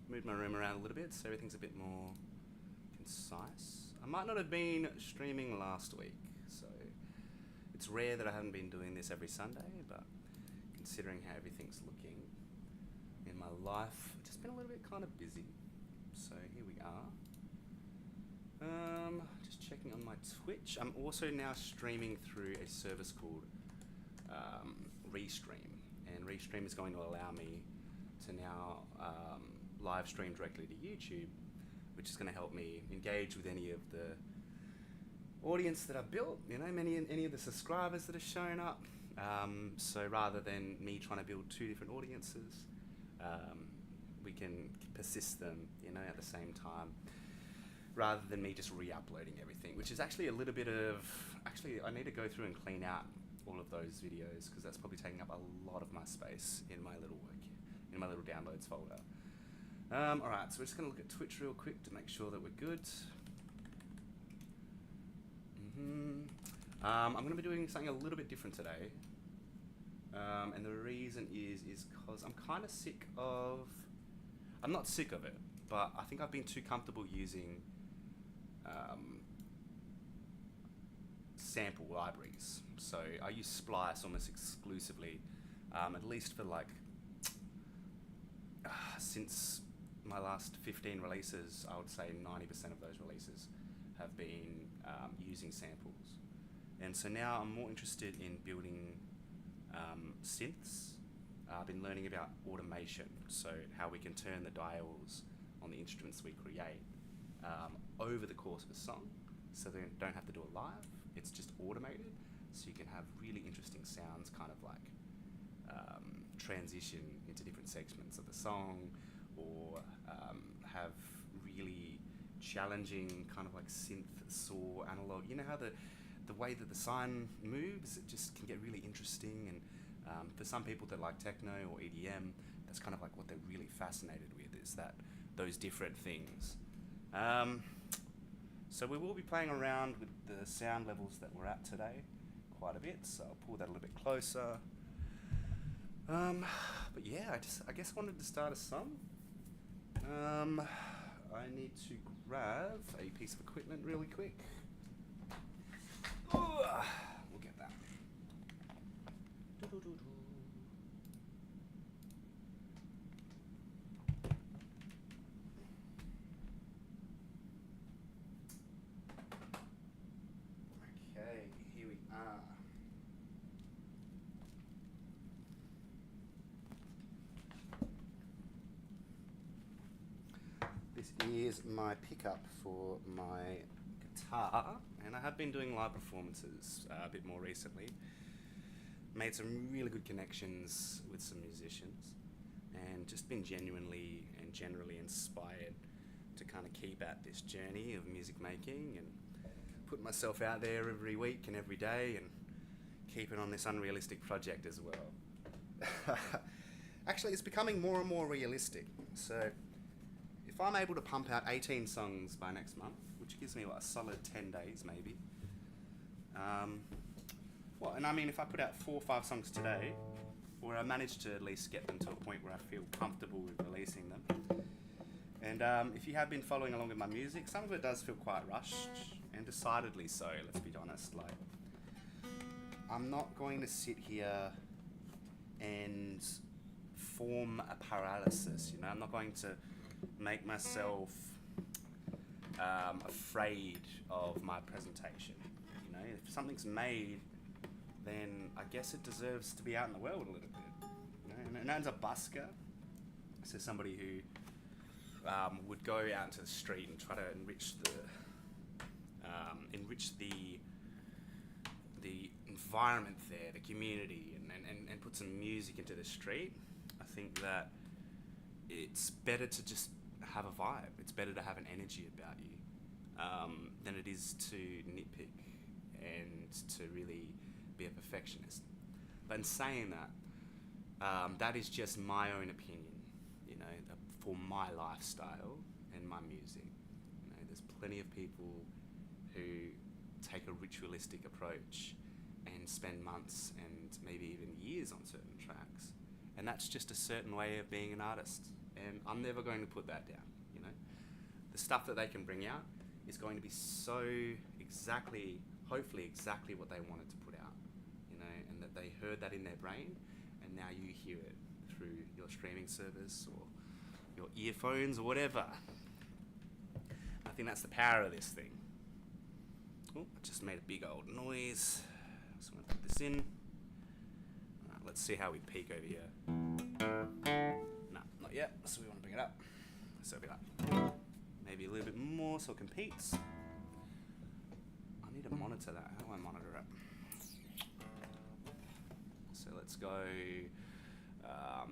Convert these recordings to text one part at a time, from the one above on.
moved my room around a little bit so everything's a bit more concise. I might not have been streaming last week, so it's rare that I haven't been doing this every Sunday, but considering how everything's looking in my life, I've just been a little bit kind of busy. So here we are. Just checking on my Twitch. I'm also now streaming through a service called Restream, and Restream is going to allow me to now live stream directly to YouTube, which is going to help me engage with any of the audience that I've built, you know, any of the subscribers that have shown up. So rather than me trying to build two different audiences, we can persist them, you know, at the same time, rather than me just re-uploading everything, which is actually a little bit of, I need to go through and clean out all of those videos, because that's probably taking up a lot of my space in my little downloads folder. Alright, so we're just going to look at Twitch real quick to make sure that we're good. I'm going to be doing something a little bit different today. And the reason is because I'm kind of sick of, I'm not sick of it, but I think I've been too comfortable using sample libraries. So I use Splice almost exclusively, at least for like, since my last 15 releases, I would say 90% of those releases have been using samples. And so now I'm more interested in building synths. I've been learning about automation, so how we can turn the dials on the instruments we create over the course of a song, so they don't have to do it live. It's just automated, so you can have really interesting sounds kind of like transition into different segments of the song, or have really challenging kind of like synth, saw, analog. You know how the way that the sine moves, it just can get really interesting, and for some people that like techno or EDM, that's kind of like what they're really fascinated with, is that those different things. So we will be playing around with the sound levels that we're at today quite a bit, so I'll pull that a little bit closer. But yeah, I guess I wanted to start a song. I need to grab a piece of equipment really quick. We'll get that. Okay, here we are. This is my pickup for my guitar, and I have been doing live performances a bit more recently. Made some really good connections with some musicians, and just been genuinely and generally inspired to kind of keep at this journey of music making and put myself out there every week and every day, and keeping on this unrealistic project as well. Actually, it's becoming more and more realistic. So if I'm able to pump out 18 songs by next month, which gives me a solid 10 days maybe. And I mean, if I put out 4 or 5 songs today, or I manage to at least get them to a point where I feel comfortable with releasing them. And if you have been following along with my music, some of it does feel quite rushed, and decidedly so, let's be honest. Like, I'm not going to sit here and form a paralysis, you know. I'm not going to make myself afraid of my presentation. You know, if something's made, then I guess it deserves to be out in the world a little bit. You know, and as a busker, so somebody who would go out into the street and try to enrich the environment there, the community, and put some music into the street. I think that it's better to just have a vibe. It's better to have an energy about you than it is to nitpick and to really be a perfectionist. But in saying that, that is just my own opinion, you know, for my lifestyle and my music. You know, there's plenty of people who take a ritualistic approach and spend months and maybe even years on certain tracks, And that's just a certain way of being an artist. And I'm never going to put that down, you know. The stuff that they can bring out is going to be so exactly, hopefully exactly what they wanted to put out, you know, and that they heard that in their brain, and now you hear it through your streaming service or your earphones or whatever. I think that's the power of this thing. Oh, I just made a big old noise. So I'm going to put this in. Right, let's see how we peak over here. No, not yet. So we want to bring it up. So it'll be like maybe a little bit more so it competes. I need to monitor that. How do I monitor it? So let's go.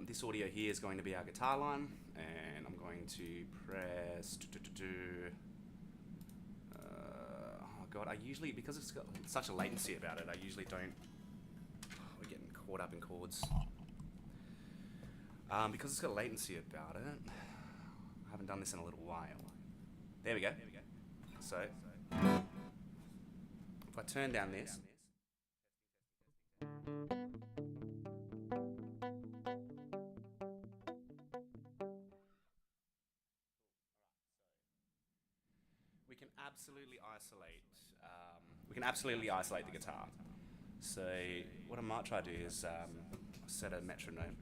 This audio here is going to be our guitar line, and I'm going to press. Oh god, I usually, because it's got such a latency about it, I usually don't. We're getting caught up in chords. Because it's got latency about it, I haven't done this in a little while. There we go. So, if I turn down this. We can absolutely isolate the guitar. So what I might try to do is set a metronome.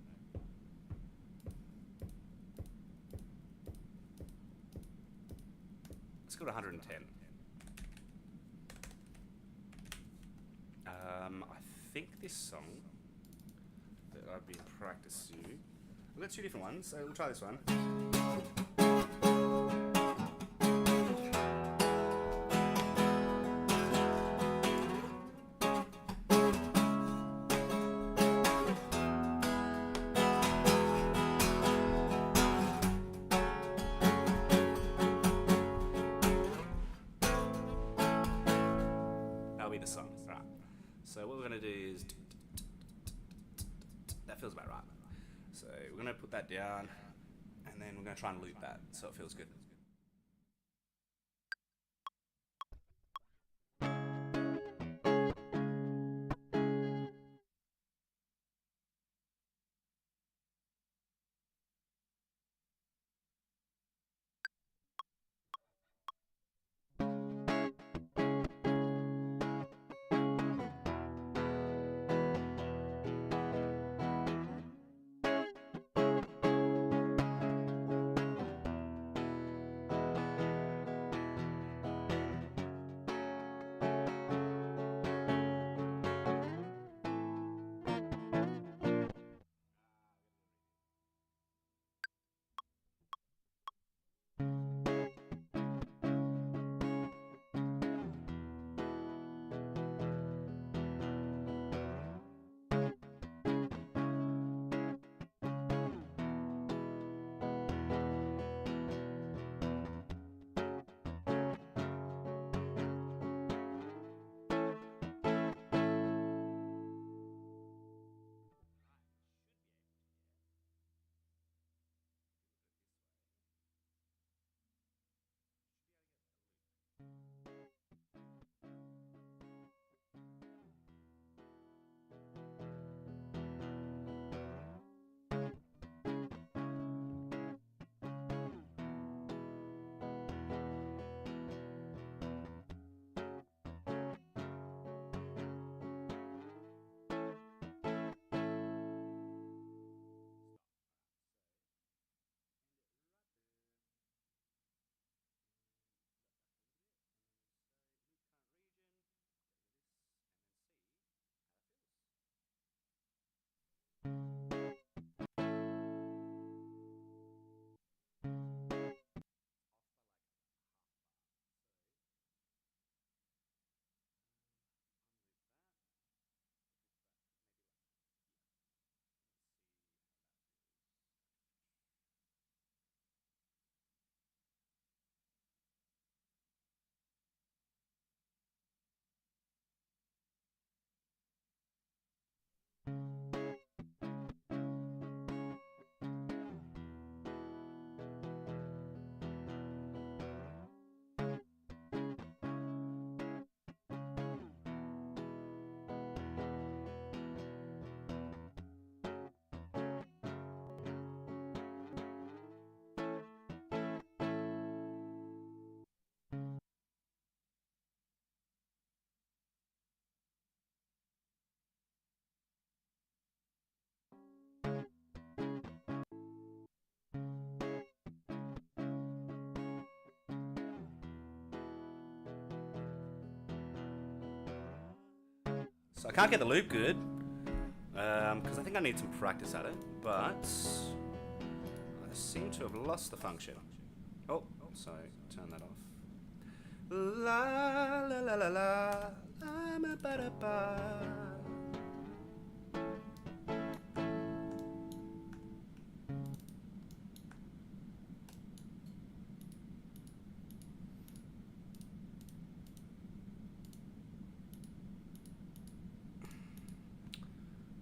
Let's go to 110. I think this song that I've been practicing. We've got two different ones, so we'll try this one. That'll be the song, right? So what we're going to do is that feels about right. So we're going to put that down, and then we're going to try and loop that so it feels good. So I can't get the loop good, because I think I need some practice at it, but I seem to have lost the function. Oh, so turn that off. La la la la la, I'm a ba-da-ba.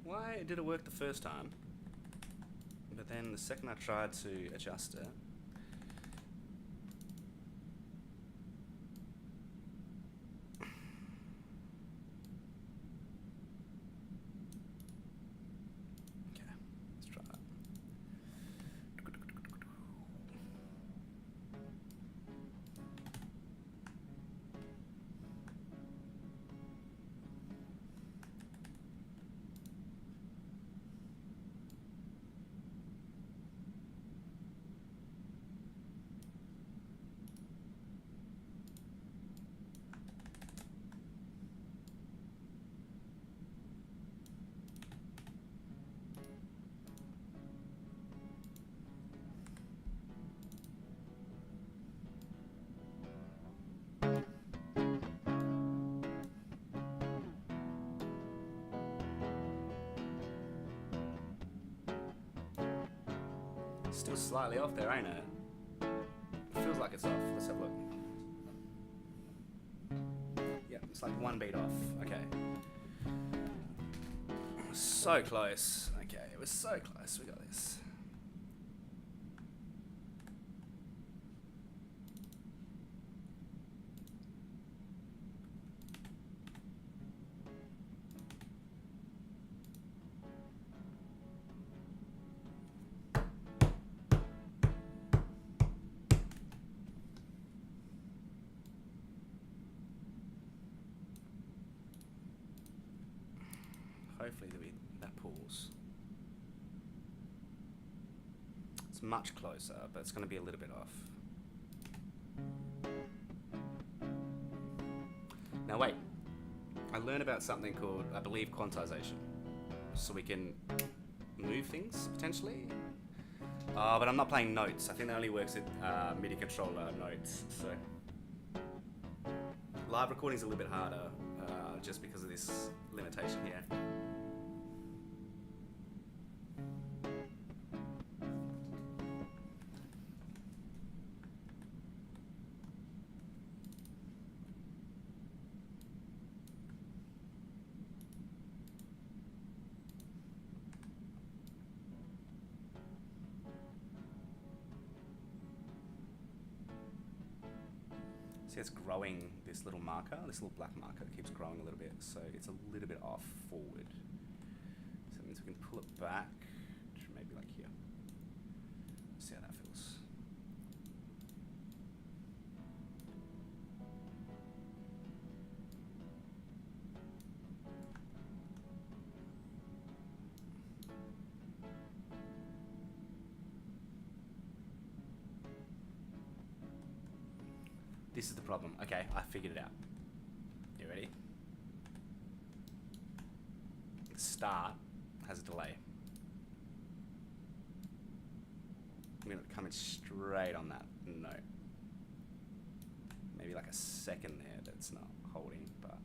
Why did it work the first time, but then the second I tried to adjust it, okay, let's try that. Still slightly off there, ain't it? It feels like it's off. Let's have a look. Yeah, it's like one beat off. Okay. So close. Okay, it was so close. We got this. Hopefully there'll be that pause. It's much closer, but it's going to be a little bit off. Now wait, I learned about something called, I believe, quantization. So we can move things, potentially. But I'm not playing notes. I think that only works with MIDI controller notes. So live recording's a little bit harder, just because of this limitation here. See, it's growing, this little marker, this little black marker keeps growing a little bit, so it's a little bit off forward. So that means we can pull it back, maybe like here. See how that feels. This is the problem. Okay, I figured it out. You ready? The start has a delay. I'm gonna come in straight on that note. Maybe like a second there that's not holding, but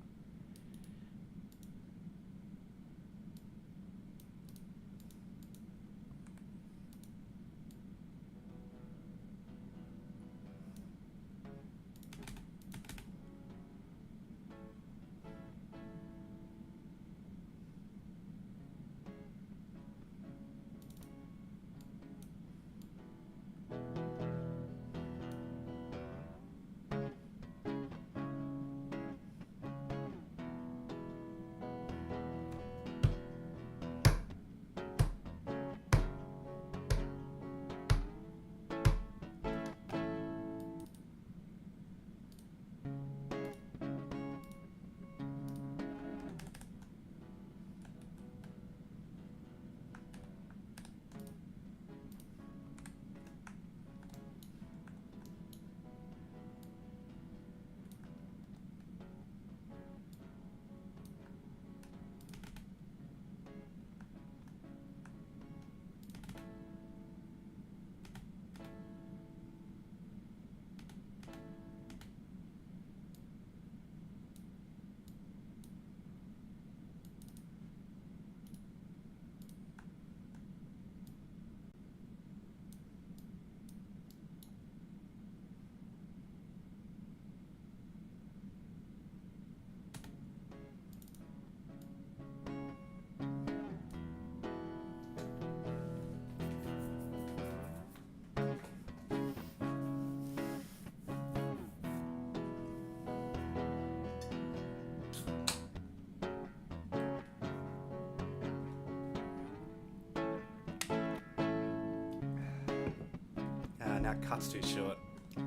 now cut's too short. You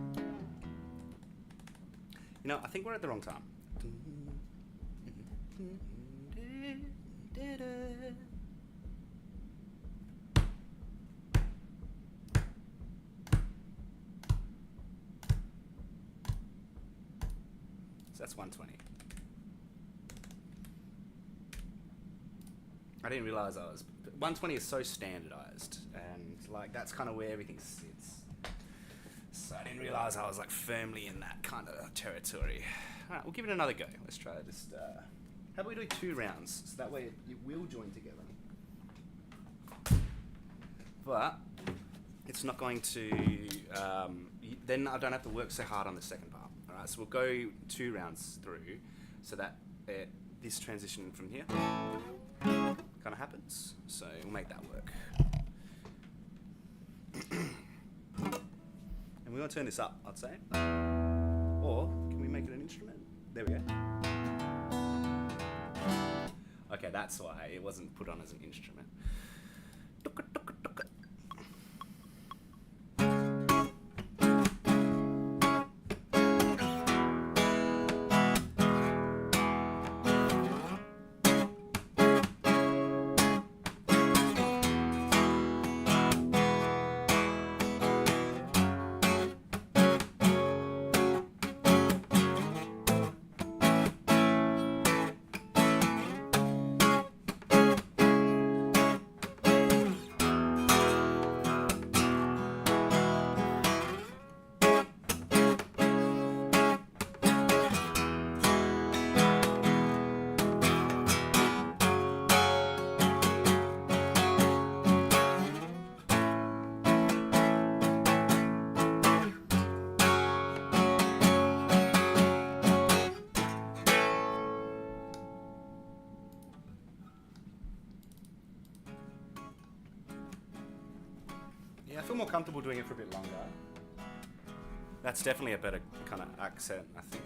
know, I think we're at the wrong time. So that's 120. I didn't realize 120 is so standardized, and like that's kind of where everything sits. So I didn't realize I was like firmly in that kind of territory. All right, we'll give it another go. Let's try just. How about we do 2 rounds, so that way it will join together. But it's not going to. Then I don't have to work so hard on the second part. All right, so we'll go 2 rounds through, so that this transition from here kind of happens. So we'll make that work. And we're going to turn this up, I'd say. Or can we make it an instrument? There we go. Okay, that's why it wasn't put on as an instrument. I feel more comfortable doing it for a bit longer. That's definitely a better kind of accent, I think.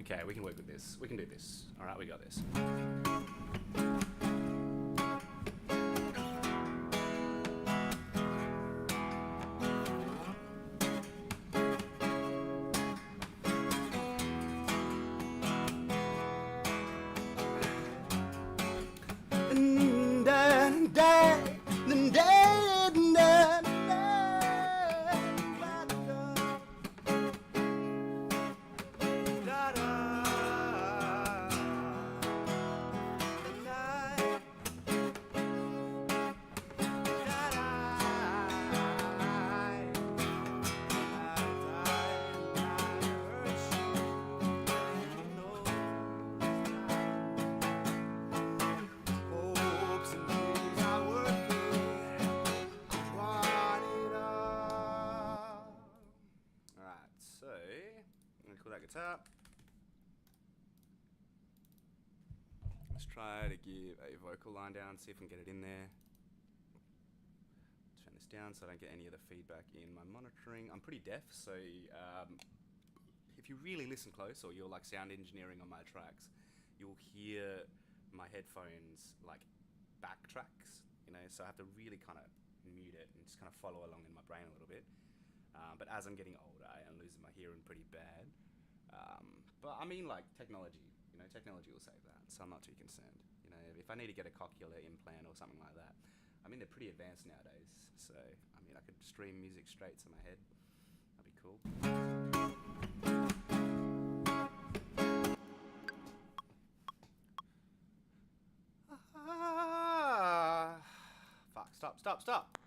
Okay, we can work with this. We can do this. All right, we got this. That guitar. Let's try to give a vocal line down, see if we can get it in there. Turn this down so I don't get any of the feedback in my monitoring. I'm pretty deaf, so if you really listen close, or you're like sound engineering on my tracks, you'll hear my headphones like backtracks, you know, so I have to really kind of mute it and just kind of follow along in my brain a little bit. But as I'm getting older, I am losing my hearing pretty bad. But I mean, like, technology, you know, technology will save that, so I'm not too concerned. You know, if I need to get a cochlear implant or something like that, I mean, they're pretty advanced nowadays, so, I mean, I could stream music straight to my head. That'd be cool. Fuck, stop.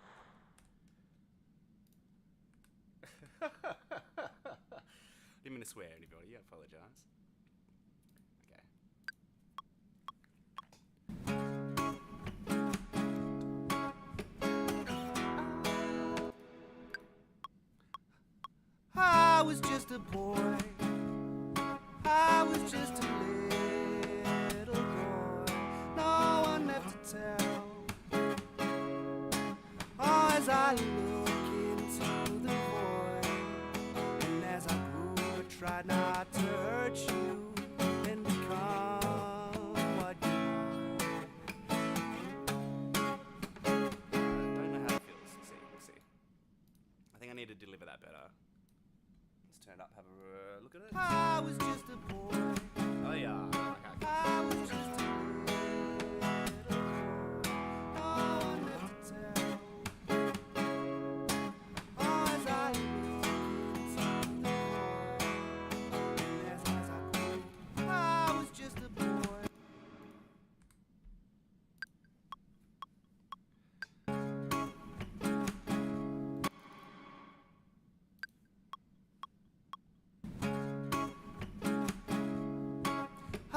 Didn't mean to swear, anybody, I apologise. Okay. I was just a boy. I was just a little boy. No one left to tell. Oh, as I look into the void, and as I grew, I tried not to hurt you and become what you are. I don't know how it feels. We'll see. I think I need to deliver that better. Let's turn it up, have a look at it. I was just a boy. Oh yeah. Okay. I was just a little boy. No one left to tell. Oh, as I look into the void, and as I grew, I was just a boy.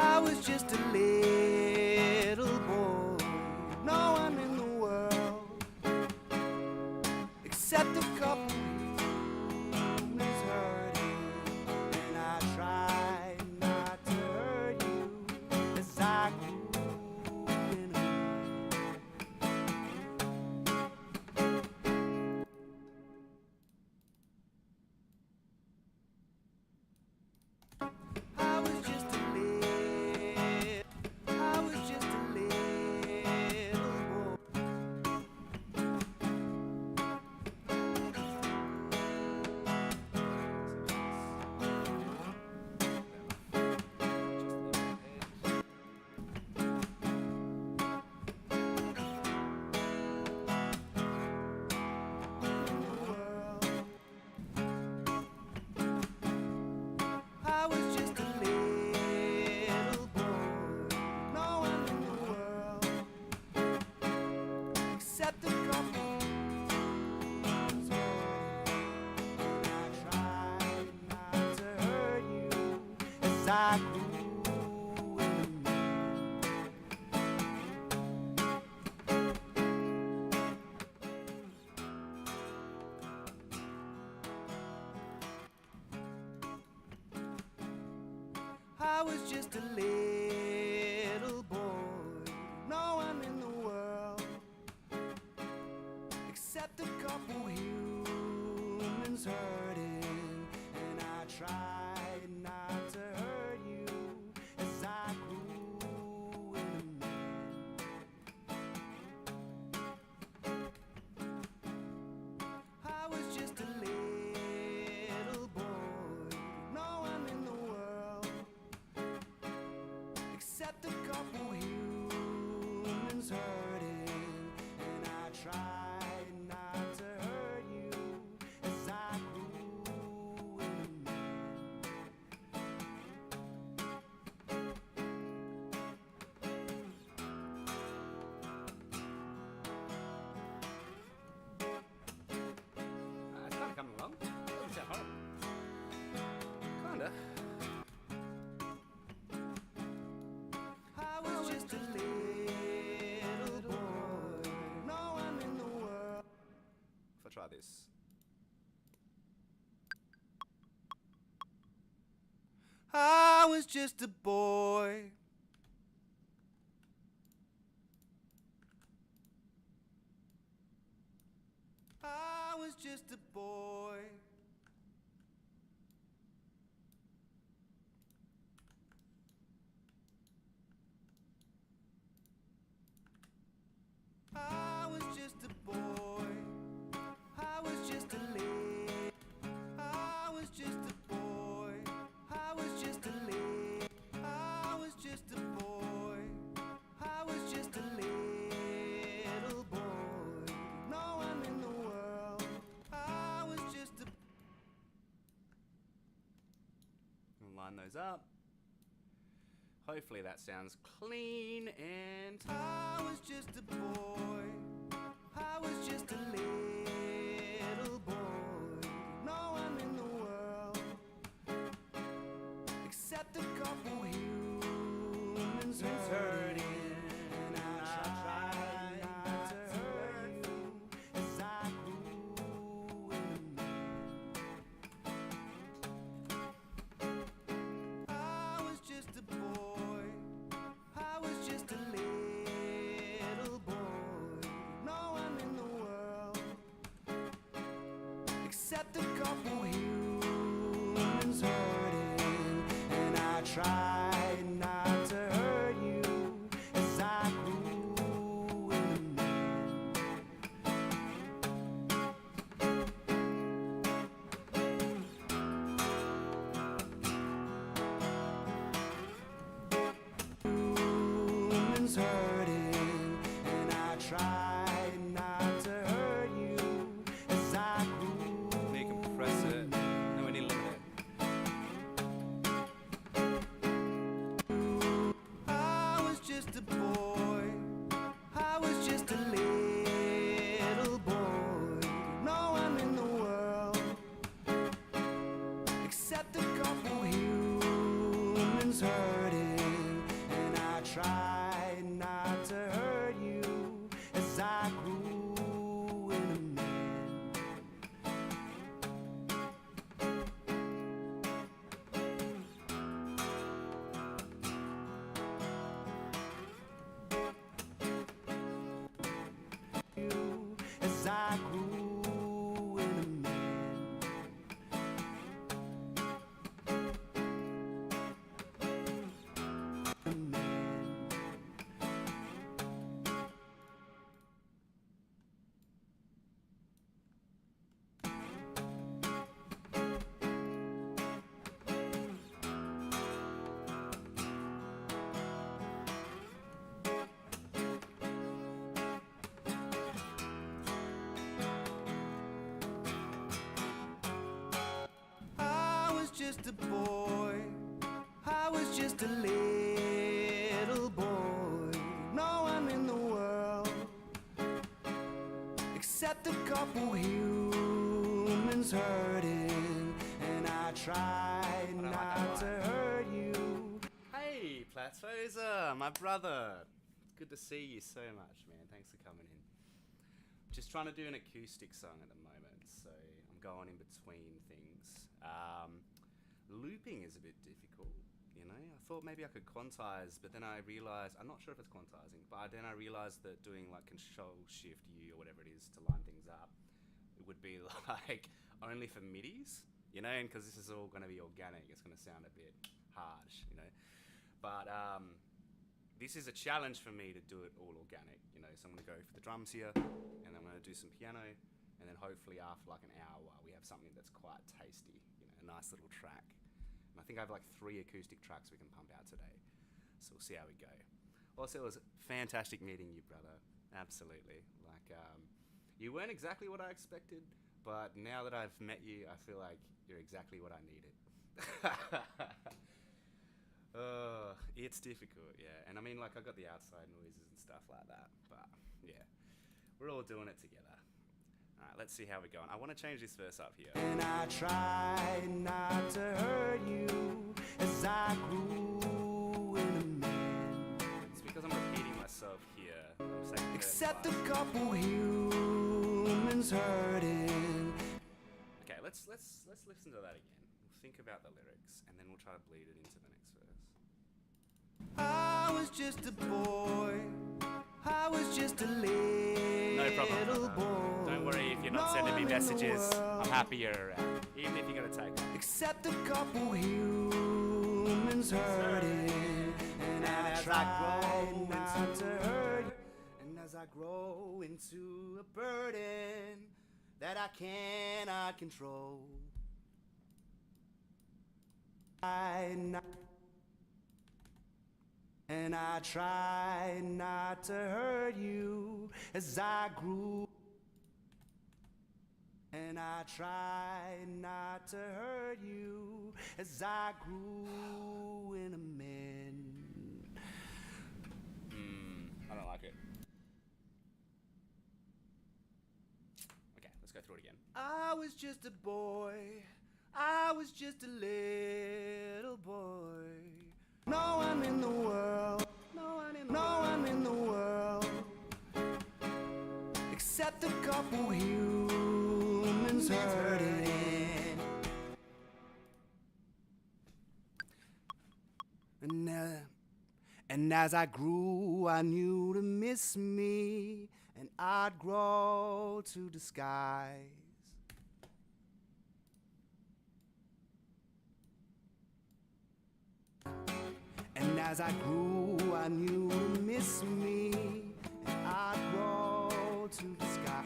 I was just a little boy, no one in the world, except a couple humans hurting, and I tried not to hurt you as I grew in a I was just a I was just a little boy, no one in the world, except a couple humans hurting, and I tried not to hurt you as I grew in a I was just a little boy, no one in the world, except a couple humans hurting, and I tried not to hurt you as I grew in a man. I was just a little boy, no one in the world, except a couple humans hurting, and I tried not to hurt you as I grew in a man. It's kind of coming along. Doesn't sound horrible. Kinda. I was just a little boy, no one in the world. If I try this. I was just a boy, just a boy. I was just a boy. I was just a lad. I was just a boy. I was just a lad. I was just a boy. I was just a little boy. No one in the world. I was just a. We'll line those up. Hopefully that sounds clean and... I was just a boy. I was just a little boy. No one in the world except a couple humans hurting. And I tried not to hurt you as I grew in man. I was just a boy. I was just a little boy. No one in the world except a couple humans hurting. And I tried not to hurt you as I grew in a man. Humans hurting, and I tried not to hurt you as I grew. Make and compress it. No, we need to limit it. I was just a boy. I was just a little boy. No one in the world except a couple humans hurting. And I tried not to hurt you as I grew in a man. You as I grew in a man. A man. I was just a boy. I was just a little boy. No one in the world except a couple humans hurting. And I tried not to hurt you. Hey, Platoza, my brother. It's good to see you so much, man. Thanks for coming in. Just trying to do an acoustic song at the moment, so I'm going in between things. Looping is a bit difficult, you know. I thought maybe I could quantize, but then I realized, I'm not sure if it's quantizing, but then I realized that doing like Control-Shift-U or whatever it is to line things up, it would be like only for MIDIs, you know, and because this is all going to be organic, it's going to sound a bit harsh, you know. But this is a challenge for me to do it all organic, you know. So I'm going to go for the drums here, and I'm going to do some piano, and then hopefully after like an hour, we have something that's quite tasty, you know, a nice little track. And I think I have like 3 acoustic tracks we can pump out today. So we'll see how we go. Also, it was fantastic meeting you, brother. Absolutely. Like, you weren't exactly what I expected, but now that I've met you, I feel like you're exactly what I needed. It's difficult, yeah. And I mean, like, I got the outside noises and stuff like that, but yeah, we're all doing it together. All right, let's see how we're going. I want to change this verse up here. And I tried not to hurt you as I grew in a man. It's because I'm repeating myself here. I'm saying except a couple humans hurting. Okay, let's listen to that again. We'll think about the lyrics, and then we'll try to bleed it into the next verse. I was just a boy. I was just a little. No No problem, little brother. boy. Don't worry if you're not No sending me one in the messages. world, I'm happy you're around, even if you're gonna take them. except a couple humans hurting. And I try not to hurt you. And as I grow into a burden that I cannot control, and I try not to hurt you as I grew. And I try not to hurt you as I grew in a man. I don't like it. Okay, let's go through it again. I was just a boy. I was just a little boy. No one in the world. No one in the world. Except a couple humans hurting. And as I grew, I knew to miss me, and I'd grow to disguise. And as I grew, I knew to miss me, and I'd grow to disguise.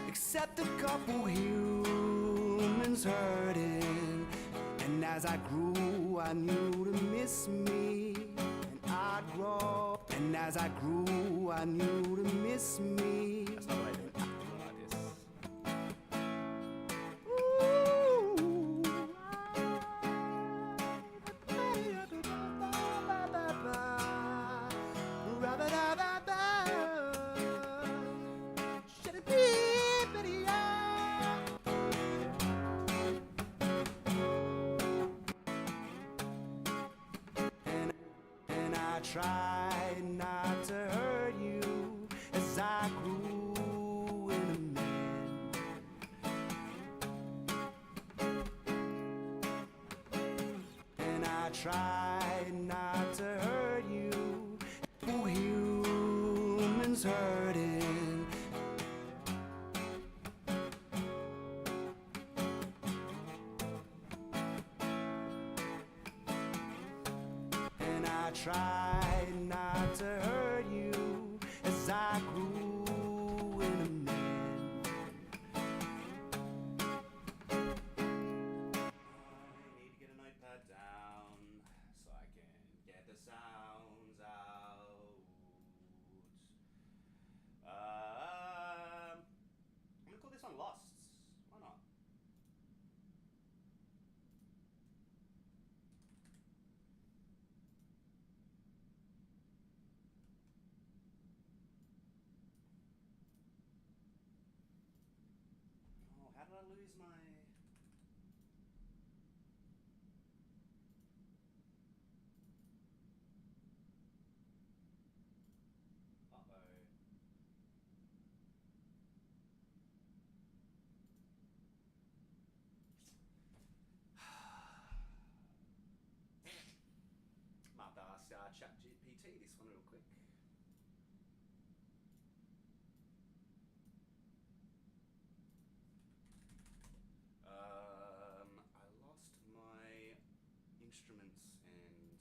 Except a couple humans hurting. And as I grew, I knew to miss me, and I'd grow. And as I grew, I knew to miss me. That's not the way to do it. I don't like this. And I try not to hurt you as I grew in a man. And I try not to hurt you. Humans hurting. And I try not to hurt you as I grew in a man. I need to get a notepad down so I can get the sounds out. I'm gonna call this one Lost. Why not? Oh, how did I lose my... Uh-oh. Might have to ask ChatGPT this one real quick. I lost my instruments and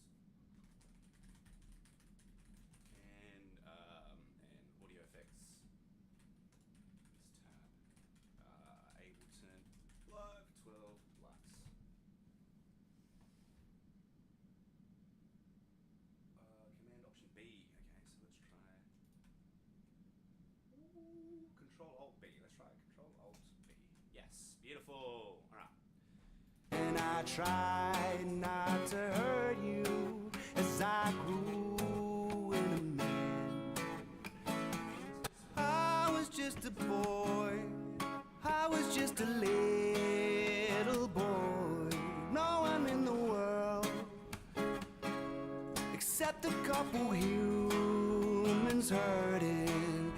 audio effects. This tab. Ableton Live 12 Plus. Command Option B. Okay, so let's try. Ooh, Control Alt B. Let's try Control Alt B. Yes, beautiful. All right. And I try not to hurt you as I grew in a man. I was just a boy. I was just a little boy. No one in the world except a couple humans hurting.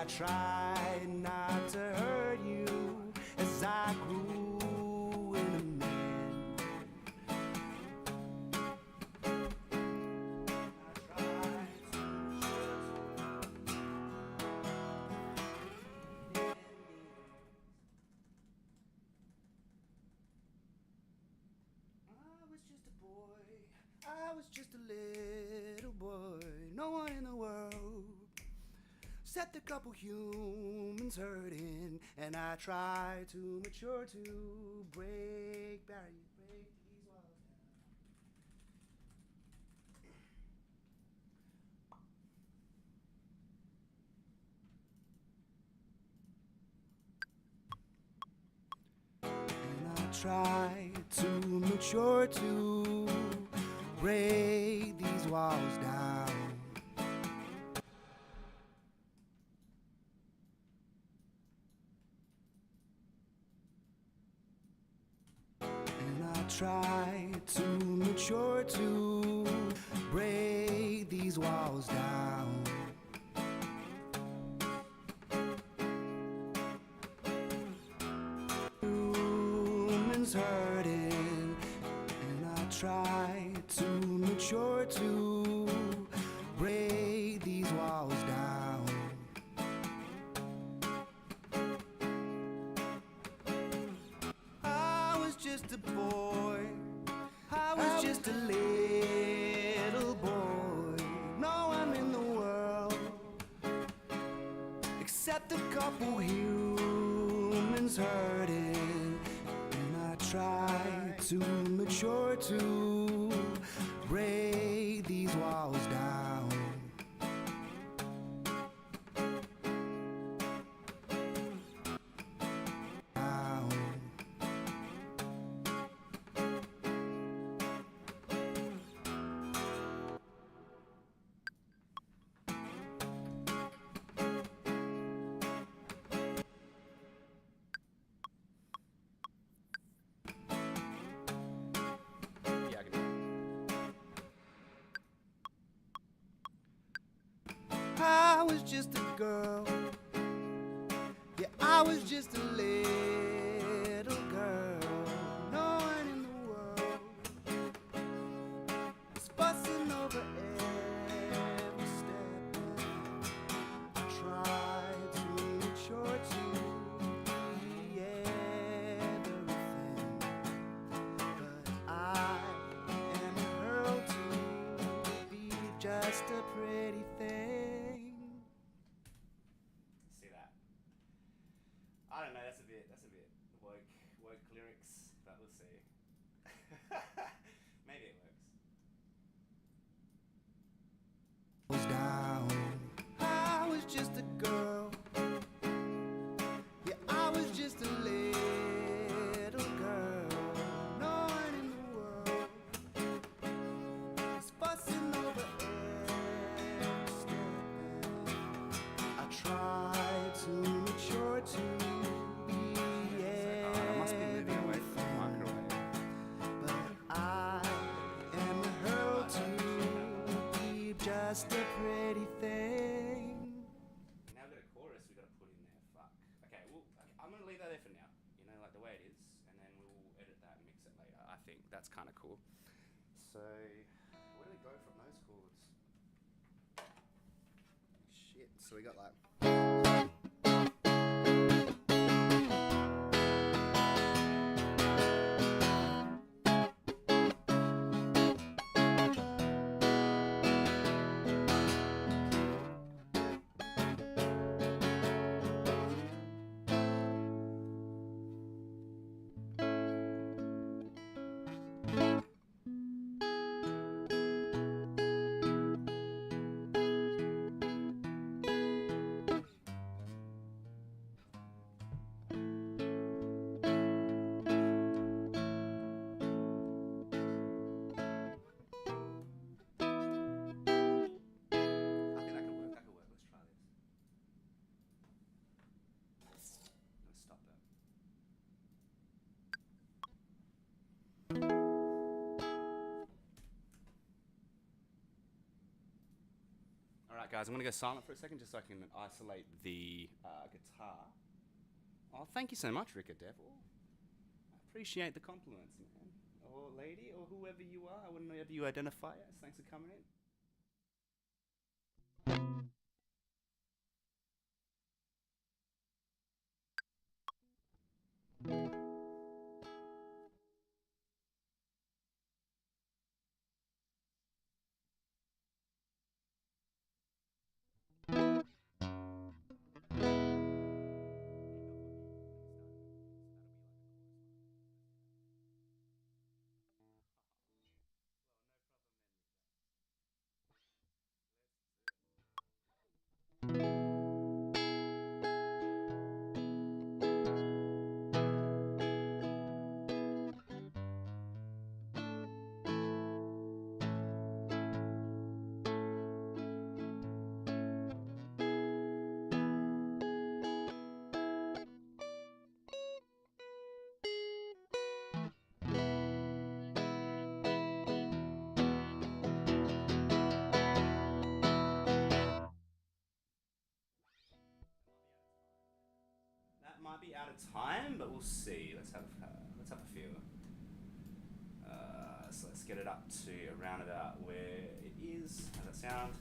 tried not to hurt you as I grew in a man. I tried to I was just a little boy, no one in the world set the couple humans hurting, and I try to mature to break barriers, break these walls down. And I try to mature to break these walls down. And I try to mature to break these walls down. Humans hurting, and I try to mature to break these walls down. I was just a boy, I was just a little boy. No one in the world except a couple humans hurting, and I try to mature to break these walls down. Down. Yeah, I can do it. I was just a girl. Yeah, I was just a little girl. No one in the world is fussing over every step. I tried to mature to be everything, but I am hurled to be just a pretty thing. See that? I don't know. That's a bit woke lyrics, but we'll see. Maybe it works. Was down. I was just a girl. Yeah, I was just a little girl. No one in the world is fussing over every step. I tried to mature to be I must be moving away from the microwave. but I am hurled to be just a pretty thing. Now we've got a chorus we got to put in there. Fuck. Okay, well, I'm going to leave that there for now. You know, like the way it is. And then we'll edit that and mix it later. I think that's kind of cool. So, where do we go from those chords? Shit. So we got like... Alright guys, I'm going to go silent for a second just so I can isolate the guitar. Oh, thank you so much, Ricka Devil. I appreciate the compliments, man. Or lady, or whoever you are, I wouldn't know whether you identify as. Thanks for coming in. That might be out of time, but we'll see. Let's have a feel. So let's get it up to around about where it is. How's that sound?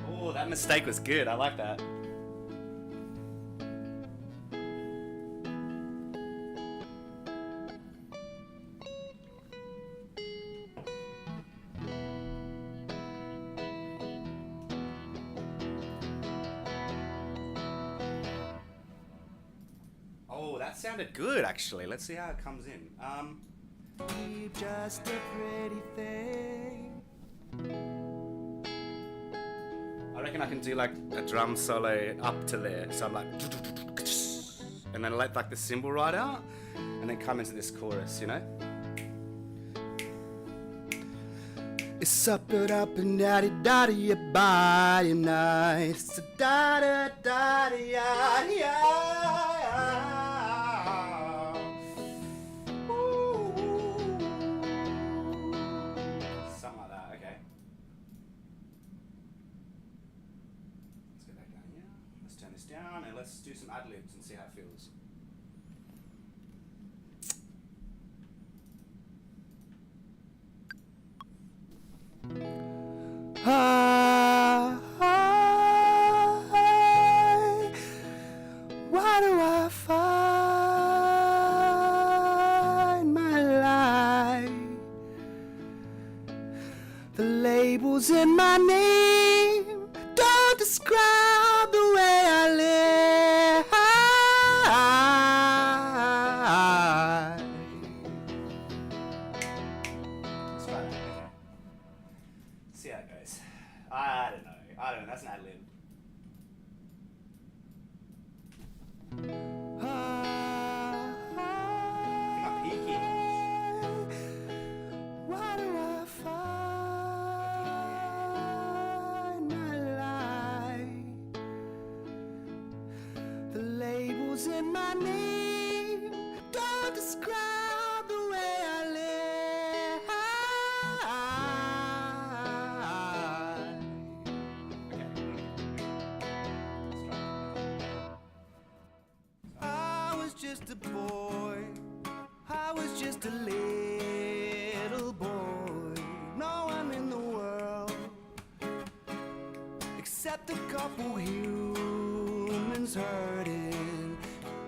Oh, that mistake was good. I like that. Oh, that sounded good actually. Let's see how it comes in. Just a pretty thing. I reckon I can do like a drum solo up to there. So I'm like, and then let like the cymbal right out, and then come into this chorus, you know? It's up and daddy daddy body night. It's a da da da da da. Something like that. Okay. Let's go back down here. Let's turn this down and let's do some ad libs and see how it feels. Why do I find my life? The labels in my name don't describe the way I live. Let's try that. Okay. See how it goes. I don't know. That's an ad lib. I think I'm peaking. Why do I find my life? The labels in my name don't describe the way I live. I was just a boy. I was just a little boy. No one in the world except a couple humans hurting.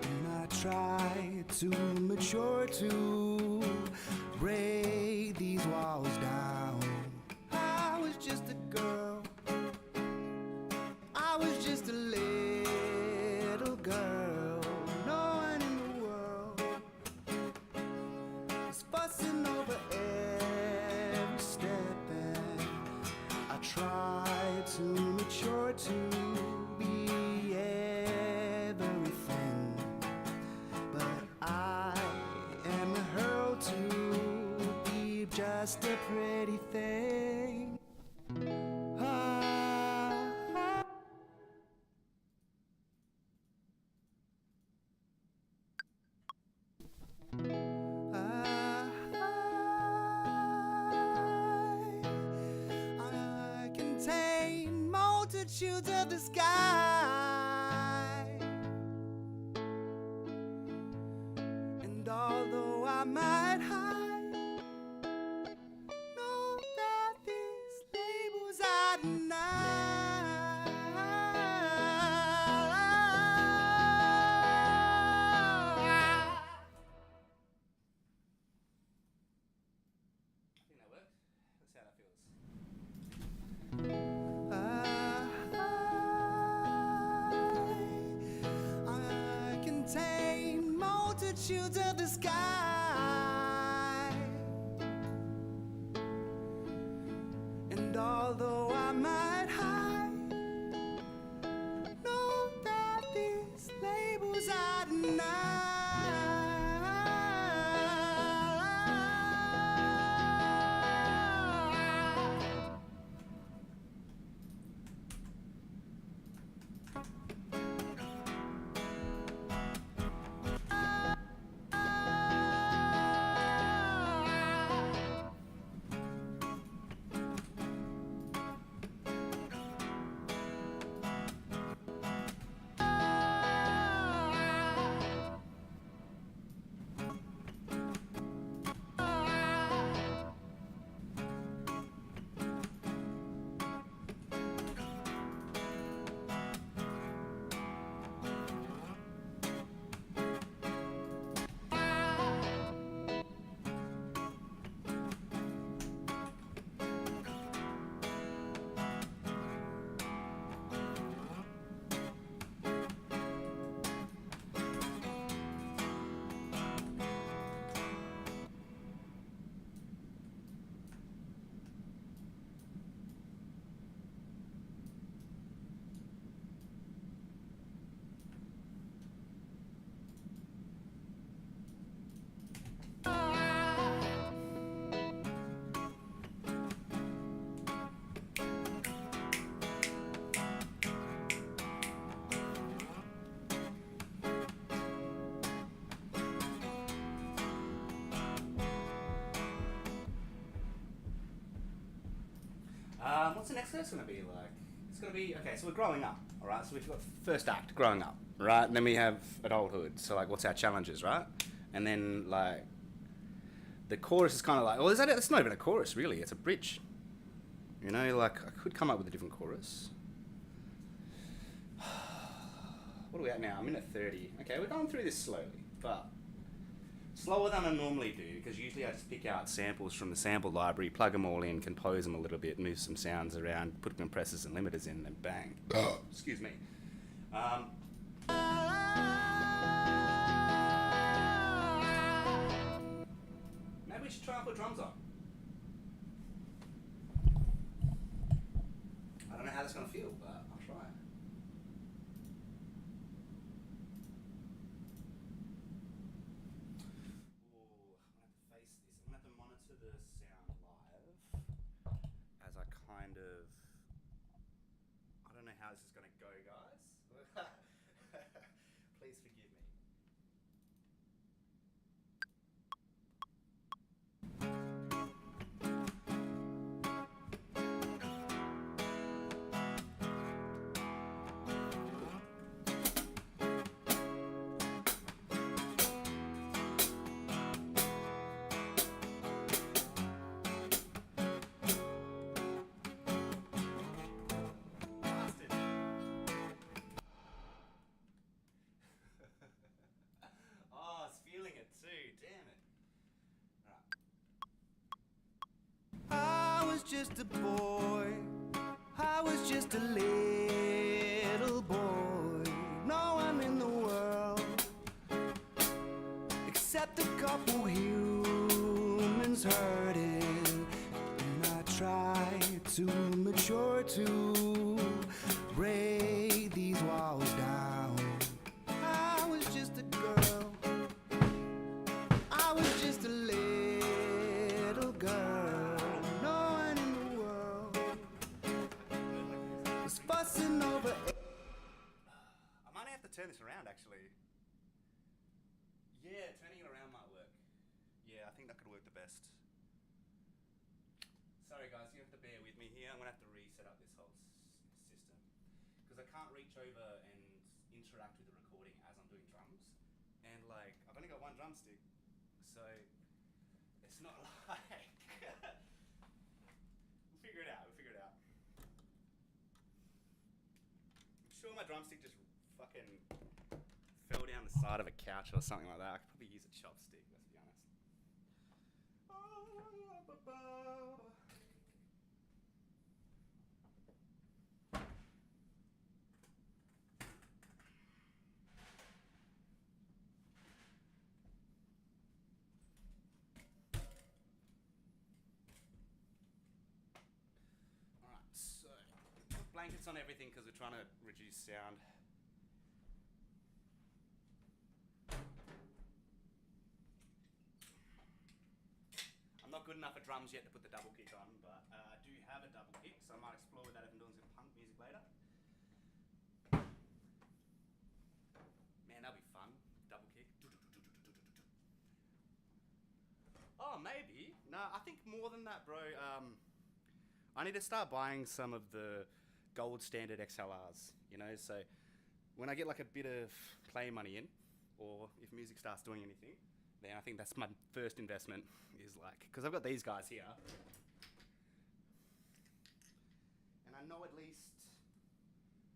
And I tried to mature to break these walls down. I was just a girl. I was just a little girl. No one in the world is fussing over every step, and I try to mature to be everything, but I am hurled to be just a pretty thing. Ah. 'Cause multitudes of the sky. And although I might hide, know that these labels I I think that worked. Let's see how that feels. I contain multitudes of the sky. And although I might hide, know that these labels I deny. What's the next verse going to be like? It's going to be, okay, so we're growing up, all right? So we've got first act, growing up, right? And then we have adulthood. So, like, what's our challenges, right? And then, like, the chorus is kind of like, well, it's not even a chorus, really. It's a bridge. You know, like, I could come up with a different chorus. What are we at now? I'm in at 30. Okay, we're going through this slowly, but slower than I normally do, because usually I just pick out samples from the sample library, plug them all in, compose them a little bit, move some sounds around, put compressors and limiters in, and bang. Excuse me. Maybe we should try and put drums on. I don't know how that's going to feel, but I'll try. How this is going to go, guys. Please forgive me. Just a boy, I was just a little boy. No one in the world except a couple humans hurting. And I tried to mature to break these walls down. I was just a girl, I was just a little girl. Over. I might have to turn this around, actually. Yeah, turning it around might work. Yeah, I think that could work the best. Sorry guys, you have to bear with me here. I'm going to have to reset up this whole system. because I can't reach over and interact with the recording as I'm doing drums. And like, I've only got one drumstick, so it's not like... We'll figure it out. I'm sure my drumstick just fucking fell down the side of a couch or something like that. I could probably use a chopstick, let's be honest. Alright, so put blankets on everything because we're trying to reduce sound. I'm not good enough at drums yet to put the double kick on, but I do have a double kick, so I might explore with that if I'm doing some punk music later. Man, that'll be fun. Double kick. Oh, maybe. No, I think more than that, bro. I need to start buying some of the gold standard XLRs, you know, so when I get like a bit of play money in, or if music starts doing anything, then I think that's my first investment, is like, because I've got these guys here, and I know at least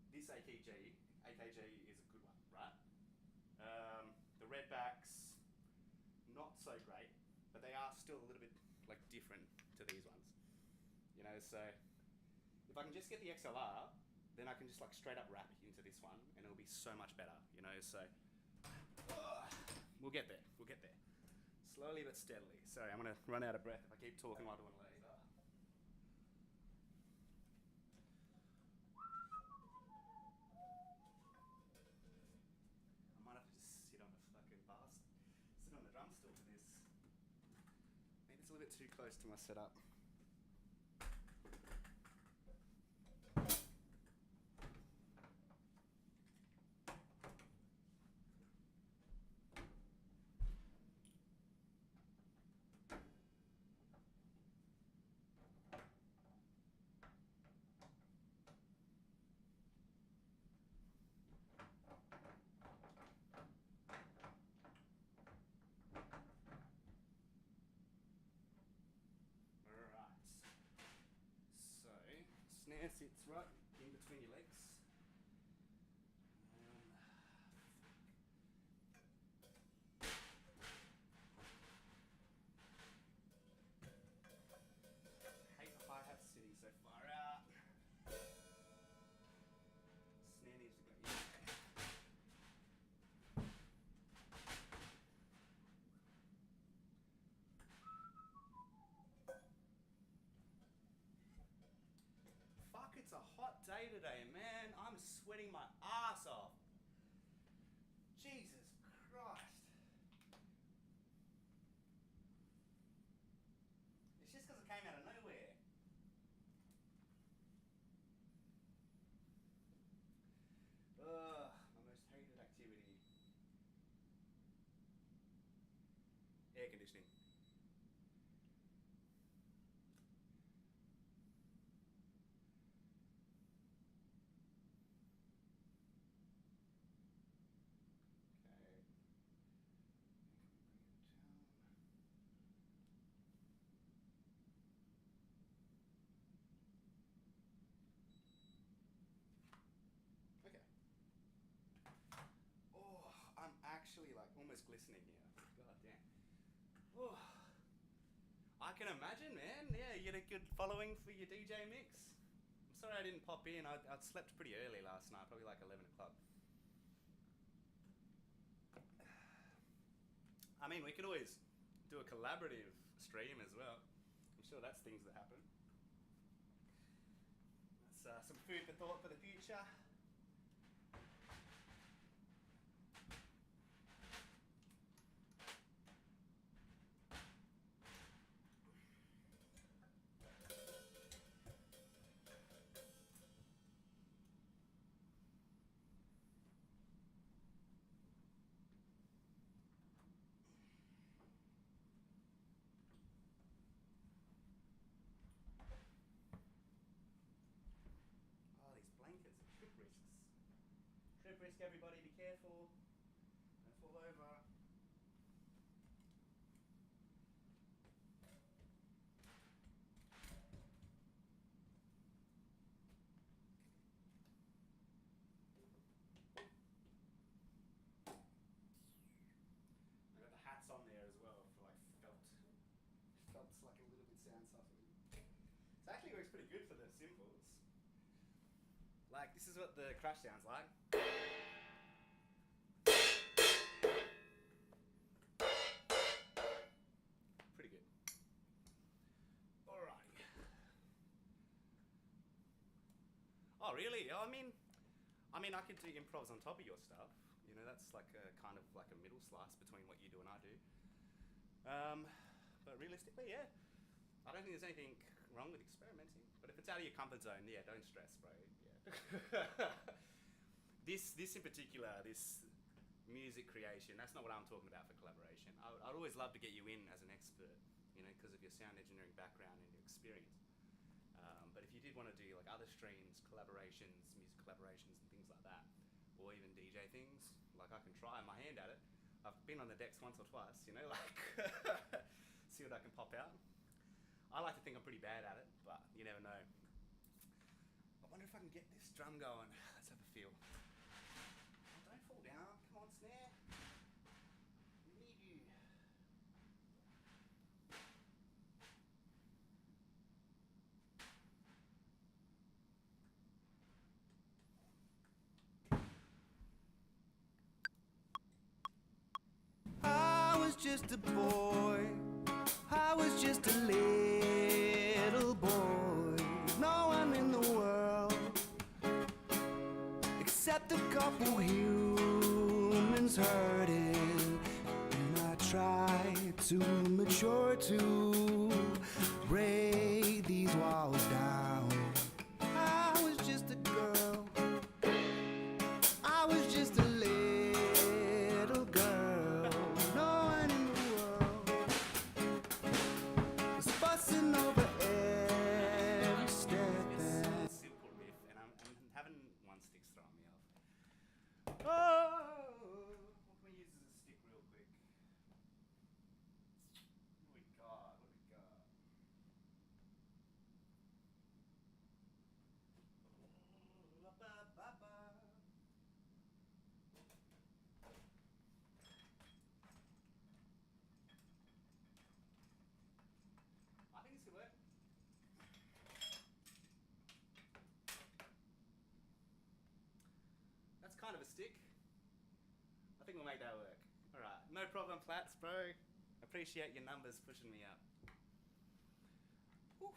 this AKG is a good one, right? The Redbacks, not so great, but they are still a little bit like different to these ones, you know, so if I can just get the XLR, then I can just like straight up rap into this one, and it'll be so much better, you know, so we'll get there. Slowly but steadily. Sorry, I'm gonna run out of breath if I keep talking while doing labour. I might have to just sit on the drum stool for this. Maybe it's a little bit too close to my setup. Snare sits right in between your legs. Hate the hi-hat sitting so far out. Snare needs to go in. It's a hot day today, man. I'm sweating my ass off. Jesus Christ. It's just because it came out of nowhere. Ugh, my most hated activity. Air conditioning. I'm actually like almost glistening here. God damn. Oh, I can imagine, man. Yeah, you had a good following for your DJ mix. I'm sorry I didn't pop in. I'd slept pretty early last night, probably like 11 o'clock. I mean, we could always do a collaborative stream as well. I'm sure that's things that happen. That's some food for thought for the future. Blankets are good risk, everybody. Be careful. Don't fall over. I got the hats on there as well for like felt. Felt's like a little bit sound softening. It actually works pretty good for the cymbals. Like this is what the crash sounds like. Pretty good. Alrighty. Oh really? I mean, I could do improvs on top of your stuff. You know, that's like a kind of like a middle slice between what you do and I do. But realistically, yeah, I don't think there's anything wrong with experimenting. But if it's out of your comfort zone, yeah, don't stress, bro. Yeah. This in particular, this music creation, that's not what I'm talking about for collaboration. I'd always love to get you in as an expert, you know, because of your sound engineering background and your experience. But if you did want to do like other streams, collaborations, music collaborations and things like that, or even DJ things, like I can try my hand at it. I've been on the decks once or twice, you know, like see what I can pop out. I like to think I'm pretty bad at it, but you never know. I wonder if I can get this drum going. Let's have a feel. Oh, don't fall down. Come on, snare. We need you. I was just a boy, I was just a little boy. No one in the world except a couple humans hurting. And I tried to mature to break these walls down. I was just a girl, I was just a little girl. No one in the world was fussing over every step. This simple riff, and I'm having one stick's throwing me off. Oh, what can we use as a stick real quick? What do we got? What do we got? I think this could work. That's kind of a stick. I think we'll make that work. Alright, no problem, Plats, bro. Appreciate your numbers pushing me up. Whew.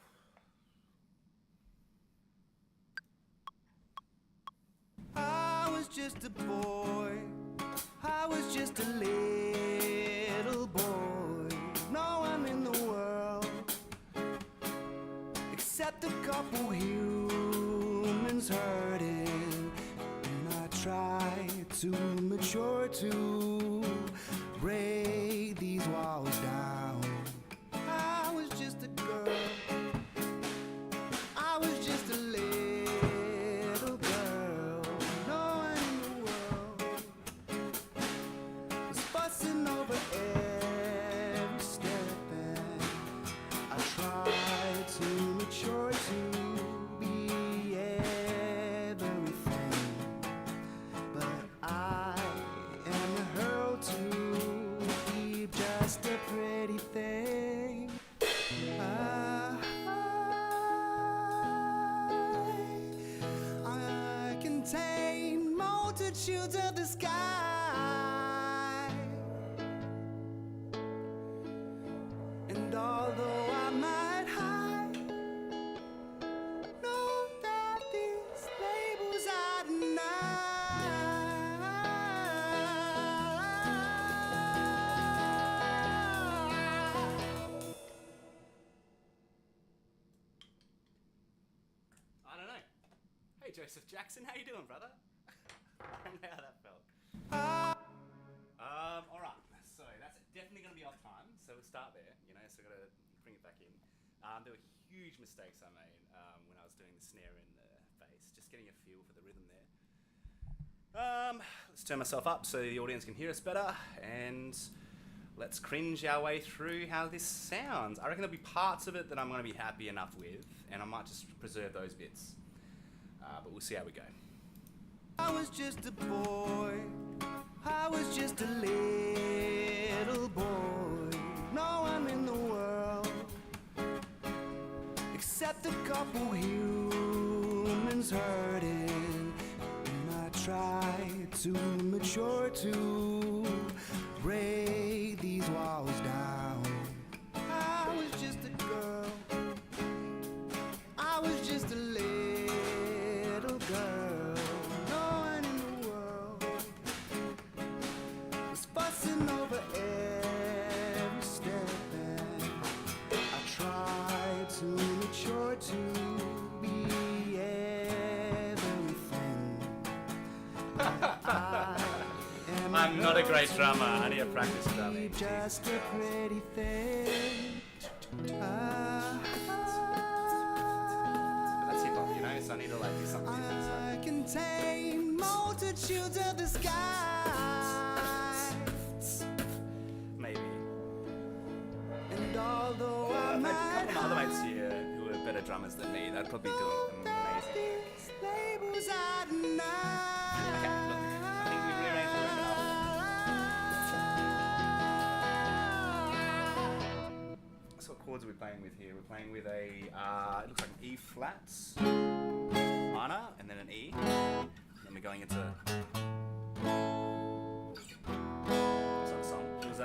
I was just a boy, I was just a little boy. No one in the world except a couple humans hurting. And I tried to mature to break these walls down. I was just a girl, I was just a little girl. No one in the world was fussing over every step. And I tried to mature to be everything, but I am a hurl to keep just a pretty thing. I contain multitudes of the sky, and although I might hide, know that these labels I deny. I don't know. Hey Joseph Jackson, how you doing, brother? I don't know how that felt. Alright, so that's definitely going to be off time, so we'll start there, you know, so I've got to bring it back in. There were huge mistakes I made when I was doing the snare and the bass, just getting a feel for the rhythm there. Let's turn myself up so the audience can hear us better, and let's cringe our way through how this sounds. I reckon there'll be parts of it that I'm going to be happy enough with, and I might just preserve those bits. But we'll see how we go. I was just a boy, I was just a little boy. No one in the world except a couple humans hurting. And I tried to mature to break these walls down. I was just a girl, I was just a little girl. No one in the world was fussing over every step, and I tried to mature to be everything. I'm not a great drummer. I need to practice drumming. Just a pretty thing. That's hip hop, you know, so I need to like do something different. So. I contain multitudes of the skies. Maybe. And although I A might couple of my other mates here who are better drummers than me, they'd probably do amazing. these labels I deny. Okay, look, I think we've rearranged the room enough. So what chords are we playing with here? We're playing with a, it looks like an E flat minor, and then an E. Then we're going into, it's not a song. It was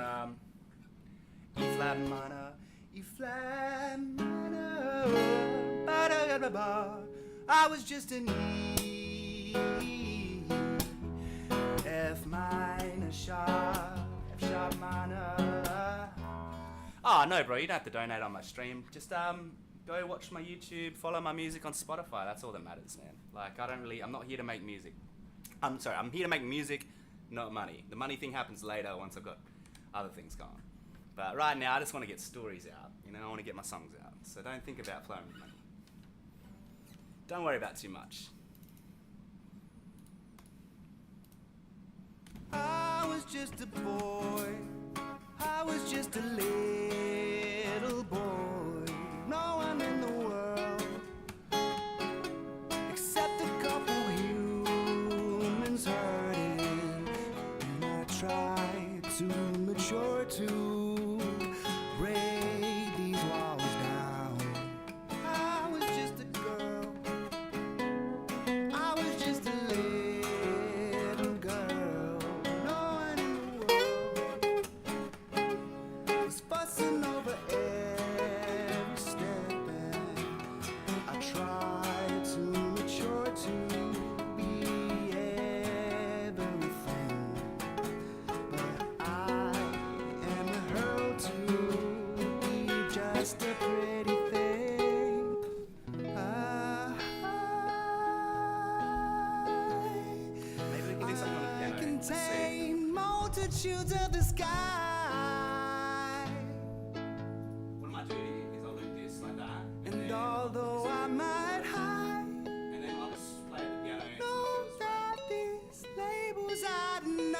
E flat minor, E flat minor, ba-da-da-da-ba. I was just an E, F minor sharp, F sharp minor. oh no bro, you don't have to donate on my stream. Just go watch my YouTube, follow my music on Spotify. That's all that matters, man. Like I'm not here to make music. I'm here to make music, not money. The money thing happens later once I've got other things going. But right now I just want to get stories out, you know, I want to get my songs out. So don't think about flowing with money. Don't worry about too much. I was just a boy, I was just a little boy. No one in the world except a couple humans hurting. And I tried to mature to break these walls down. I was just a girl, I was just a little girl. No one in the world was fussing over every step, and I tried to mature to be everything. But I am hurled to be just a pretty thing. Maybe we can do something on the I piano. Let's see. contain multitudes of the sky. What I might do is I'll do this like that, And then, although I might hide, and then I'll just play the piano until know it feels that right. these labels I deny.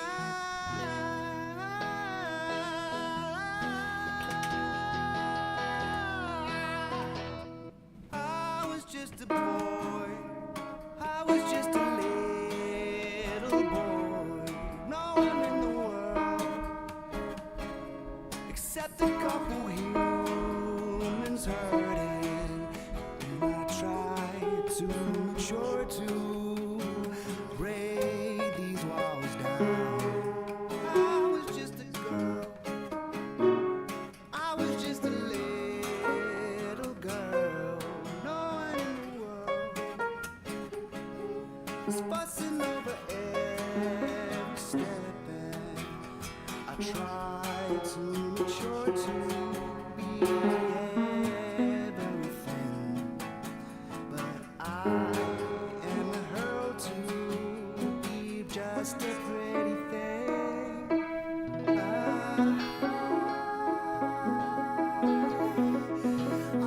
I was just a boy, I was just a little boy. No one in the world except a couple humans hurting. And I tried to mature to break these walls down. I was just a girl, I was just a little girl. No one in the world was fussing over every step, and I tried to mature to be everything. But I am hurled to be just a pretty thing. I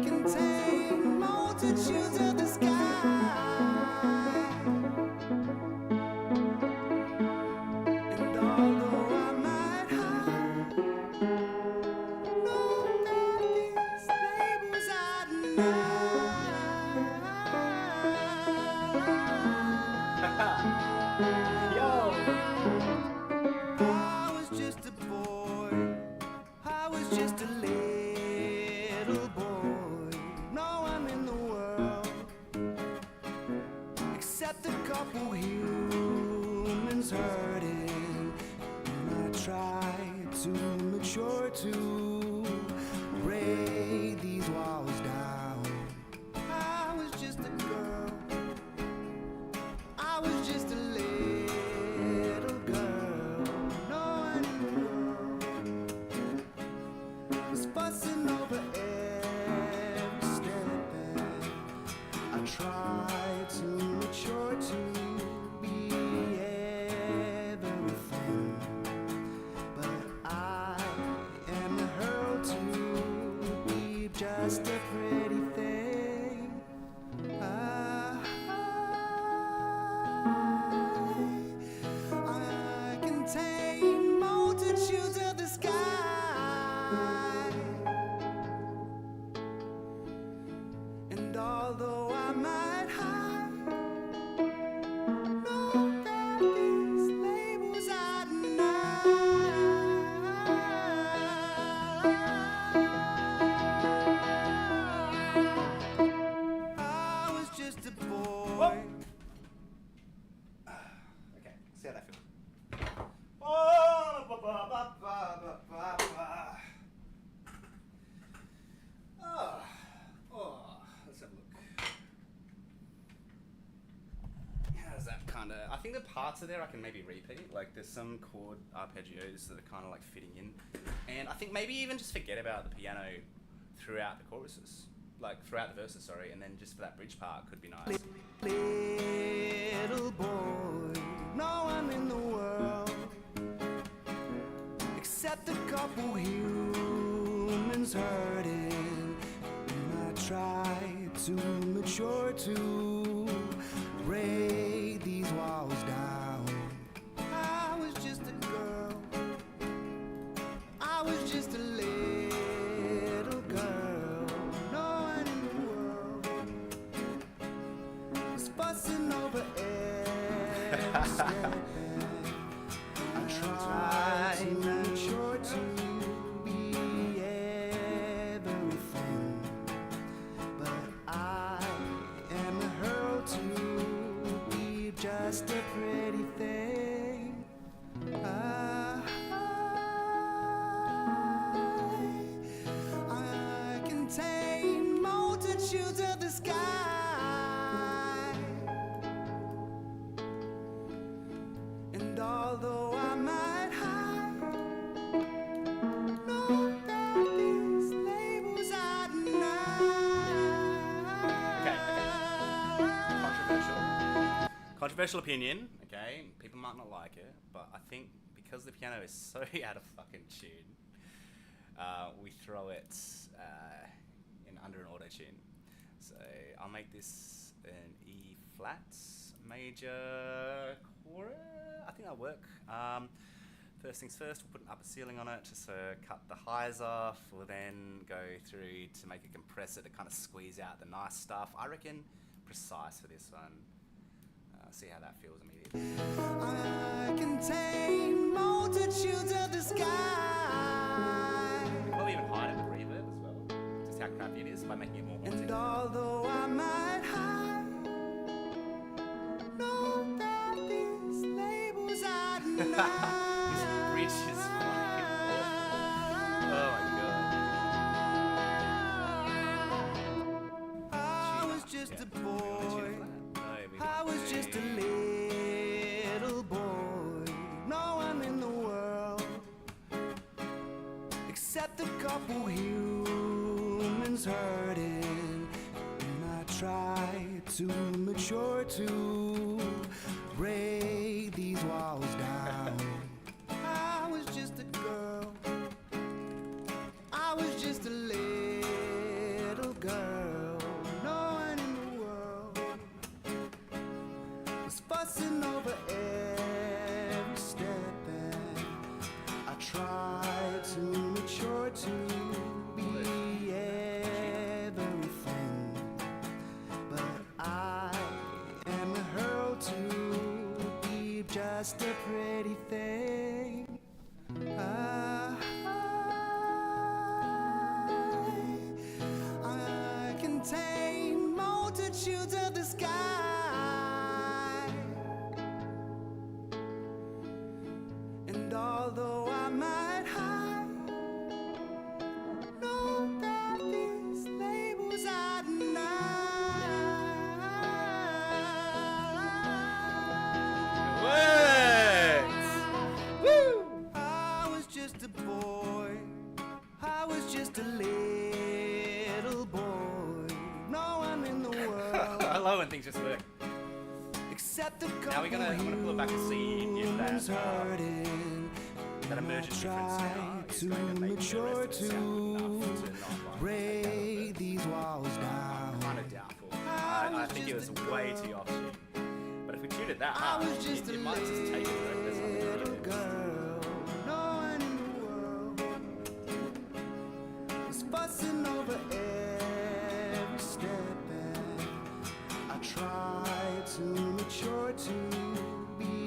contain multitudes of the sky. couple humans hurting, and I tried to mature to break these walls down. I was just a girl, I was just a little girl. No one in the world was fussing over every step, and I tried to mature to be everything, but I am hurled to be just a pretty thing. I contain multitudes of the sky, and although I might hide, know that these labels I deny. I was just a boy. Okay, see how that feels. Oh, let's have a look. How does that kind of? I think the parts are there I can maybe repeat. Like there's some chord arpeggios that are kind of like fitting in, and I think maybe even just forget about the piano throughout the choruses, like throughout the verses. Sorry, and then just for that bridge part could be nice. Little boy, no one in the world except a couple humans hurting, and I tried to mature to break these walls down. I was just a girl, I was just a little girl. No one in the world was fussing over every step, and I tried to mature to be everything, but I am hurled to be just a pretty thing. I contain multitudes of the sky, and although I might hide, know that these labels I deny. Controversial opinion, okay? People might not like it, but I think because the piano is so out of fucking tune, we throw it in under an auto tune. So I'll make this an E flat major chord. I think that'll work. First things first, we'll put an upper ceiling on it just to cut the highs off. We'll then go through to make a compressor to kind of squeeze out the nice stuff. I reckon precise for this one. See how that feels immediately. I contain multitudes of the sky, Probably even hide it with reverb as well. Just how crappy it is by making it more haunting. and although I might hide, know that these labels I deny. This bridge is fucking awful. Oh my god. I was just Yeah. a boy, No, we I want was just a little boy. No one in the world except a couple humans hurting, and I tried to mature to break these walls down. I was just a girl, I was just a little girl. No one in the world was fussing over every step, and I tried to mature to be everything, but I am hurled to be just a pretty thing. I contain multitudes of the sky, love when things just work. Except a Now I'm gonna pull it back and see if that emergent difference now is going to make the rest of it sound enough to not break these walls down. kind of doubtful. I think it was way too offshoot. But if we tuned it that hard, it might just take it. There's nothing really there. Girl, no one in the world was fussing over every step, and I tried to mature to be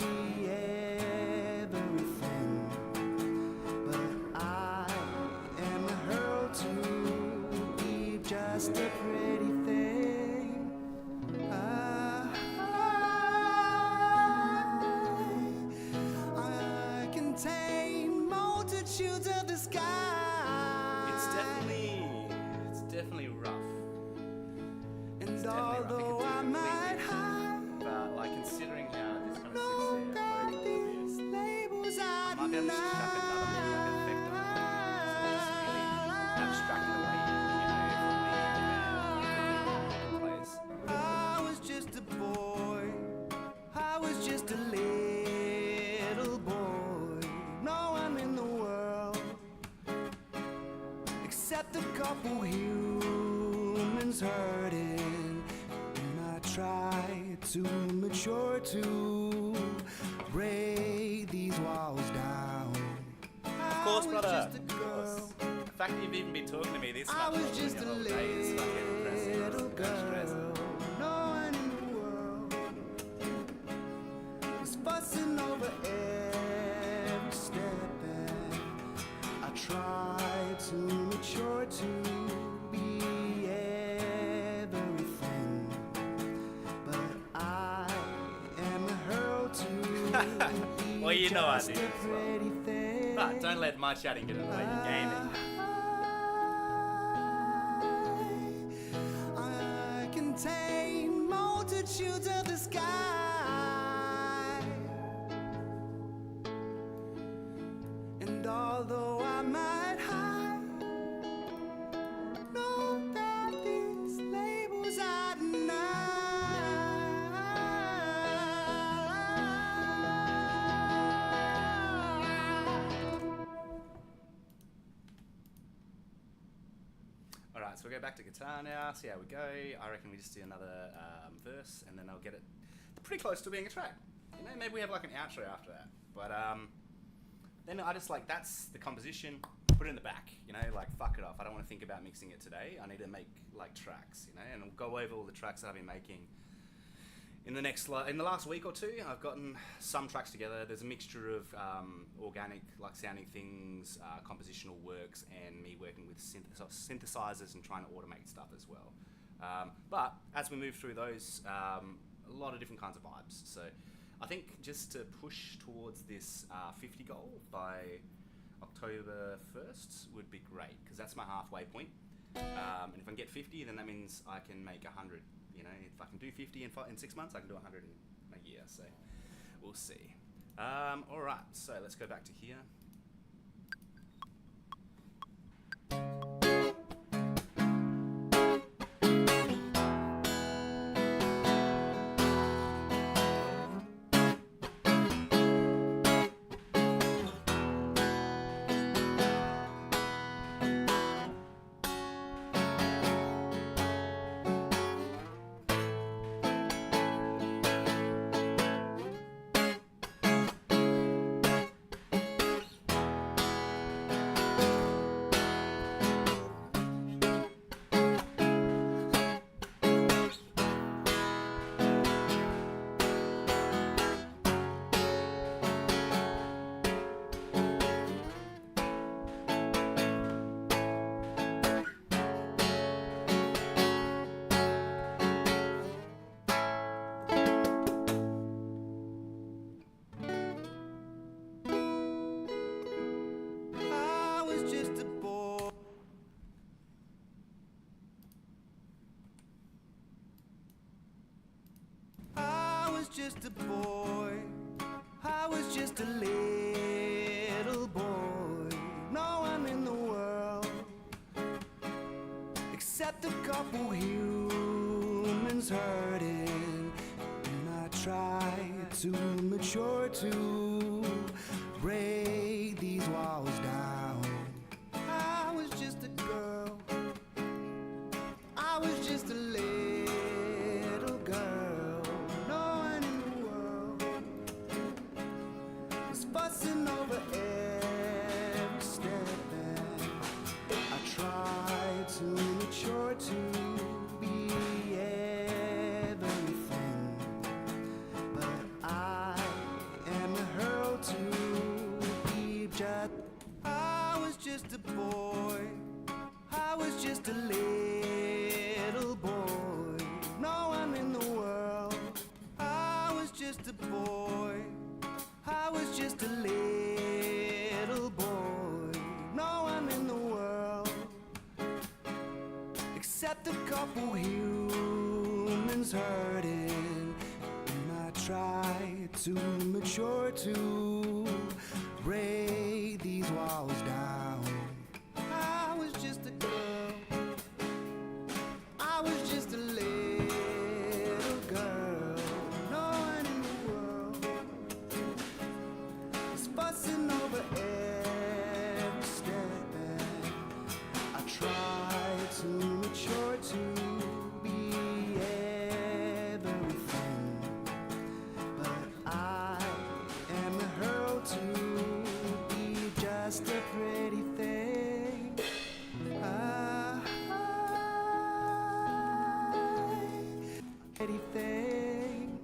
everything, but I am a hurl to be just a pretty thing. I contain multitudes of the sky. It's definitely rough. And although I might hide, But like considering how this kind of no sits there, got like, these labels I might be able to just chuck another like effect on it. So it's really abstracted away, from the place. I was just a boy. I was just a little boy. No one in the world except a couple humans hurting. And I tried to mature to break these walls down. Of course, brother. Of course. The fact that you've even been talking to me this I much was just a your whole day is fucking impressive. little Don't stress. girl. No one in the world was fussing over every step, and I tried to mature to be everything, but I am a hurl to be Well, you know I just do a as well. pretty thing. But don't let my chatting get in the way of your gaming. I contain multitudes of the sky. And although I might hide, know that these labels I deny. Alright, so we'll go back to guitar now, see how we go. I reckon we just do another verse and then I'll get it pretty close to being a track. You know, maybe we have like an outro after that. But then I just like, that's the composition, put it in the back, you know, like fuck it off. I don't want to think about mixing it today. I need to make like tracks, you know, and I'll go over all the tracks that I've been making. In the last week or two, I've gotten some tracks together. There's a mixture of organic, like sounding things, compositional works, and me working with synthesizers and trying to automate stuff as well. But as we move through those, a lot of different kinds of vibes. So I think just to push towards this 50 goal by October 1st would be great, because that's my halfway point. And if I can get 50, then that means I can make 100. You know, if I can do 50 in 6 months, I can do 100 in a year. So we'll see. All right, so let's go back to here. Just a boy, I was just a little boy. No one in the world except a couple humans feelings hurting, and I try to mature to break these walls down. I was just a girl, I was just a little girl. No one in the world was fussing over every step, and I tried to mature to be everything, but I am hurled to be just. I was just a boy, I was just a little boy. No one in the world. I was just a boy, I was just a little boy. No one in the world except a couple humans hurting, and I try to mature to break these walls down. I was just a girl, I was just a little girl. No one in the world was fussing over every step, and I tried to mature to be everything, but I am hurled to be just a pretty thing. Pretty thing.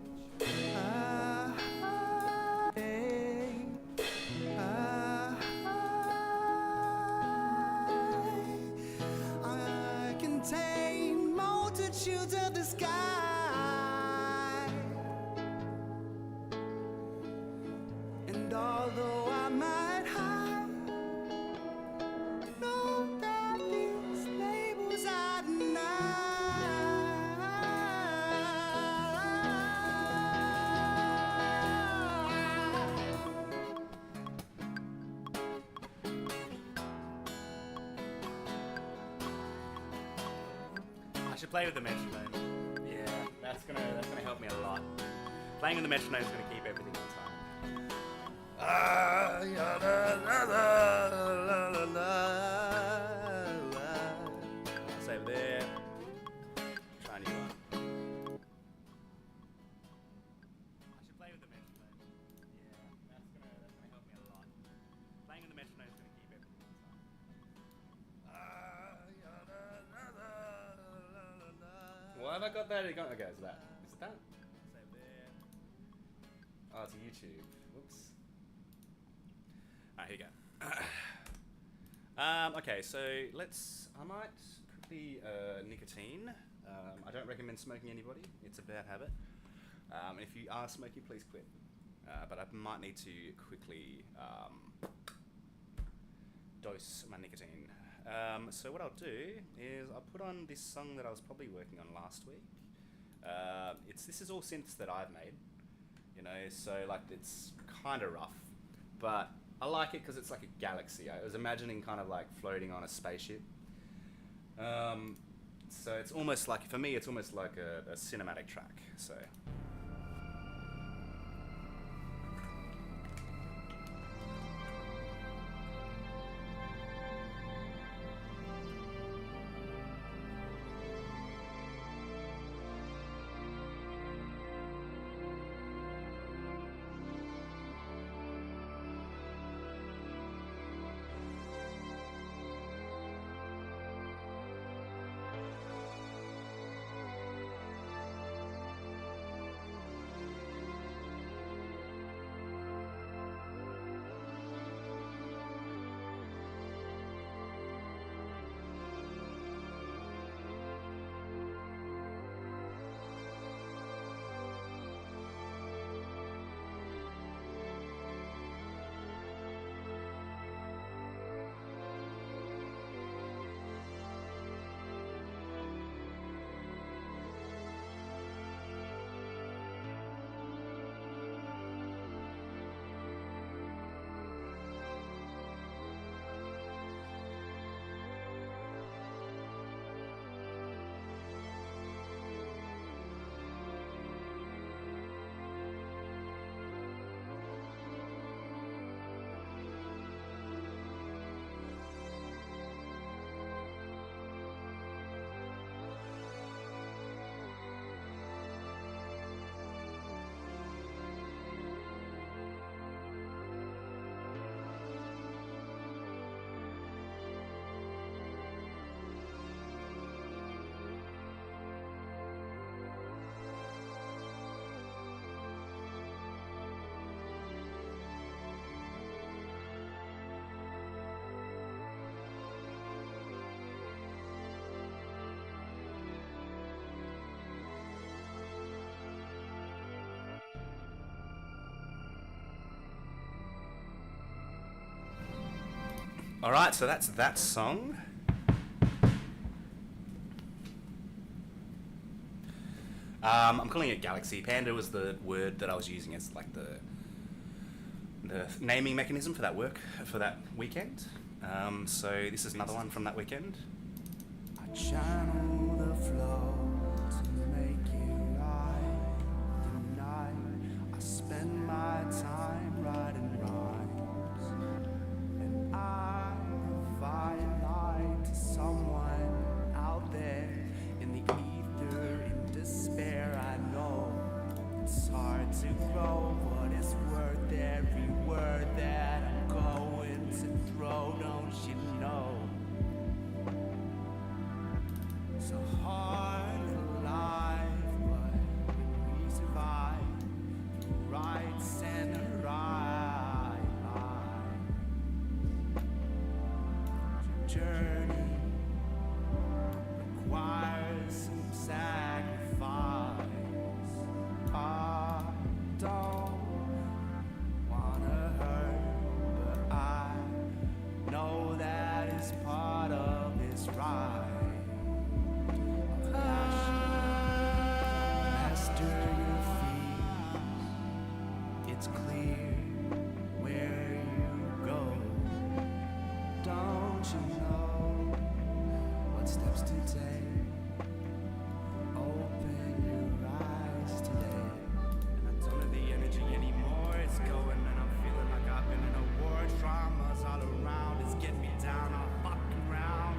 I contain multitudes of the sky, and although I might hide, know that these labels are I should play with the metronome. Yeah, that's gonna help me a lot. Playing with the metronome is gonna keep everything on time. Save there. Try a new one. I should play with the metronome. Yeah, that's gonna help me a lot. Playing with the metronome is gonna keep everything on time. Why have I got that? Okay, so that. Is it that? Save there. Oh, it's a YouTube. Whoops. Alright, here you go. Okay, so I might quickly, nicotine. I don't recommend smoking anybody. It's a bad habit. If you are smoking, please quit. But I might need to quickly dose my nicotine. So what I'll do is I'll put on this song that I was probably working on last week. This is all synths that I've made, you know, so like it's kind of rough, but I like it because it's like a galaxy. I was imagining kind of like floating on a spaceship. So it's almost like, for me, it's almost like a cinematic track. So. Alright, so that's that song. I'm calling it Galaxy. Panda was the word that I was using as like the naming mechanism for that weekend. So this is another one from that weekend. I channel the flow to make it right. The night I spend my time writing rhymes, and I provide light to someone out there in the ether, in despair. I know it's hard to grow, but it's worth every word that I'm going to throw. Don't you know? So hard alive, but we survive through rights and a right line. Your journey requires some sacrifice. I don't wanna hurt, but I know that is part of this ride. Master your feet. It's clear where you go. Don't you know what steps to take? Open your eyes today. And I don't have the energy anymore. It's going and I'm feeling like I've been in a war. Traumas all around. It's getting me down all fucking round.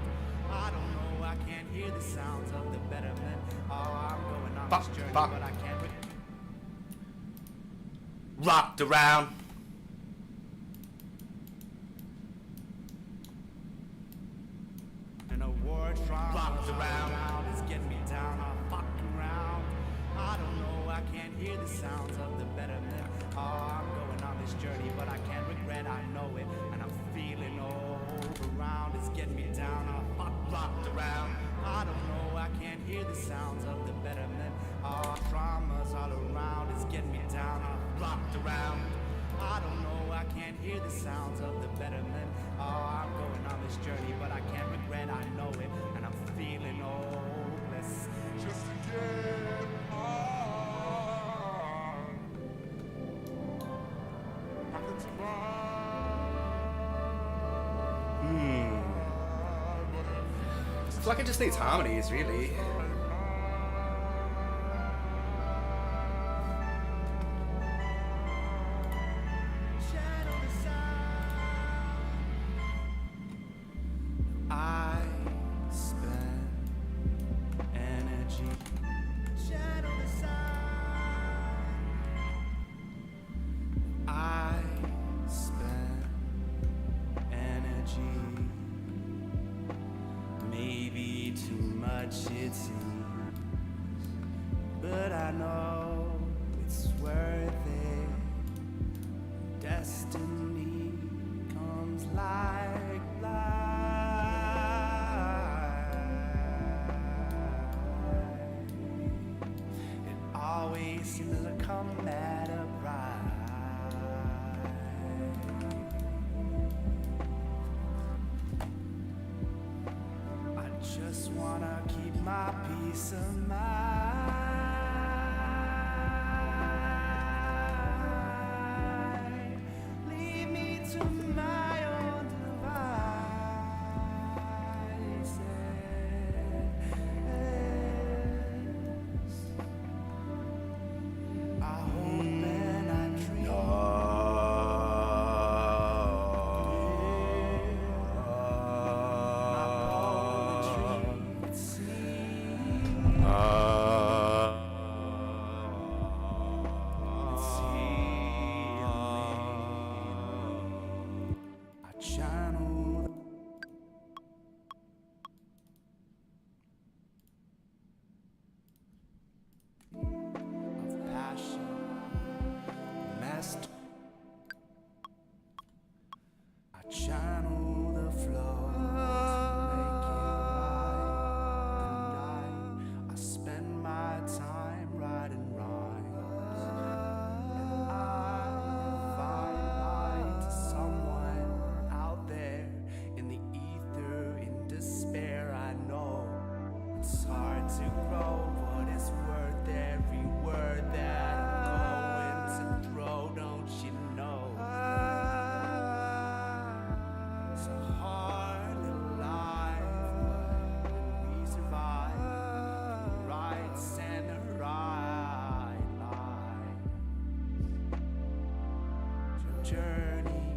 I don't know, I can't hear the sounds of the betterment. Oh, I'm going on this journey, but I can't. Rocked around. In a war trauma, Rocked around. It's getting me down all fucking round. I don't know, I can't hear the sounds of the betterment. Oh, I'm going on this journey, but I can't regret, I know it. And I'm feeling all around. It's getting me down all fucking rocked around. I don't know, I can't hear the sounds of the betterment. Oh, traumas all around. It's getting me down all rocked around. I don't know, I can't hear the sounds of the betterment. Oh, I'm going on this journey, but I can't regret, I know it. And I'm feeling hopeless. Just to get on. I can survive. It's like it just needs harmonies, really. I spend energy. Channel the sound. I spend energy. Maybe too much it seems, but I know it's worth it. Destiny comes like light. It always seems to come at a price. I just wanna keep my peace of mind. Leave me to my own devices. I hope and I dream. Channel of passion, master. I channel the flow to make it right. The night I spend my time writing rhymes, and I provide light to someone out there journey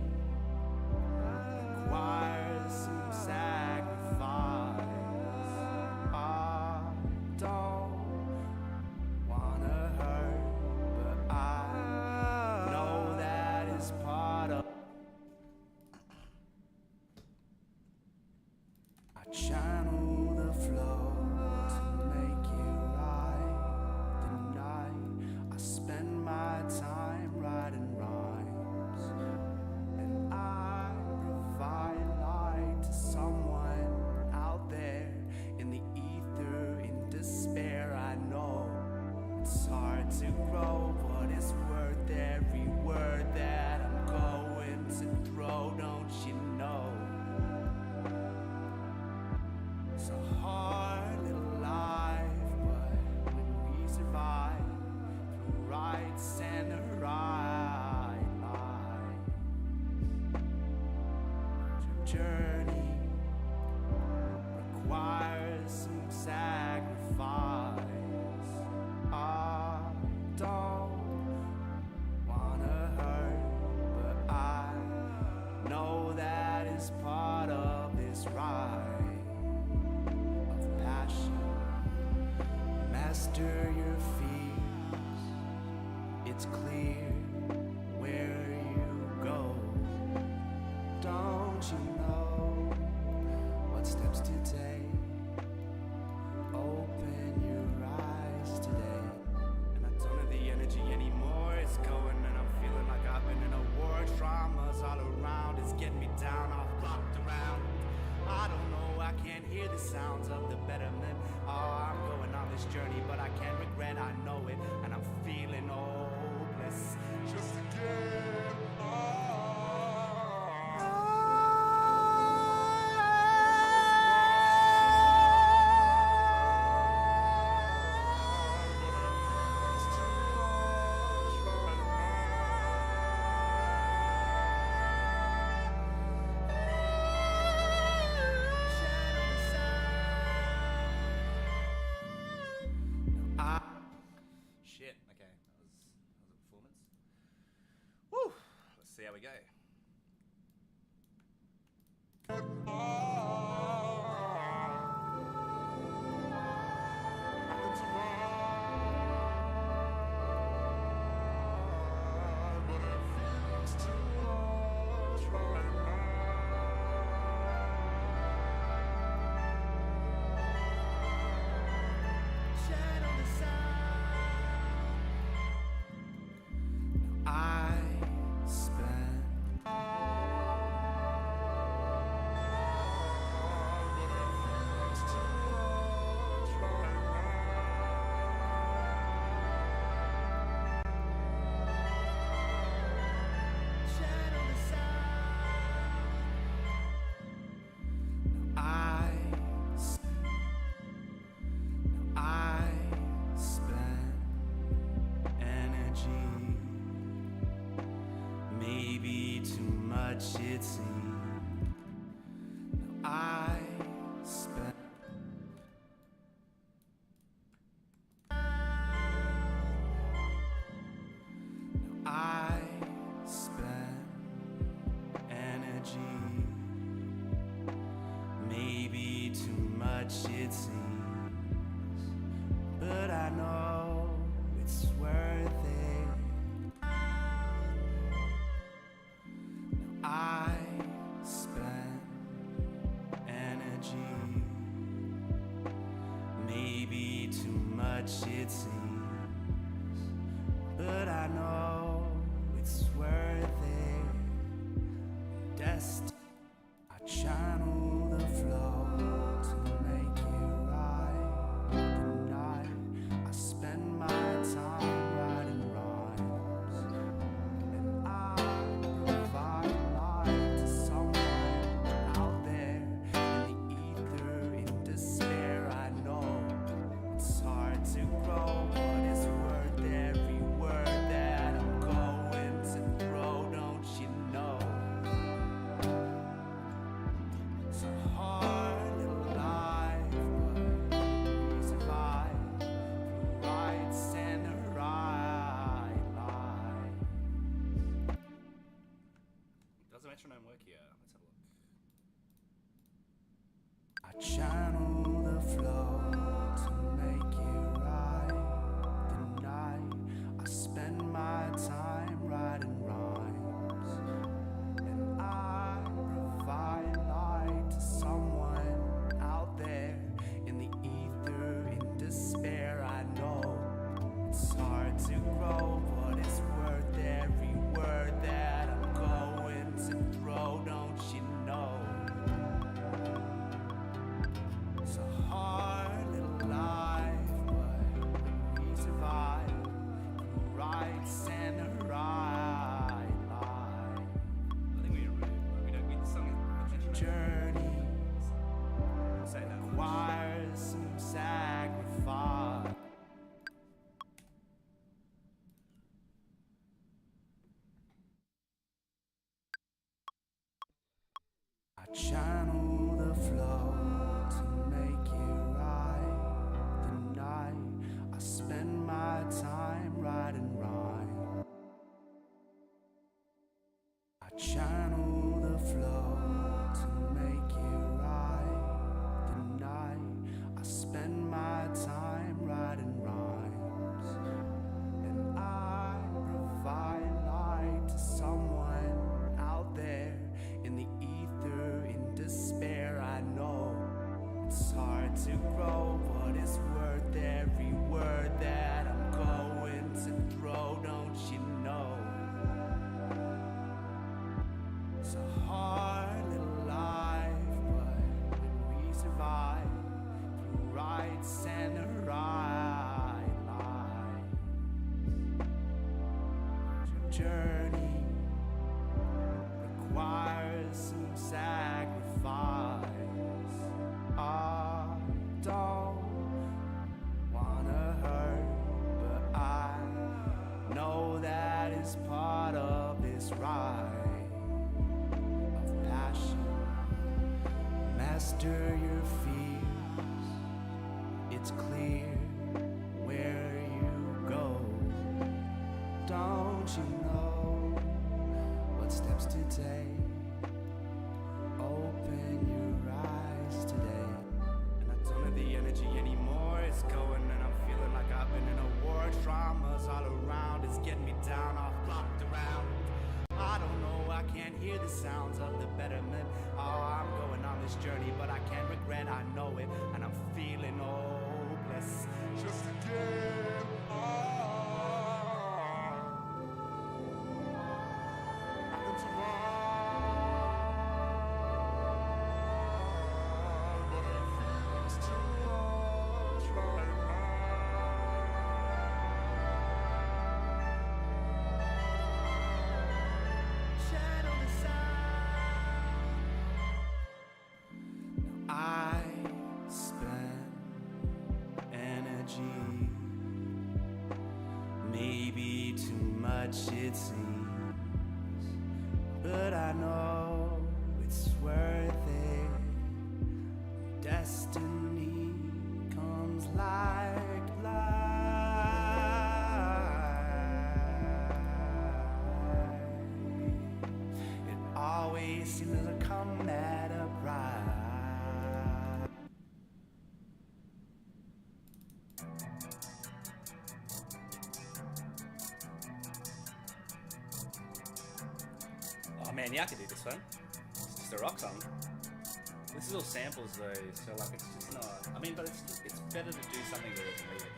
requires some sacrifice. I don't wanna hurt, but I know that is part of. I channel the flow to make it right. The night I spend my time writing rhymes, and I provide light to someone out there in the ether, in despair. I know it's hard to grow, but it's worth every word that I'm going to throw, don't you know? It's a hard little life, but when we survive through rights and the right life, your journey requires some sacrifice. I don't wanna hurt, but I know that is part of this ride of passion. Master your fears. It's clear where you go. Don't you know what steps to take? Open your eyes today. And I don't have the energy anymore. It's going and I'm feeling like I've been in a war. Traumas all around. It's getting me down. I've rocked around. I don't know, I can't hear the sounds of the betterment. Oh, I'm going on this journey, but I can't regret, I know it. And I'm feeling hopeless. Just to get Shit, okay, that was a performance. Woo! Let's see how we go. I spend I spend energy, maybe too much it seems. I spend I spend energy, maybe too much it seems, but I know it's worth it. I spend energy, maybe too much it seems, but I know it's worth it. I channel the flow to make it right. The night I spend my time writing rhymes, and I provide light to someone out there in the ether, in despair. I know it's hard to grow, but it's worth every word that I'm going to throw, don't you know? I channel the flow to make it right. The night I spend my time writing rhymes, and I provide light to someone out there in the ether, in despair. I know it's hard to grow, but it's worth every word that I'm going to throw, don't you know? It's a hard little life, but we survive through rights and the right life. I think we don't need the song. Journey Say that. requires some sacrifice. I channel the flow to make it right. The night I spend my time writing rhyme. I channel the flow to make it right. The night I spend my time writing rhymes, and I provide light to someone out there in the ether, in despair. I know it's hard to grow, but it's worth every word that I'm going to throw, don't you know? It's a hard little life, but when we survive through rights and the right life. Your journey requires some sacrifice. I don't wanna hurt, but I know that is part of this ride of passion. Master your fears. It's clear where you go. Don't you know what steps to take? Open your eyes today. And I don't have the energy anymore. It's going and I'm feeling like I've been in a war. Traumas all around. It's getting me down, off blocked around. I don't know, I can't hear the sounds of the betterment. Oh, I'm going on this journey, but I can't regret, I know it. And I'm feeling hopeless. Just to get on. Nothing to run, but it feels too much right now. Channel the sound. Now I spend energy, maybe too much it seems, but I know it's worth it. Destiny comes like light. It always seems to come at a price. Oh man, yeah, I could do this one. It's just a rock song. This is all samples though, so like it's just not. I mean, but it's better to do something with it than leave it.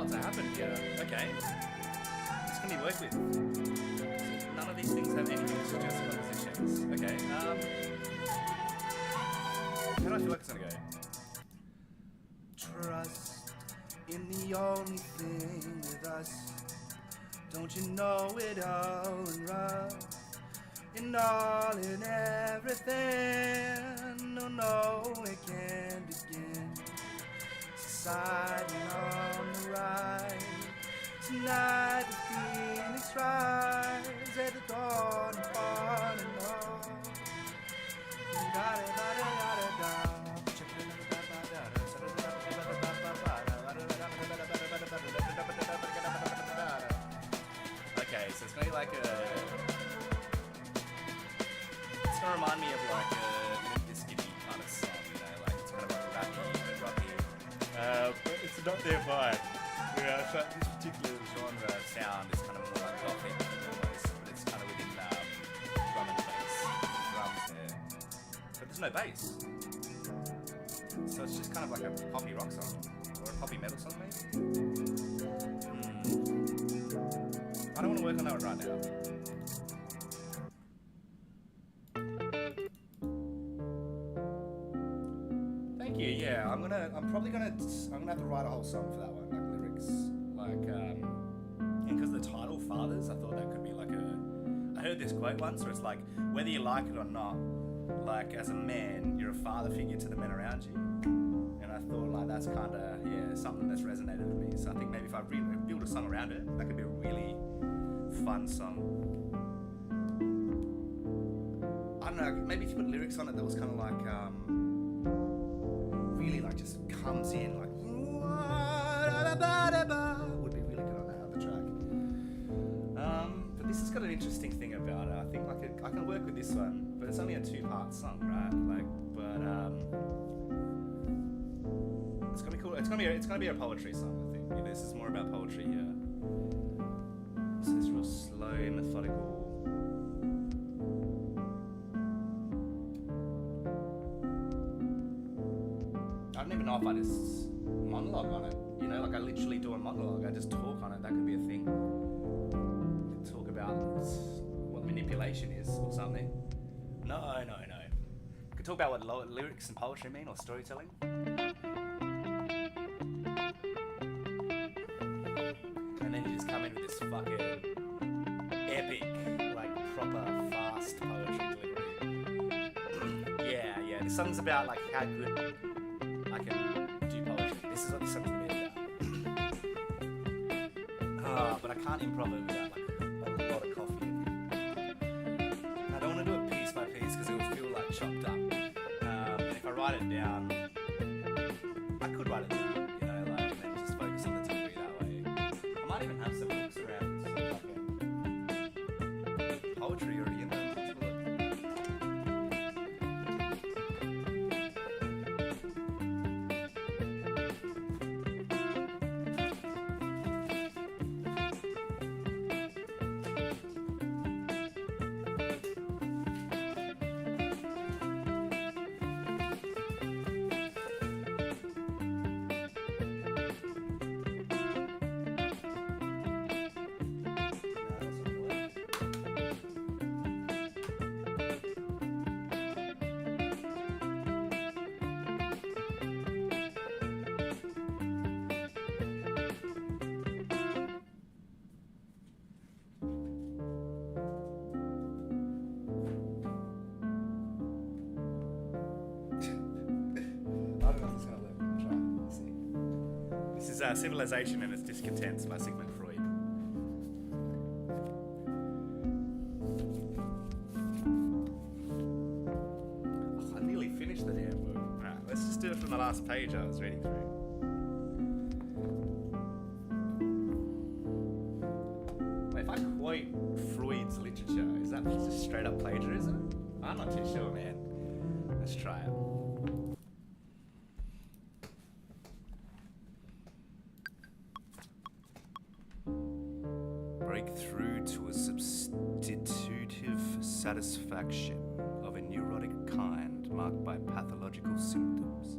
about to happen here. Okay. It's going to be worked with. None of these things have anything to suggest compositions. Okay. How do I feel like it's going to go? Trust in the only thing with us. Don't you know it all and rough in all and everything? No, it can't begin. Society on the rise. Tonight the phoenix rise at the dawn of on and on. Okay, so it's gonna be like a. It's gonna remind me of like a Biscuity kind of song, you know, like it's kind of like rappy, but rocky. But it's not their vibe. Yeah, so this particular genre sound is kind of more like gothic almost, but it's kind of within drum and bass, drums there. But there's no bass, so it's just kind of like a poppy rock song or a poppy metal song maybe. I don't want to work on that one right now. Thank you. Yeah, I'm probably gonna have to write a whole song for that one, like lyrics, like and because the title "Fathers," I thought that could be like I heard this quote once where it's like, whether you like it or not, like as a man, you're a father figure to the men around you. And I thought like that's kind of something that's resonated with me. So I think maybe if I build a song around it, that could be a really fun song. I don't know, maybe if you put lyrics on it that was kind of like really like just comes in like would be really good on that other track. But this has got an interesting thing about it. I think like I can work with this one, but it's only a 2-part song, right? Like, but it's gonna be cool. It's gonna be a poetry song. I think this is more about poetry here. So it's real slow, methodical. I don't even know if I just monologue on it. You know, like I literally do a monologue. I just talk on it. That could be a thing. You could talk about what manipulation is or something. No. You could talk about what lyrics and poetry mean or storytelling. And then you just come in with this fucking epic, like proper fast poetry delivery. Yeah. This song's about like how good I can do poetry. This is what this song's gonna be about. But I can't improv it without like a lot of coffee. I don't want to do it piece by piece because it will feel like chopped up. And if I write it down, I could write it down, you know, like and then just focus on the delivery that way. I might even have some books around with some fucking poetry already in them. Civilization and Its Discontents by Sigmund Freud. I nearly finished the damn book. Alright, let's just do it from the last page I was reading through. Wait, if I quote Freud's literature, is that just straight up plagiarism? I'm not too sure, man. Let's try it. Through to a substitutive satisfaction of a neurotic kind marked by pathological symptoms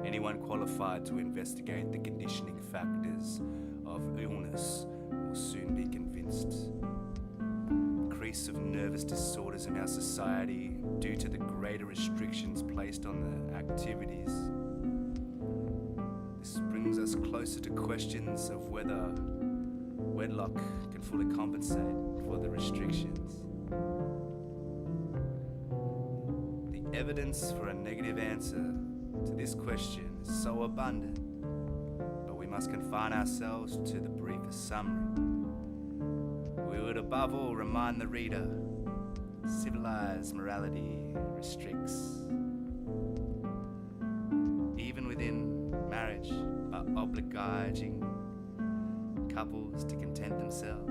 Anyone qualified to investigate the conditioning factors of illness will soon be convinced. Increase of nervous disorders in our society due to the greater restrictions placed on the activities. This brings us closer to questions of whether wedlock can fully compensate for the restrictions. The evidence for a negative answer to this question is so abundant, but we must confine ourselves to the briefest summary. We would above all remind the reader, civilized morality restricts. Even within marriage, by obliging couples to content themselves.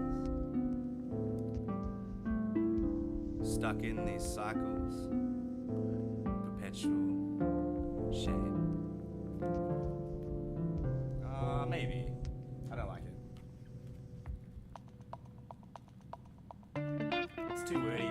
Stuck in these cycles, perpetual shame. Maybe. I don't like it. It's too wordy.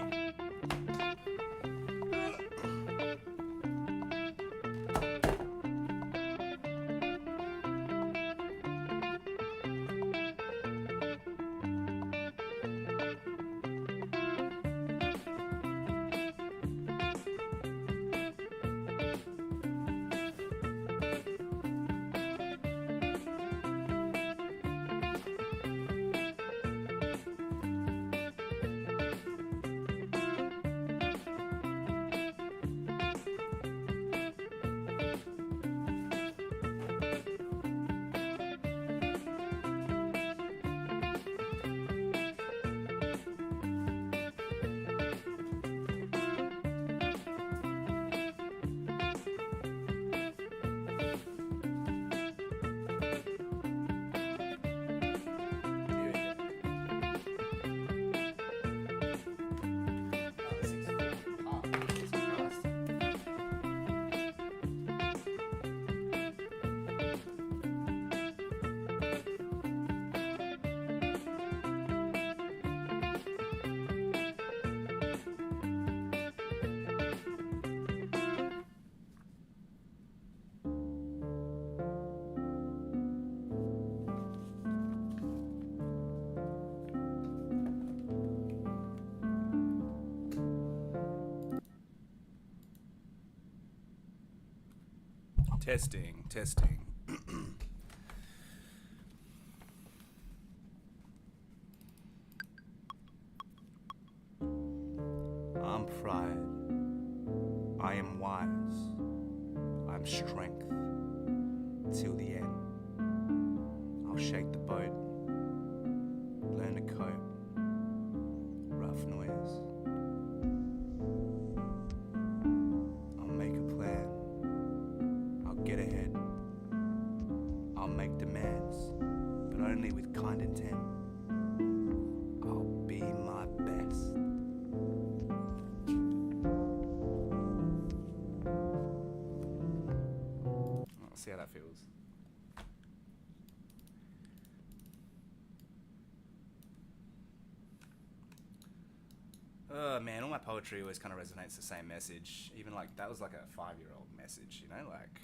Testing, testing. I'm pride. I am wise. I'm strength. Till the end. I'll shake the boat. Learn to cope. Rough noise. I'll make a plan. Get ahead. I'll make demands, but only with kind intent. I'll be my best. I'll see how that feels. Man, all my poetry always kind of resonates the same message. Even like, that was like a 5-year-old message, you know, like,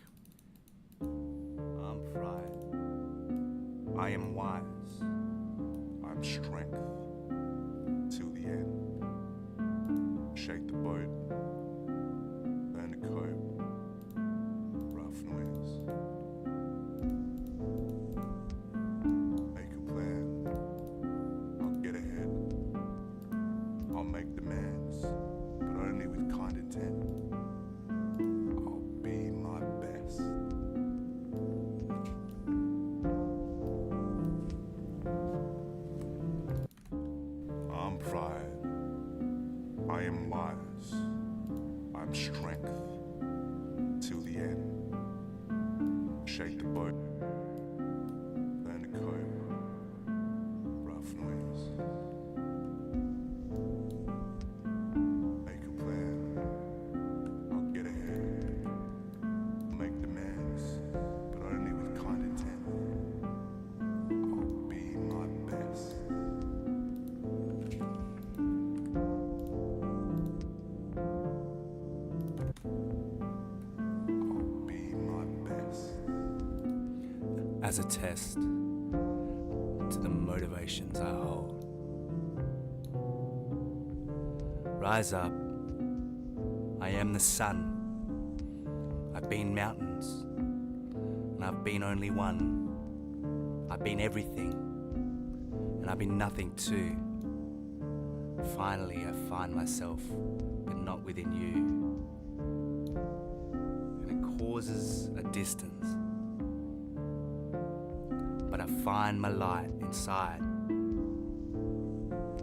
I'm pride. I am wise. I'm strength. Till the end. Shake the boat. Learn to cope. Rough noise. Make a plan. I'll get ahead. I'll make demands, but only with kind intent. I'll be my best. I'm pride. I am wise. I'm strength. Till the end. Shake the boat. Learn to cope. Rough noise. Make a plan. I'll get ahead. Make demands, but only with kind intent. I'll be my best. I'll be my best. as a test to the motivations I hold. Rise up, I am the sun. I've been mountains, and I've been only one. I've been everything, and I've been nothing too. Finally I find myself, but not within you. And it causes a distance, but I find my light inside.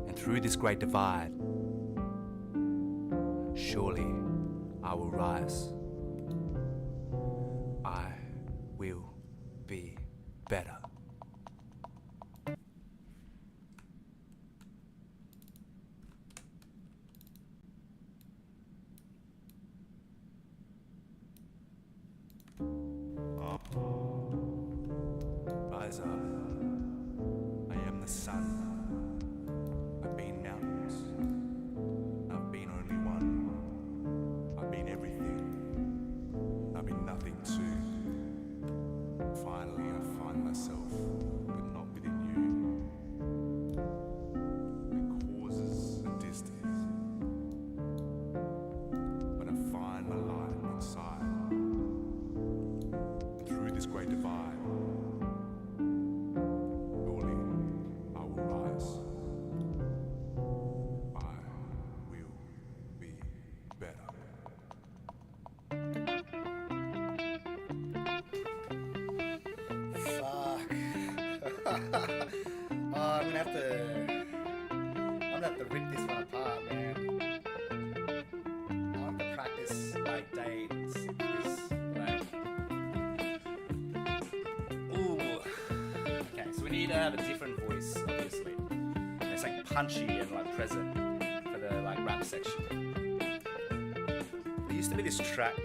And through this great divide, surely I will rise. I will be better. Rise up, I am the sun. I've been mountains, I've been only one. I've been everything, I've been nothing too. Finally I find myself, but not within you. It causes a distance, but I find my light inside. And through this great divide, surely I will rise. I will be better. Fuck. I'm gonna have to rip this one apart, man. I have to practice like days. This like. Ooh. Okay, so we need to have a different voice, obviously. It's like punchy and like present for the like rap section. There used to be this track.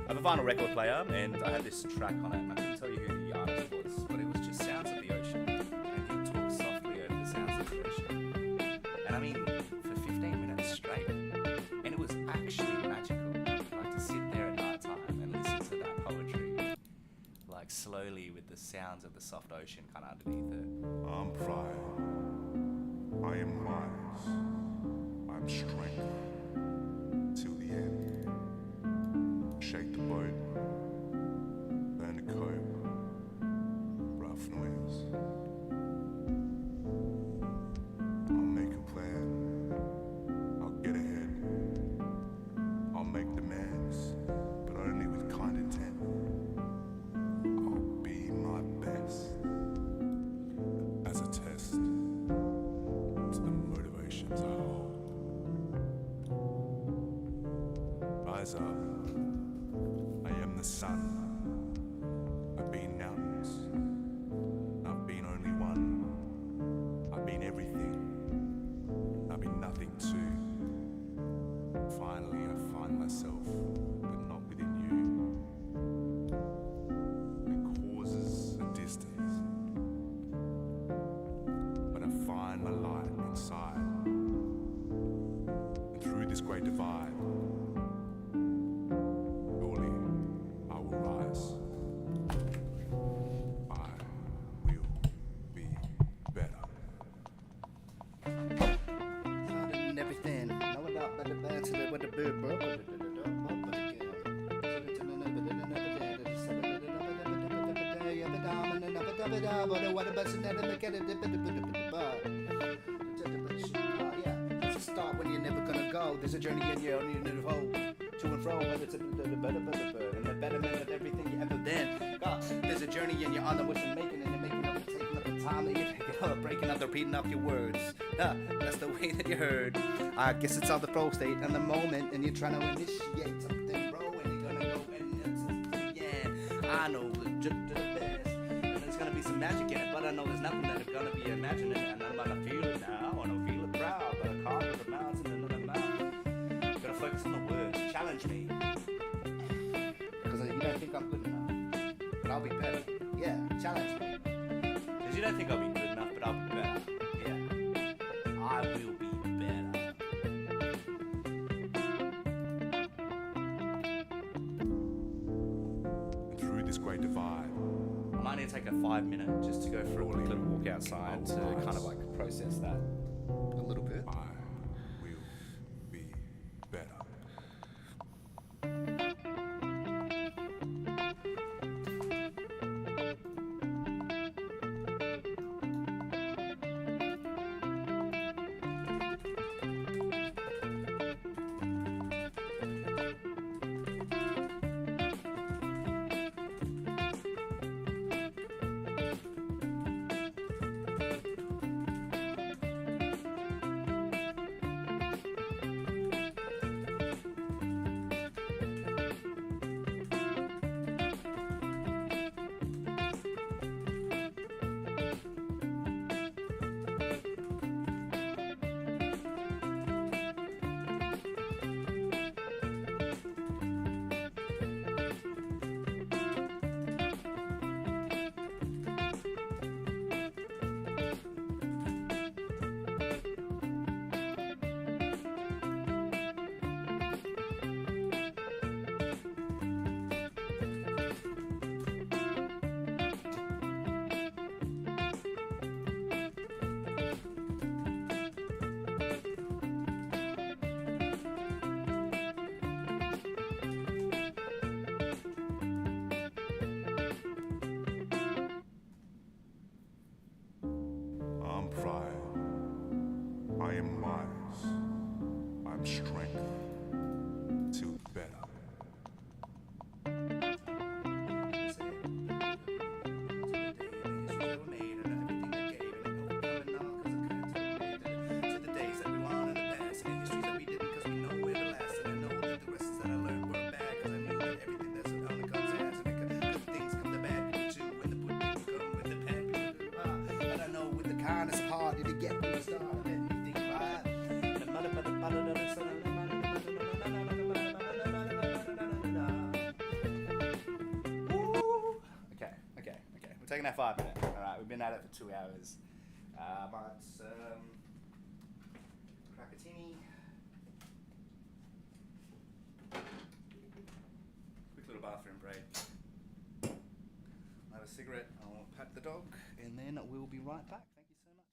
I have a vinyl record player, and I had this track on it, and I couldn't tell you who the artist was, but it was just sounds of the ocean, and he talked softly over the sounds of the ocean. And I mean, for 15 minutes straight, and it was actually magical, like to sit there at night time and listen to that poetry, like slowly with the sounds of the soft ocean kind of underneath it. I'm pride. I am wise. I'm strength. Till the end. Shake the boat. Burn the coke. Rough noise. I'll make a plan. I'll get ahead. I'll make demands, but only with kind intent. I'll be my best. As a test to the motivations I hold. Rise up, I am the sun. I've been mountains, I've been only one. I've been everything, I've been nothing too. Finally I find myself, but not within you. It causes a distance, but I find my light inside. And through this great divide, surely I will rise. I will be better. And everything. Know about better bands to what the bird bro. It's a start when you're never gonna go. There's a journey in your own unit of hope. To and fro, but it's a and the betterment of everything you ever been. God, there's a journey and you're on the wisdom making, and you're making up and taking up the time that you take up, breaking up, repeating up your words. That's the way that you heard. I guess it's on the flow state and the moment, and you're trying to initiate something, bro, and you're gonna go and yeah, I know the best, and there's gonna be some magic in it, but I know there's nothing that it's gonna be imagining, and I'm gonna feel it now, and I feel it proud, but I can't with the mouths and another mouth. Gotta focus on the words, challenge me, because you don't think I'm good enough, but I'll be better. Yeah, challenge me, because you don't think I'll be good enough, but I'll be better. Yeah, I will be better. take a 5 minute just to go for a quick little walk outside to kind of like process that a little bit. I will be better. I'm pride. I am wise. I'm strength. To better. Kindness of heart, did it get me started? Everything right. Woo. Okay. We're taking that 5 minutes. All right, we've been at it for 2 hours. But Cracatini. Quick little bathroom break. I'll have a cigarette. I'll pat the dog, and then we'll be right back. Thank you so much.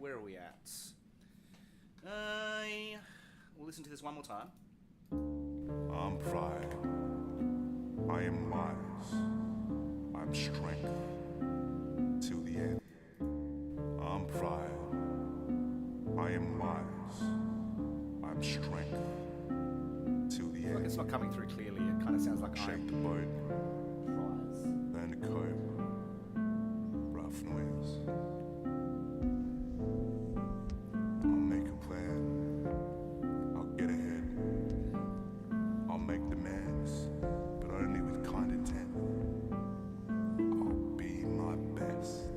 where are we at? We'll listen to this one more time. I'm pride. I am wise. I'm strength till the end. I'm pride. I am wise. I'm strength till the Like end. it's not coming through clearly. It kind of sounds like Shape the I'm boat, prize. learn to cope, rough noise. I'll make a plan. I'll get ahead. I'll make demands, but only with kind intent. I'll be my best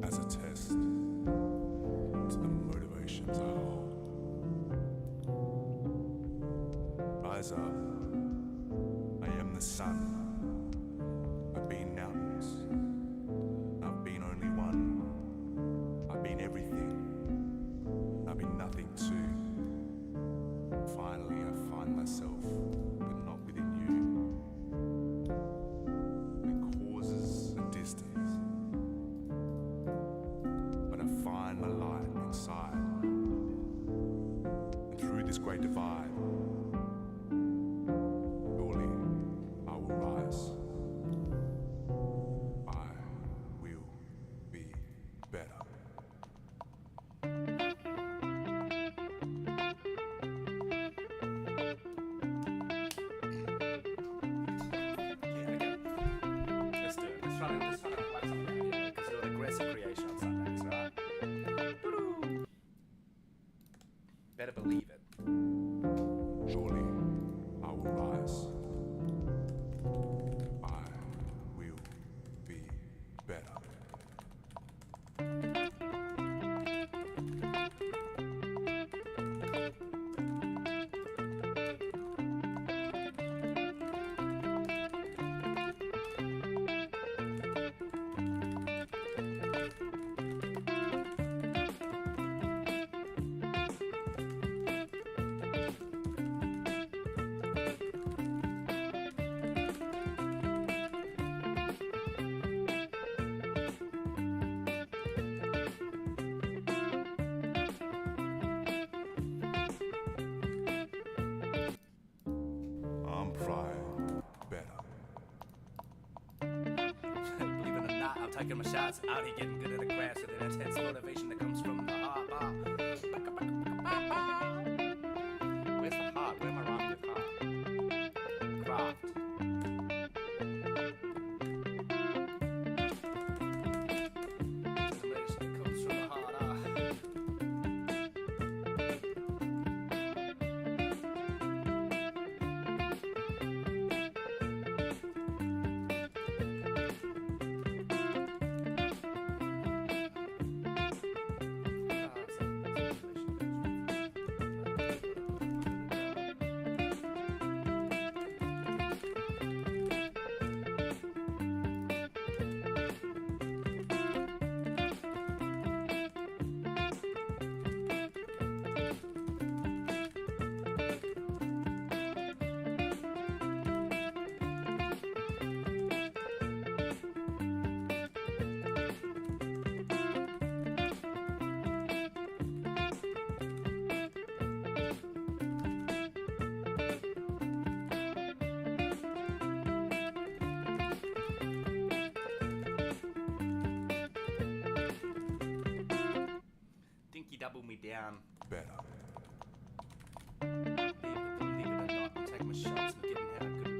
as a test to the motivations I hold. Rise up. I am the sun. I've been mountains. I've been only one. I've been everything. I've been nothing too. Finally, I find myself, but not within you. It causes a distance, but I find my light inside. And through this great divide, surely I will rise. I will be better. Let's do it. Let's try to like something out here because you're an aggressive creation on Sundays, right? Woo-hoo. Better believe it. Surely I will rise. I will be better. I'm pride better. Believe it or not, I'm taking my shots out here, getting good at the craft with an intense motivation that comes from the heart. Where's the heart? Where am I rhyming with heart? Craft. Motivation that comes from the heart. Dinky double me down. Better. Believe it or not, I'm taking my shots and getting how good.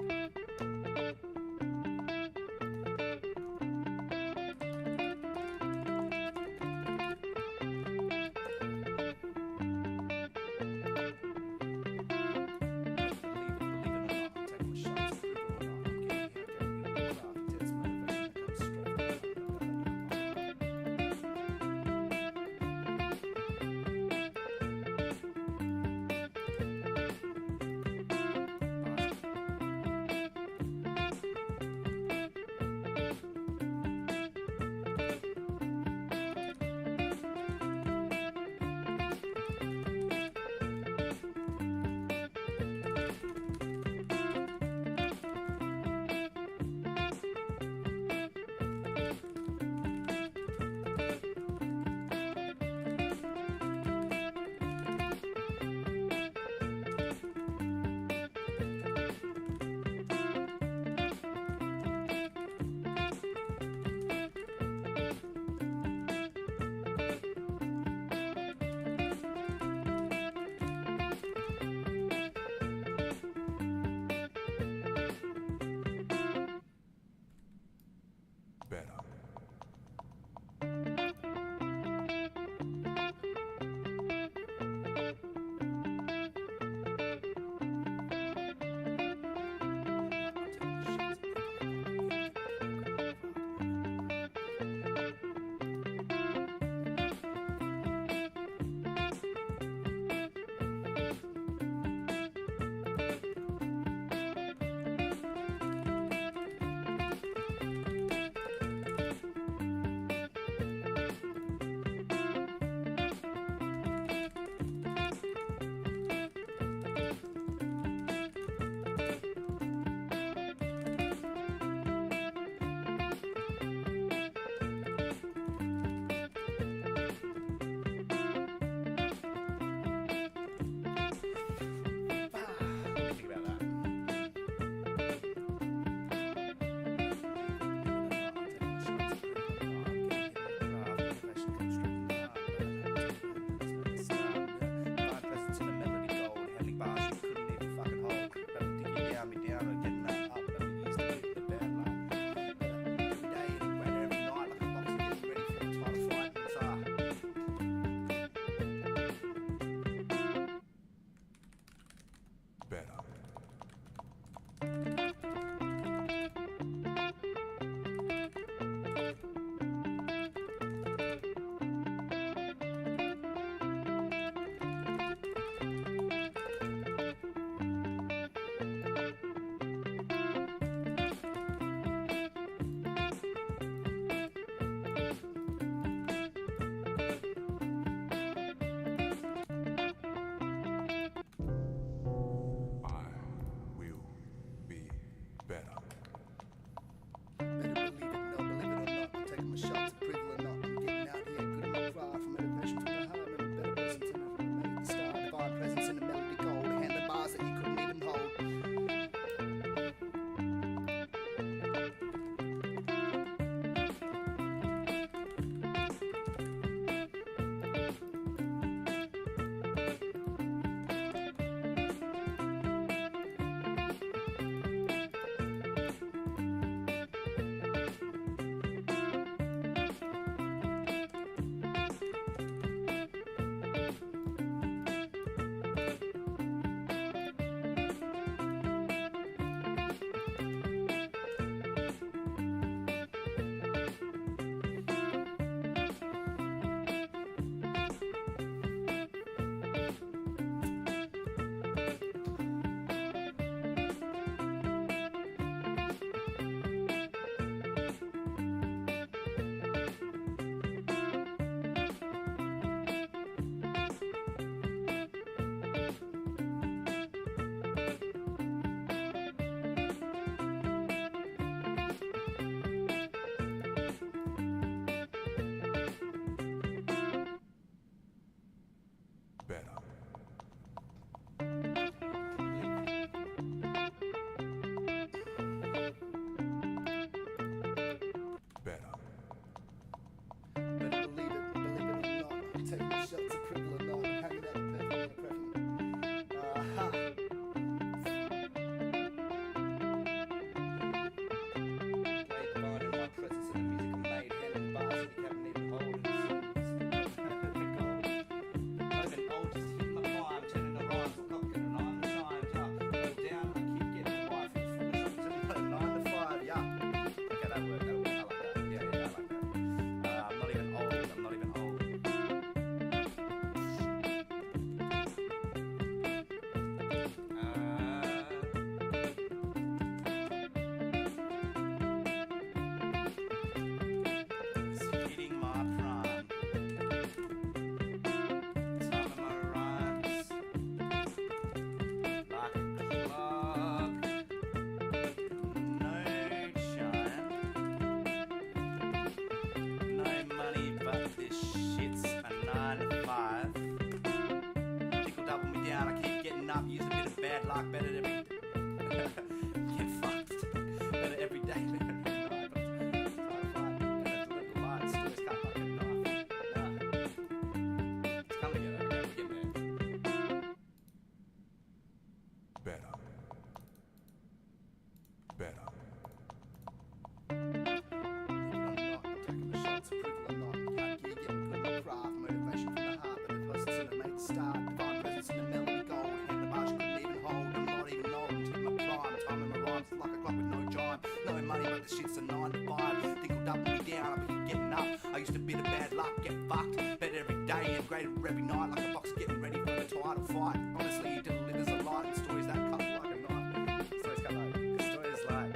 used to be the bad luck, get fucked. Better every day and greater every night, like a boxer getting ready for the title fight. Honestly, he delivers a light and stories that cut like a knife. Stories cut like, stories cut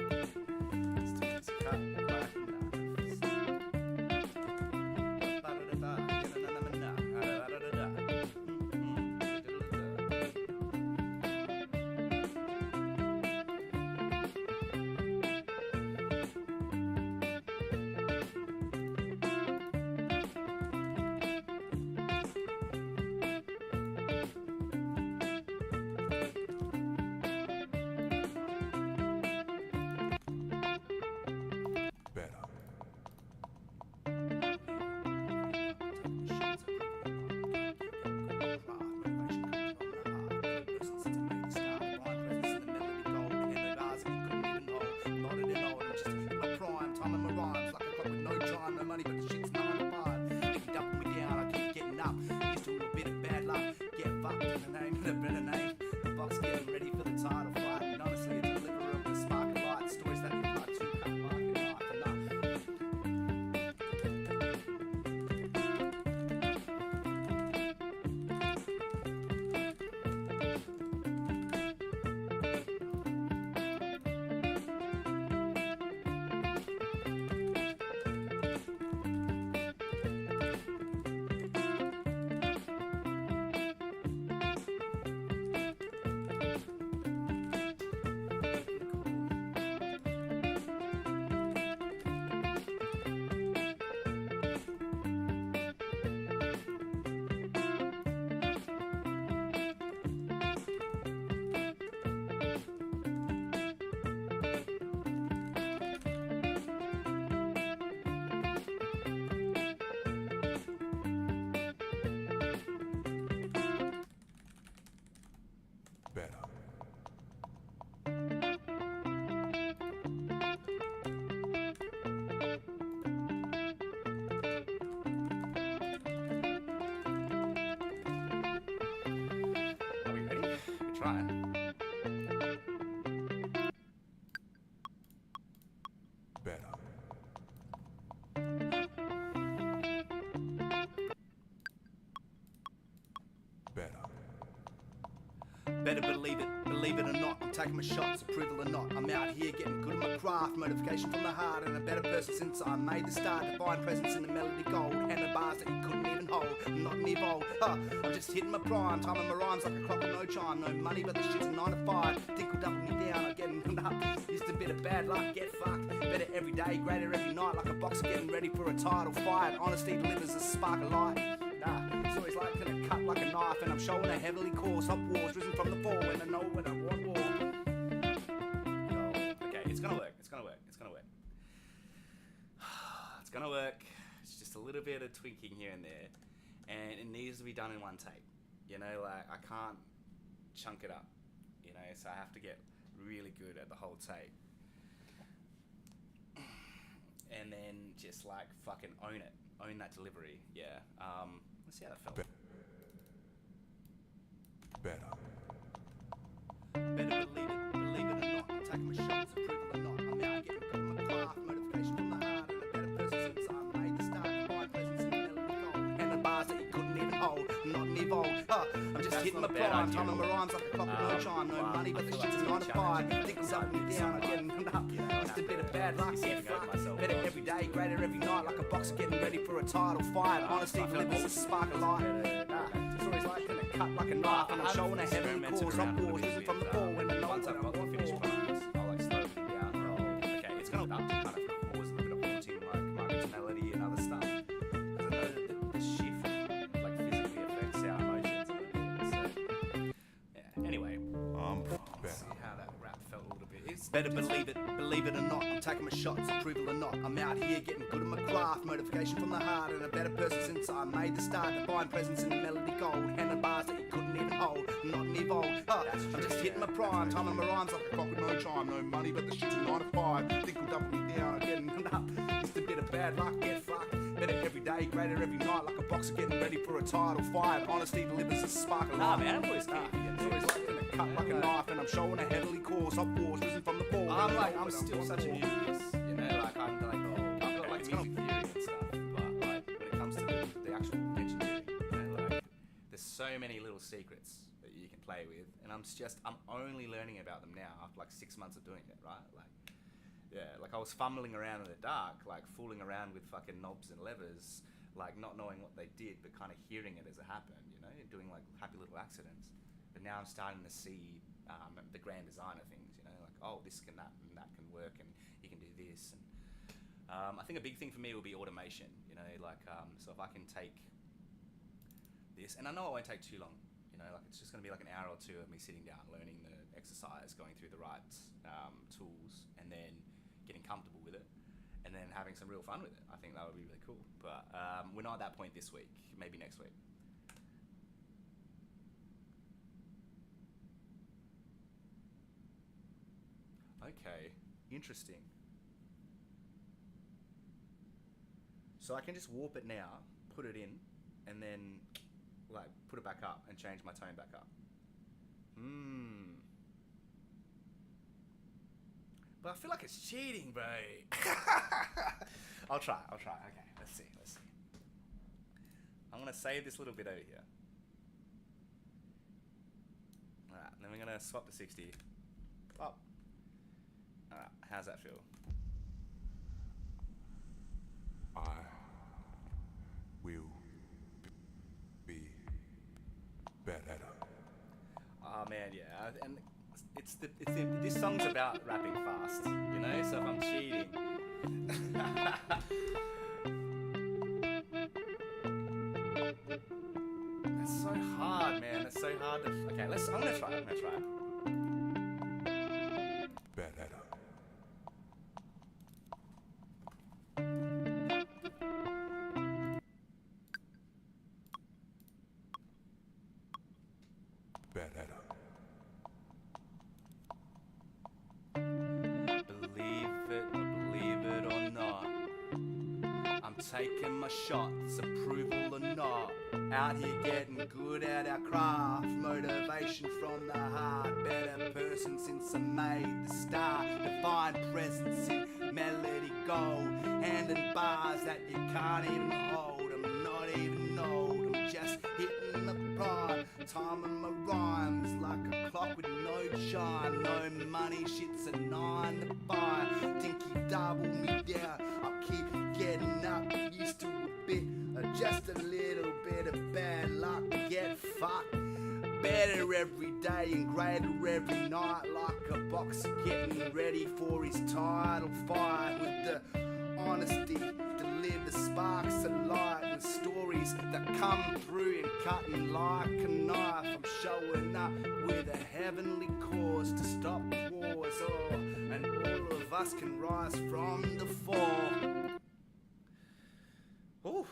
like a knife. Better. Better. Are we ready? We're trying. Better. Better. Better believe it or not, I'm taking my shots, approval or not. I'm out here getting good at my craft, motivation from the heart, and a better person since I made the start. Divine presence in the melody gold, and the bars that you couldn't even hold. I'm not an evolve, I'm just hitting my prime, timing my rhymes like a clock with no chime. No money, but the shit's a 9 to 5. Think will double me down, I'm getting up. Just a bit of bad luck, get fucked. Better every day, greater every night, like a boxer getting ready for a title fight. Honesty delivers a spark of light. Stories like gonna cut like a knife, and I'm showing a heavily caused hot wars risen from the fall, and I know when I want war. Okay, it's gonna work. It's gonna work. It's gonna work. It's gonna work. It's just a little bit of tweaking here and there, and it needs to be done in one take. You know, like I can't chunk it up. You know, so I have to get really good at the whole take, and then just like fucking own it, own that delivery. Yeah. Let's see how that felt. Better. Better believe it or not, I'm taking my shots, approval or not. I'm out getting good at my craft, motivation from the heart, and a better person since I made the start. Divine presence in the melody gold, and the bars that you couldn't even hold. I'm not an evolve, I'm just hitting my prime, timing my rhymes like a clock with no chime. No money, but the shit's a 9 to 5. Think I'm sucking me down, I'm getting up. Just a bit of bad luck, get fucked. Better every day, greater every night, like a boxer getting ready for a title fight. Honesty delivers a spark of light. Stories like gonna cut like a knife, and I'm showing a heavy cause hot wars risen from the fall, when I know Once what I've I got the want finished for. parts, I'll like slow it down. Okay, it's gonna up to kind of cause a little bit of haunting, like Margaret's melody and other stuff. Because I know that the shift like physically affects our emotions a little bit. So yeah. Anyway, let's see how that rap felt a little bit. It's Better believe it or not, I'm taking my shots, approval or not. I'm out here getting good at my craft, motivation from the heart, and a better person since I made the start. Divine presence in the melody gold, and the bars that you couldn't even hold. I'm not an evolve, I'm just hitting my prime, timing my rhymes like a clock with no chime. No money, but the shit's a 9 to 5. Think will double me down, I'm getting up. Just a bit of bad luck, get fucked. Better every day, greater every night, like a boxer getting ready for a title fight. Honesty delivers a spark of light. man, I'm always keeping it. Stories like gonna cut like a knife, and I'm showing a heavily caused hot wars risen from the fall. I'm still such a new to this, you know, like I'm like, I've got like music theory and stuff, but like so many little secrets that you can play with, and I'm only learning about them now after like 6 months of doing it, right? Like, yeah, like I was fumbling around in the dark, like fooling around with fucking knobs and levers, like not knowing what they did, but kind of hearing it as it happened, you know, doing like happy little accidents. But now I'm starting to see the grand design of things, you know, like, oh, this can that and that can work, and you can do this. And I think a big thing for me will be automation, you know, like, so if I can take this, and I know it won't take too long, you know, like it's just going to be like an hour or two of me sitting down, learning the exercise, going through the right tools, and then getting comfortable with it, and then having some real fun with it. I think that would be really cool. But we're not at that point this week, maybe next week. Okay, interesting. So I can just warp it now, put it in, and then like put it back up and change my tone back up. But I feel like it's cheating, bro. I'll try. Okay, let's see. I'm gonna save this little bit over here. Alright, then we're gonna swap to 60. Up. Alright, how's that feel? I will be better. Oh man, yeah, and this song's about rapping fast, you know. So if I'm cheating, that's so hard, man. That's so hard to. Okay, I'm gonna try. Better. Better. Believe it or not, I'm taking my shots, approval or not. Out here getting good at our craft, motivation from the heart. Better person since I made the start. Divine presence in melody gold, handing bars that you can't even hold. I'm not even old, I'm just hitting the prime. Timing my rhymes like a clock with no chime. No money, shit's a 9 to 5. Think you double me down, I'll keep getting up. Used to a bit, just a little bit of bad luck. Get fucked. Better every day and greater every night. Like a boxer getting ready for his title fight. With the honesty, deliver sparks of light. With stories that come through and cutting like a knife. I'm showing up with a heavenly cause to stop wars. Oh, and all of us can rise from the fall. Ooh,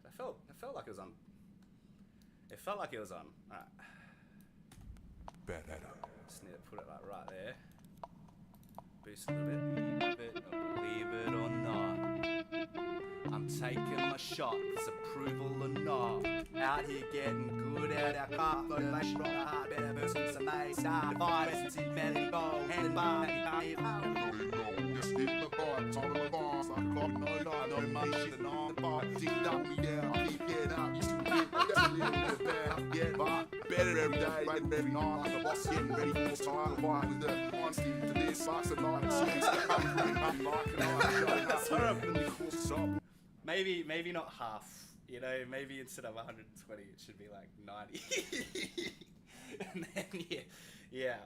that felt like it was on. It felt like it was on. Alright. Better. Just need to put it like right there. Boost a little bit. Believe it or not, I'm taking my shots, approval or not. Out here getting good at our craft, motivation from the heart. Better person to make start. Divine essence in melody gold, handed by. Just hit the bar, time of the bar. It's like a clock, no lie, no money, shit, and on the bar. Dig down me down, I keep getting up. Used to get just a little bit bad, I get by. Better every day, right every night. Like a boss getting ready for this time to fight. With the honesty to this, sparks of light. That's horrible. Cool stop. Maybe not half. You know, maybe instead of 120, it should be like 90. And then yeah.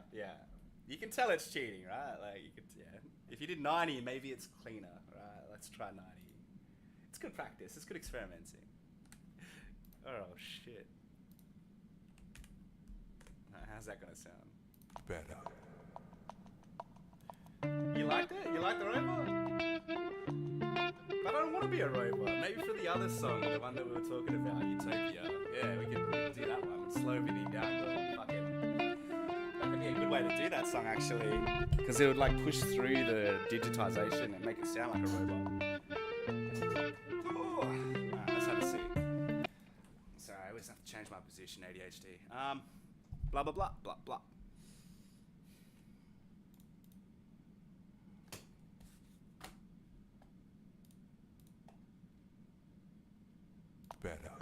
You can tell it's cheating, right? Like you could, yeah. If you did 90, maybe it's cleaner, right? Let's try 90. It's good practice. It's good experimenting. Oh shit. How's that gonna sound? better. You liked it? You like the robot? But I don't want to be a robot. Maybe for the other song, the one that we were talking about, Utopia. Yeah, we could do that one. Slow everything down, going fucking. That could be a good way to do that song, actually, because it would like push through the digitization and make it sound like a robot. Alright, let's have a see. Sorry, I always have to change my position. ADHD. Blah blah blah blah blah. Better.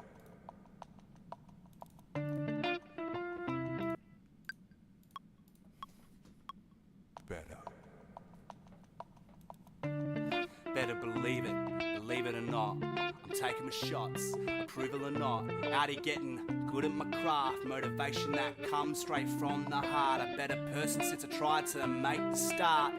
believe it or not. I'm taking my shots, approval or not. Out here getting good at my craft, motivation that comes straight from the heart. A better person since I tried to make the start.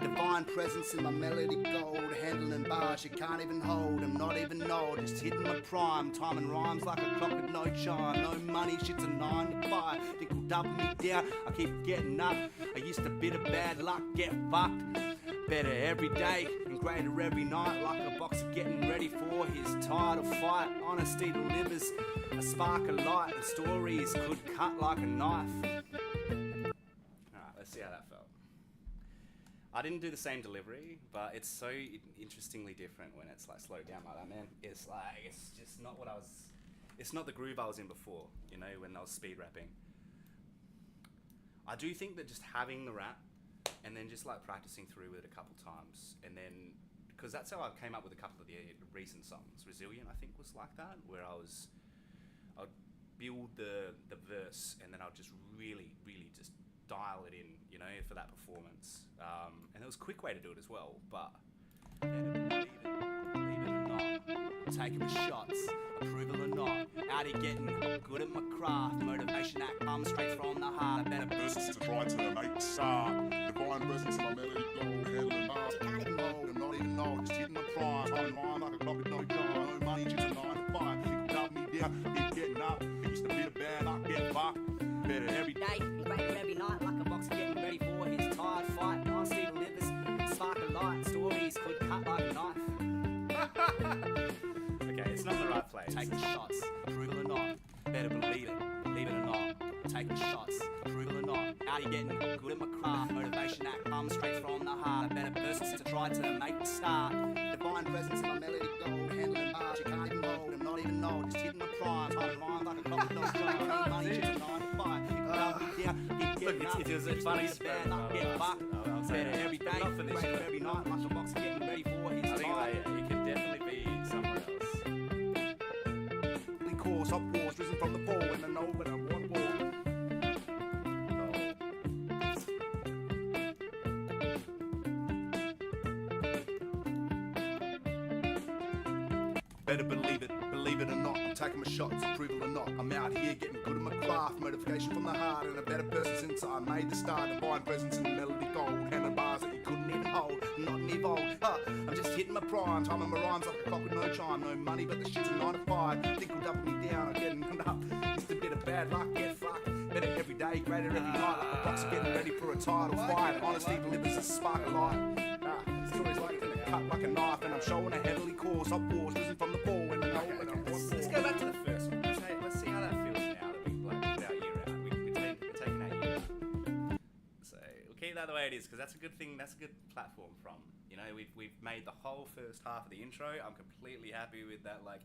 Divine presence in my melody gold, handling bars you can't even hold. I'm not even old, just hitting my prime. Timing rhymes like a clock with no chime. No money, shit's a 9 to 5. Think will double me down, I keep getting up. I used to bit of bad luck, get fucked. Better every day and greater every night. Like a boxer getting ready for his title fight. Honesty delivers a spark of light, and stories could cut like a knife. Alright, let's see how that felt. I didn't do the same delivery, but it's so interestingly different when it's like slowed down like that, man. It's like, it's just not what I was, it's not the groove I was in before, you know, when I was speed rapping. I do think that just having the rap and then just like practicing through with it a couple times, and then, because that's how I came up with a couple of the recent songs. Resilient, I think, was like that, where I'd build the verse and then I'd just really just dial it in, you know, for that performance. And there was a quick way to do it as well, but believe it or not, I'm taking my shots, approval or not. Out here getting good at my craft, motivation that comes straight from the heart. A better Verses to try to make start. Divine presence in my melody gold, handling bars you can't even hold. I'm not even old, just hitting my prime. Timing rhyme like a clock with no chime. No money, just a 9 to 5. People cut me down, keep getting up. It used to be a bad luck, get fucked. Better every day, greater every night. Like a boxer getting ready for his tired fight. Honesty delivers spark of light. Stories could cut like a knife. Okay, it's not in the right place. Taking shots, approval or not. Better believe it or not. Taking shots, approval or not. Out here getting good at my craft, motivation that comes straight from the heart. A better person since I tried to make the start. Divine presence in my melody gold, handling bars you can't even hold. I'm not even old, just hitting my prime. Timing rhymes like a clock with no chime. No money, just a 9 to 5. People cut me down, keep getting up. It's funny. Bad luck, get fucked. Better every day, greater every night. Like a boxer getting ready for his I think time. it can definitely be somewhere else. We cause up wars risen from the fall, and I know when I want war. Better believe it or not. I'm taking my shots, approval or not. I'm out here getting good at my craft, motivation from the heart, and a better person since I made the start. Divine presence in the melody gold, handling bars that you couldn't even hold. I'm not an evolved, I'm just hitting my prime, timing my rhymes like a clock with no chime. No money, but the shit's a 9 to 5. Think will double me down, I'm getting up. Just a bit of bad luck, get fucked. Better every day, greater every night. Like a boxer getting ready for a title fight. Honesty delivers a spark of light. Stories like it cut like a knife, and I'm showing a heavily cause up wars risen from the fall. And I know when I'm Let's go back to the first one. Let's see how that feels now that we like put our year out. We're taking our year out. So we'll keep that the way it is, because that's a good thing. That's a good platform from. You know, we've made the whole first half of the intro. I'm completely happy with that, like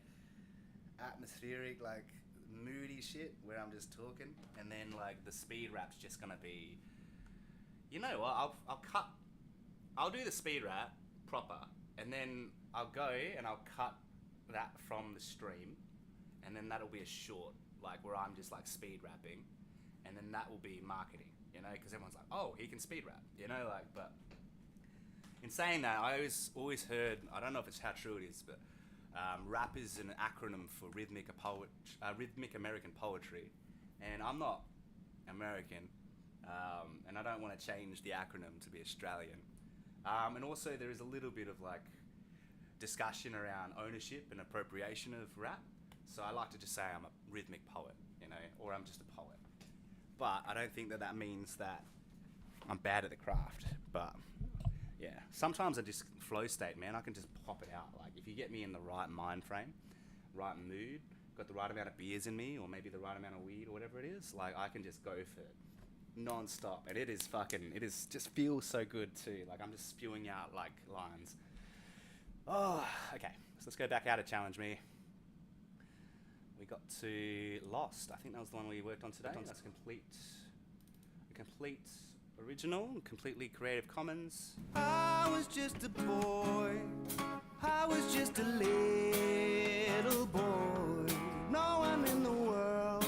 atmospheric, like moody shit where I'm just talking, and then like the speed rap's just gonna be. You know what? I'll do the speed rap proper, and then I'll go and I'll cut that from the stream, and then that'll be a short, like where I'm just like speed rapping, and then that will be marketing, you know, because everyone's like, oh, he can speed rap, you know, like. But in saying that, I always heard, I don't know if it's how true it is, but rap is an acronym for rhythmic American poetry, and I'm not American, and I don't want to change the acronym to be Australian. And also there is a little bit of like discussion around ownership and appropriation of rap. So I like to just say I'm a rhythmic poet, you know, or I'm just a poet. But I don't think that means that I'm bad at the craft. But yeah, sometimes I just flow state, man. I can just pop it out. Like if you get me in the right mind frame, right mood, got the right amount of beers in me, or maybe the right amount of weed or whatever it is, like I can just go for it non-stop, and it just feels so good too. Like I'm just spewing out like lines. Oh, okay, so let's go back out to Challenge Me. We got to Lost. I think that was the one we worked on today. That's a complete original, completely Creative Commons. I was just a boy, I was just a little boy. No one in the world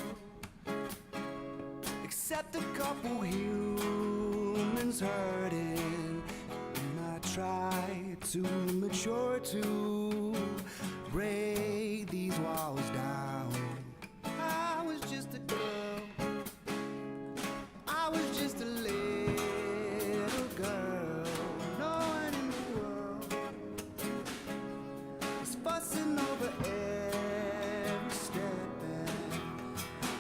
except a couple humans hurting. And I tried too mature to break these walls down. I was just a girl. I was just a little girl. No one in the world was fussing over every step, and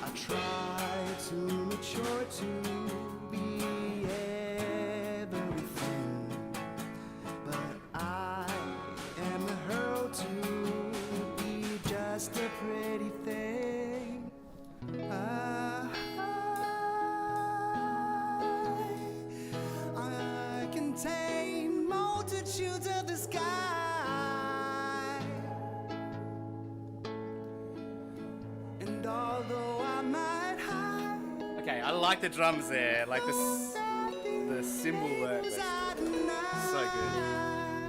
I tried to mature to be everything, but I am hurled to be just a pretty thing. I contain multitudes of the sky, and although I might hide, Okay, I like the drums there, like the cymbal work. Was so good.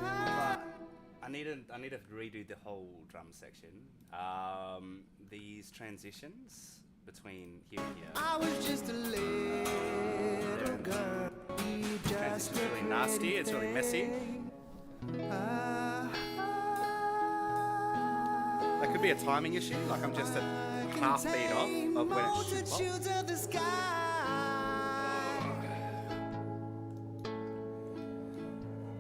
But I need to redo the whole drum section. These transitions between here and here. I was just a little girl. Transition's really nasty. It's really messy. That could be a timing issue. Like I'm just a half beat off of when it should pop. Multitudes of the sky,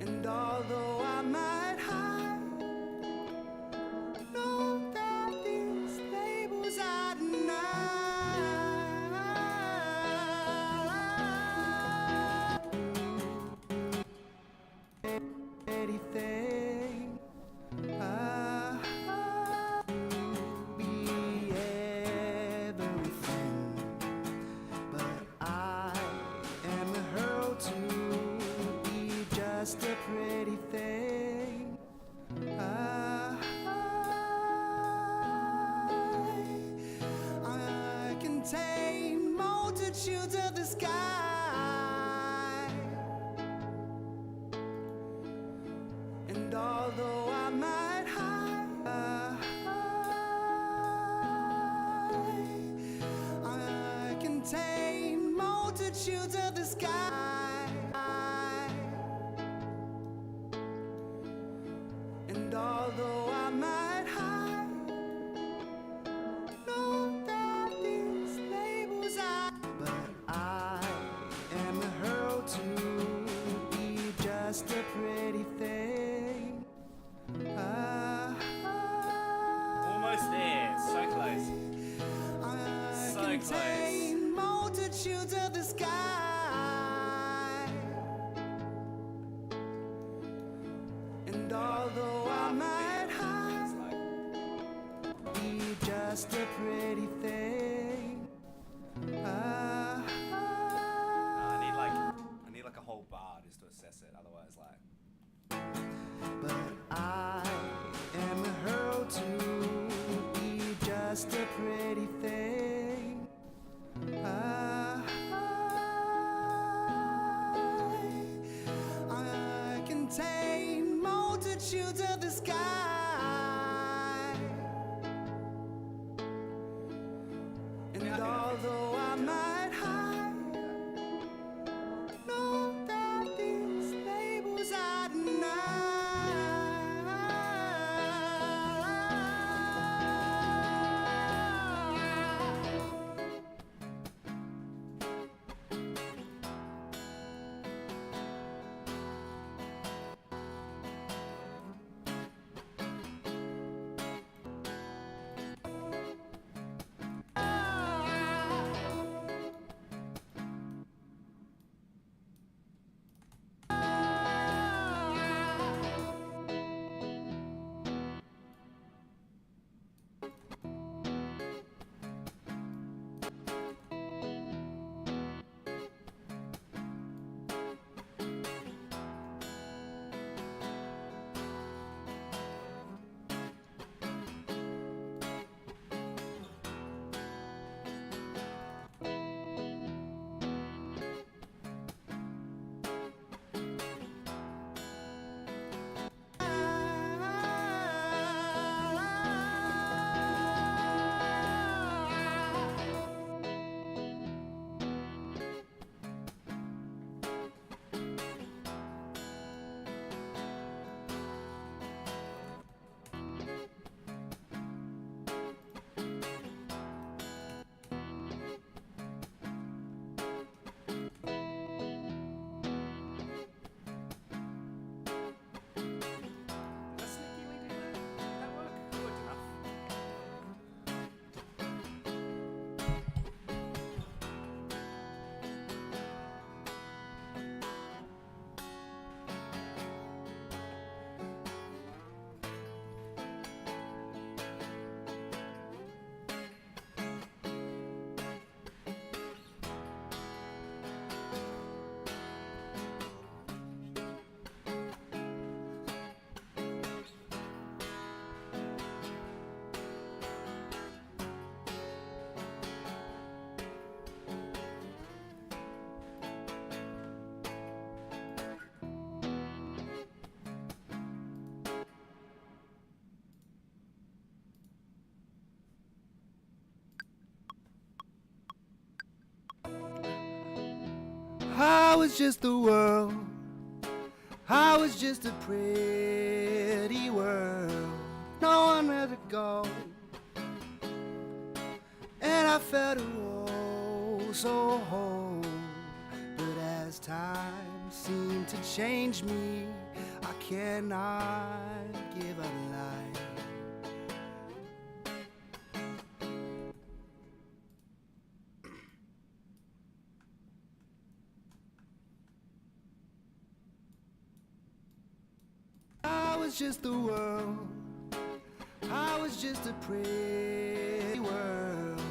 and although I might hide, know that these labels are denied. Anything. Be everything, but I am hurled to be just a pretty thing. I contain multitudes of the sky, and although I might hide, I contain multitudes of the sky, and although I might hide, know that these labels are, but I am hurled to be just a pretty thing. Almost there. So close. I So contain multitudes of the sky, and although I might hide, be just a pretty thing. I need like a whole bar just to assess it. Otherwise, like. But I am hurled to be just a pretty thing. I contain multitudes of the sky, and although I might hide, know that these labels are denied. I was just the world. I was just a pretty world. No one where to go. And I felt so whole. But as time seemed to change me, I cannot give up life. I was just the world. I was just a pretty world.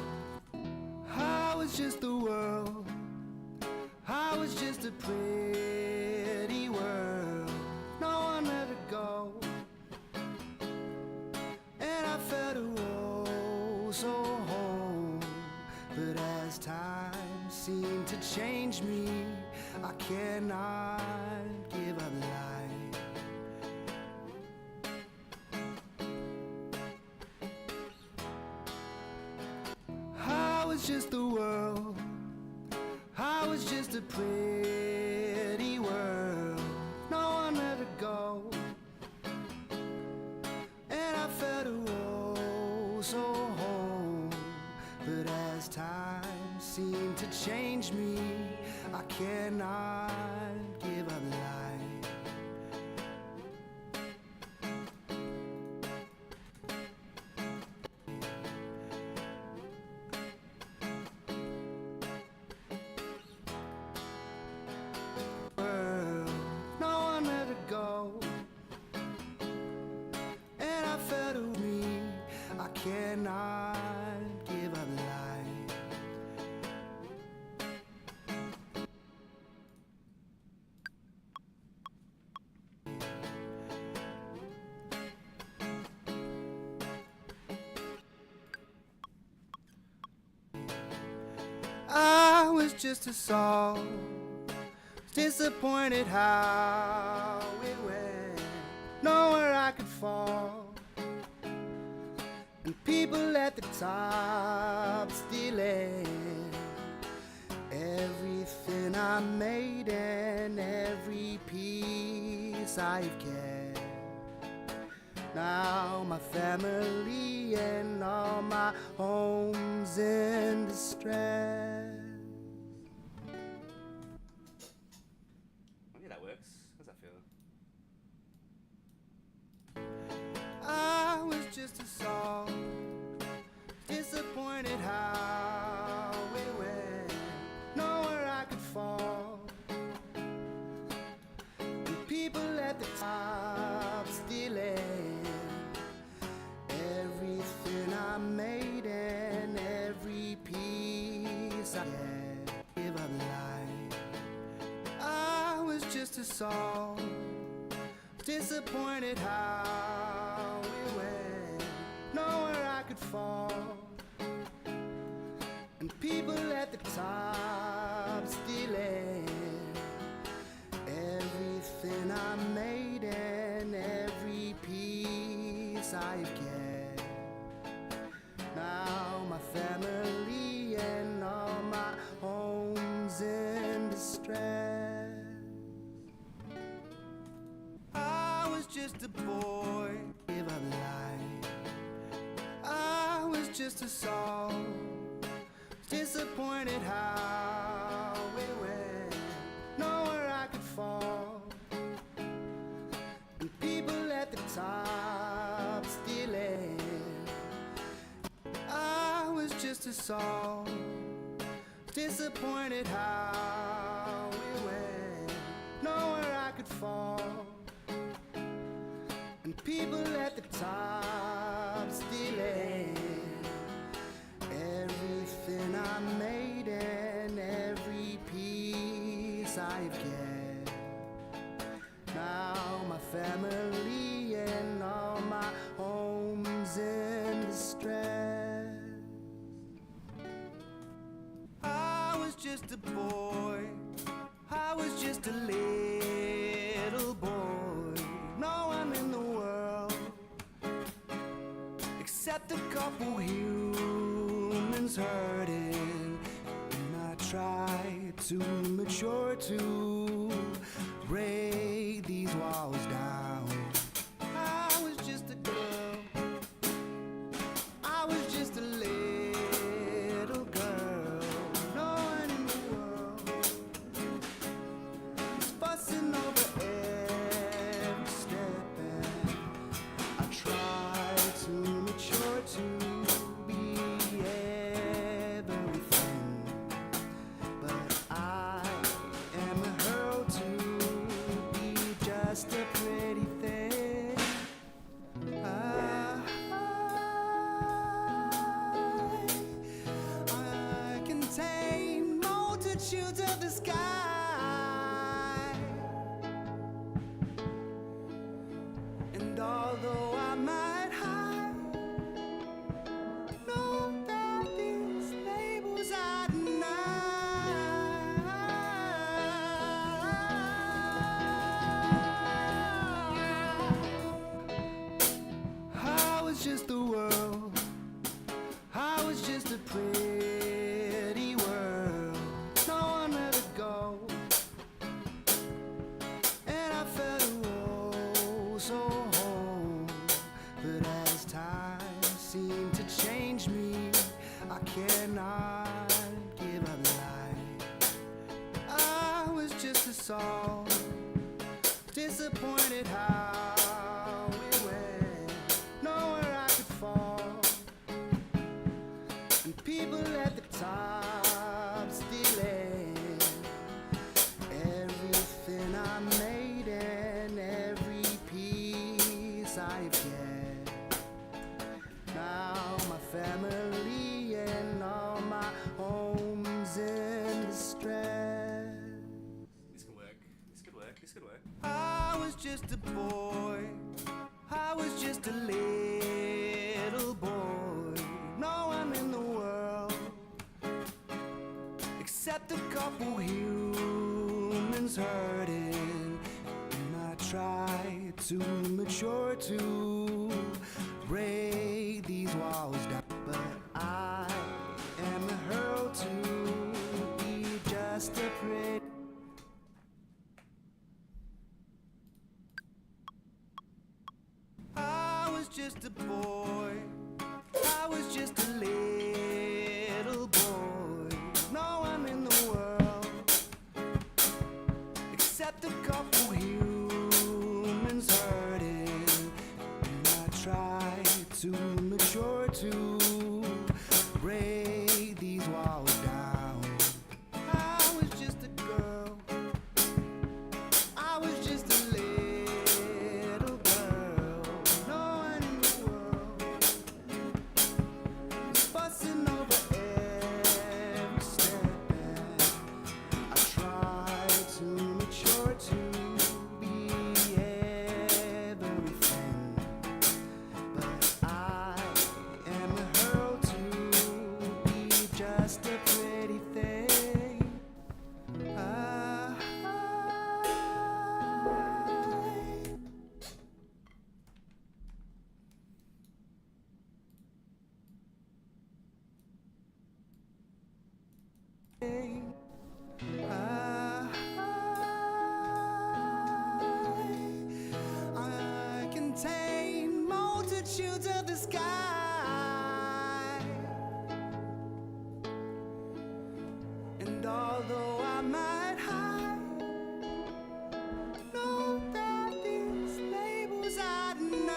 I was just the world. I was just a pretty world. No one where to go. And I felt so whole. But as time seemed to change me, I cannot give up life. I was just the world. I was just a pretty world. No one where to go. And I felt so whole. But as time seemed to change me, I cannot give up life. World, no one where to go. And I felt me, I cannot give up life. I was just a song, disappointed how it went, nowhere I could fall, and people at the top stealing everything I made and every piece I've kept. Now my family and all my homes in distress. Yeah, that works. How's that feel? I was just a song, disappointed how it went, nowhere I could fall, and people at the top stealing everything I made and every piece I had. Give up life. I was just a song, disappointed how it went, nowhere I could fall, and people at the top stealing everything I made and every piece I've kept. Now my family and all my homes in distress. I was just a boy, give up life. I was just a song, disappointed how it went, nowhere I could fall, and people at the top stealing. I was just a song, disappointed how it went, nowhere I could fall, and people at the top stealing everything I made and every piece I've kept. Now my family and all my homes in distress. I was just a boy, I was just a little boy, no one in the world except a couple humans hurting in my try to mature to break these walls down. I was just a girl, I was just a little girl. No one in the world was fussing over every step, and I tried to mature to be everything, but I am hurled to be just a pretty thing. I contain multitudes of the sky, and although I might hide, know that these labels I deny. I was just the world, I was just a pretty world, no one let it go, and I felt oh so whole. But as time seemed to change me, I cannot give up life. I was just a song, disappointed how it went, nowhere I could fall, and people at the top stealing everything I made and every piece I get. Now my family and all my homes in distress. This could work. This could work. This could work. I was just a boy, I was just a little boy. No one in the world except a couple humans hurting, and I try to mature to break these walls down, but I am hurled to be just a pretty. I was just a boy, I was just a little boy. No one in the world except a couple humans hurting, and I try to mature to break these walls down. I was just a girl, I was just a little girl. No one in the world was fussing over every step, and I tried to mature to be everything, but I am hurled to be just a pretty thing. I contain multitudes of the sky, and although I might hide, know that these labels I deny.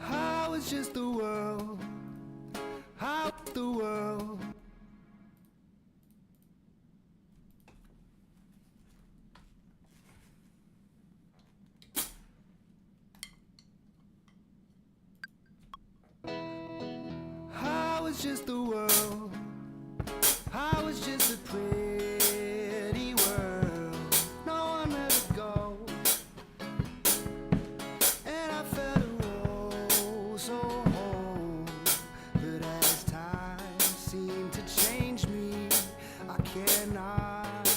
I was just the world, I was the world. I was just the world, I was just a pretty world, no one let it go, and I felt oh so whole. But as time seemed to change me, I cannot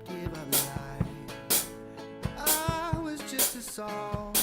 give up life. I was just a song,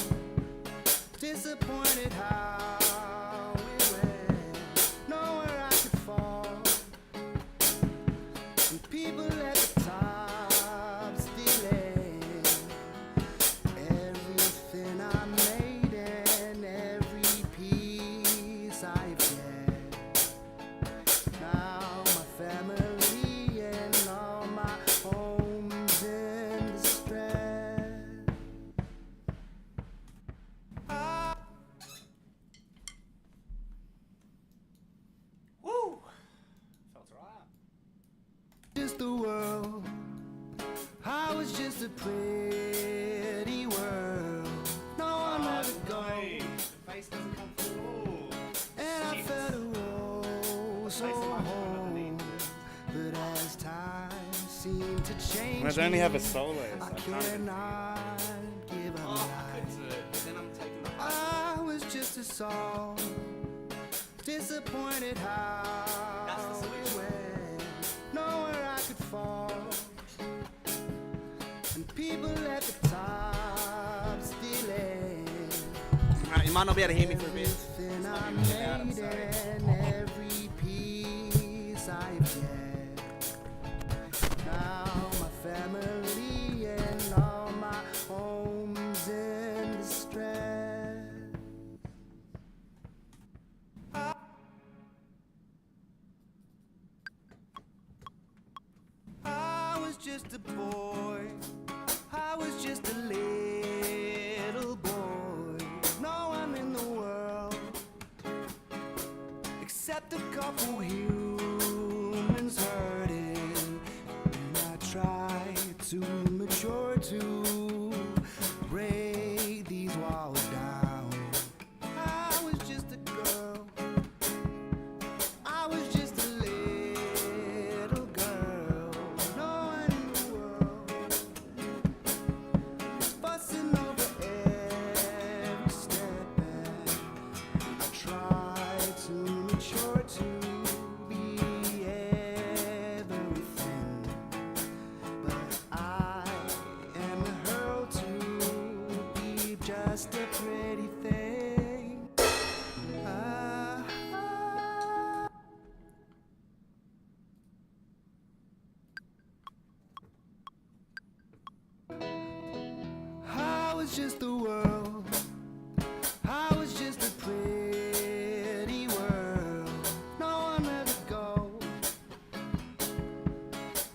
I was just a pretty world. No one let it go. The face doesn't come through. And I felt a roll so home. But as time seemed to change, I only have a solo. I cannot give up life. Then I'm taking the I was just a song, disappointed how it went, nowhere I could fall, and people at the top still in. Alright, you might not be able to hear me for a bit. Everything I made and every piece I get. Now my family and all my homes in distress. I was just a boy. I was just a little boy. No one in the world except a couple humans hurting. And I tried to mature to break these walls down. I was just a girl. I was just a little girl. No one in the world was fussing over every step, and I tried to mature to be everything, but I am hurled to be just a pretty thing. I was just the world. I was just a pretty world. No one let it go.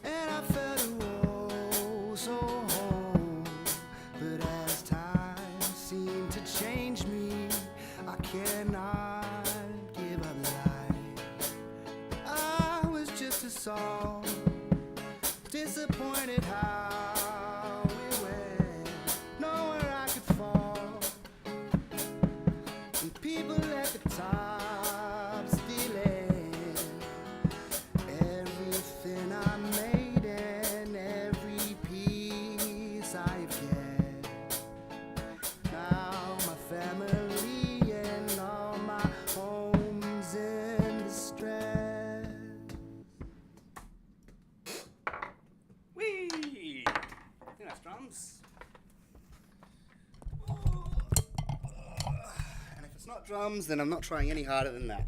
And I felt a roll so home. But as time seemed to change me, I cannot give up life. I was just a song, disappointed how it went, nowhere I could fall, and people at the top stealing everything I made and every piece I get. Now my family and all my homes in distress. Whee! I think that's drums. And if it's not drums, then I'm not trying any harder than that.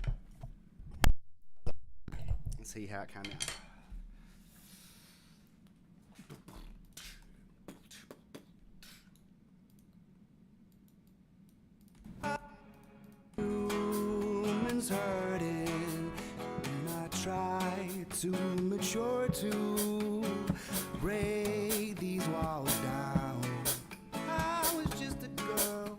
Let's see how it came out. Humans hurting, and I try to mature to break these walls down. I was just a girl.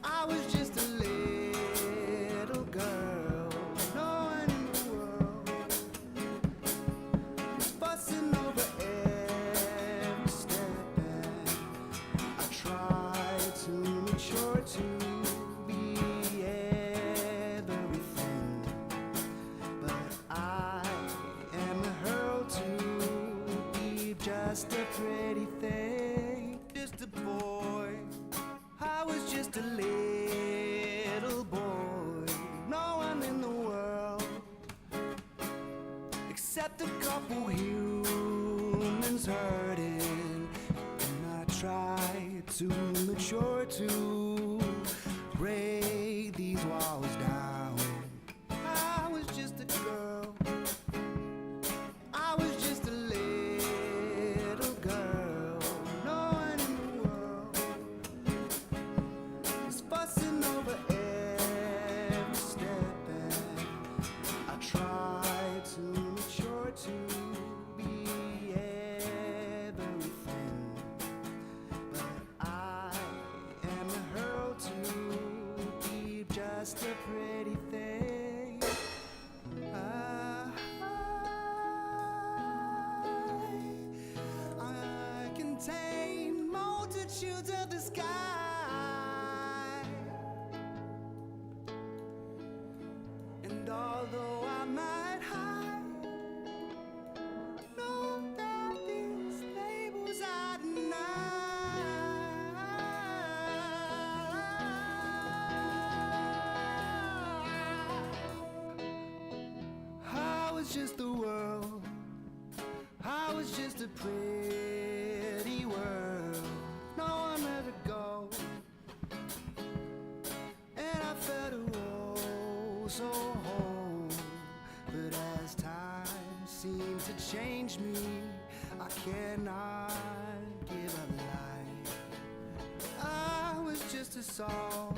I was just a little girl. No one in the world was fussing over every step, and I tried to mature to be everything, but I am hurled to be just a pretty thing. Just a boy. I was just a little boy. No one in the world except a couple humans hurting, and I tried to mature to break these walls down. I was just a girl. I was just a little girl. No one in the world was fussing over every step, and I tried to mature to be everything, but I am hurt. multitudes of the sky. And although I might hide, know that these labels I deny. How is just the world? How is just a pretty world? No one let it go. And I felt a roll so whole. But as time seemed to change me, I cannot give up life. I was just a song,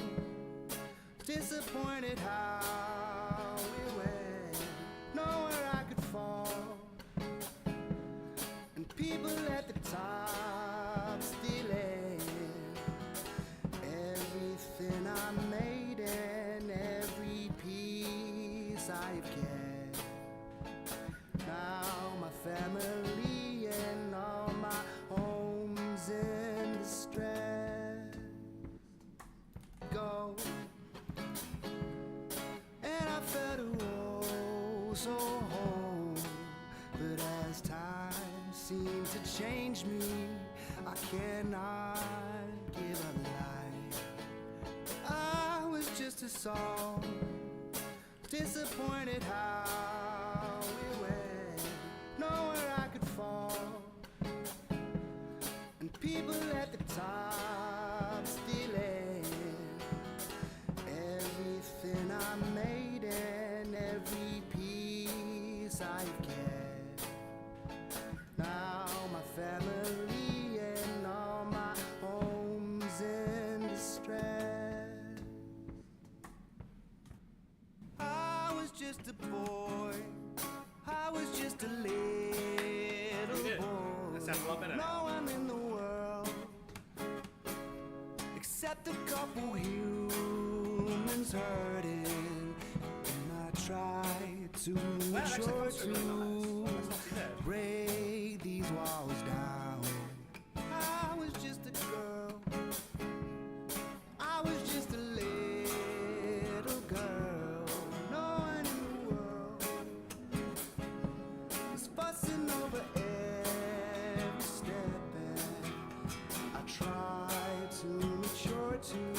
disappointed how it went, nowhere I could fall. And people at the top stealing everything I made and every piece I've kept. Now my family and all my homes in distress go. And I felt a roll so whole. But as time seems to change me, I cannot give up life. I was just a song, disappointed how it went, nowhere I could fall. And people at the top stealing everything I made and every piece I've kept. Now my family and all my homes in distress. I was just a boy, I was just a little did. boy. That sounds a lot better No now. one in the world except a couple humans hurting. And I tried to Wow, that actually try comes through really nice. to That's not too bad. break these walls down. I was just a girl, I was just a little girl. No one in the world was fussing over every step, and I tried to mature too.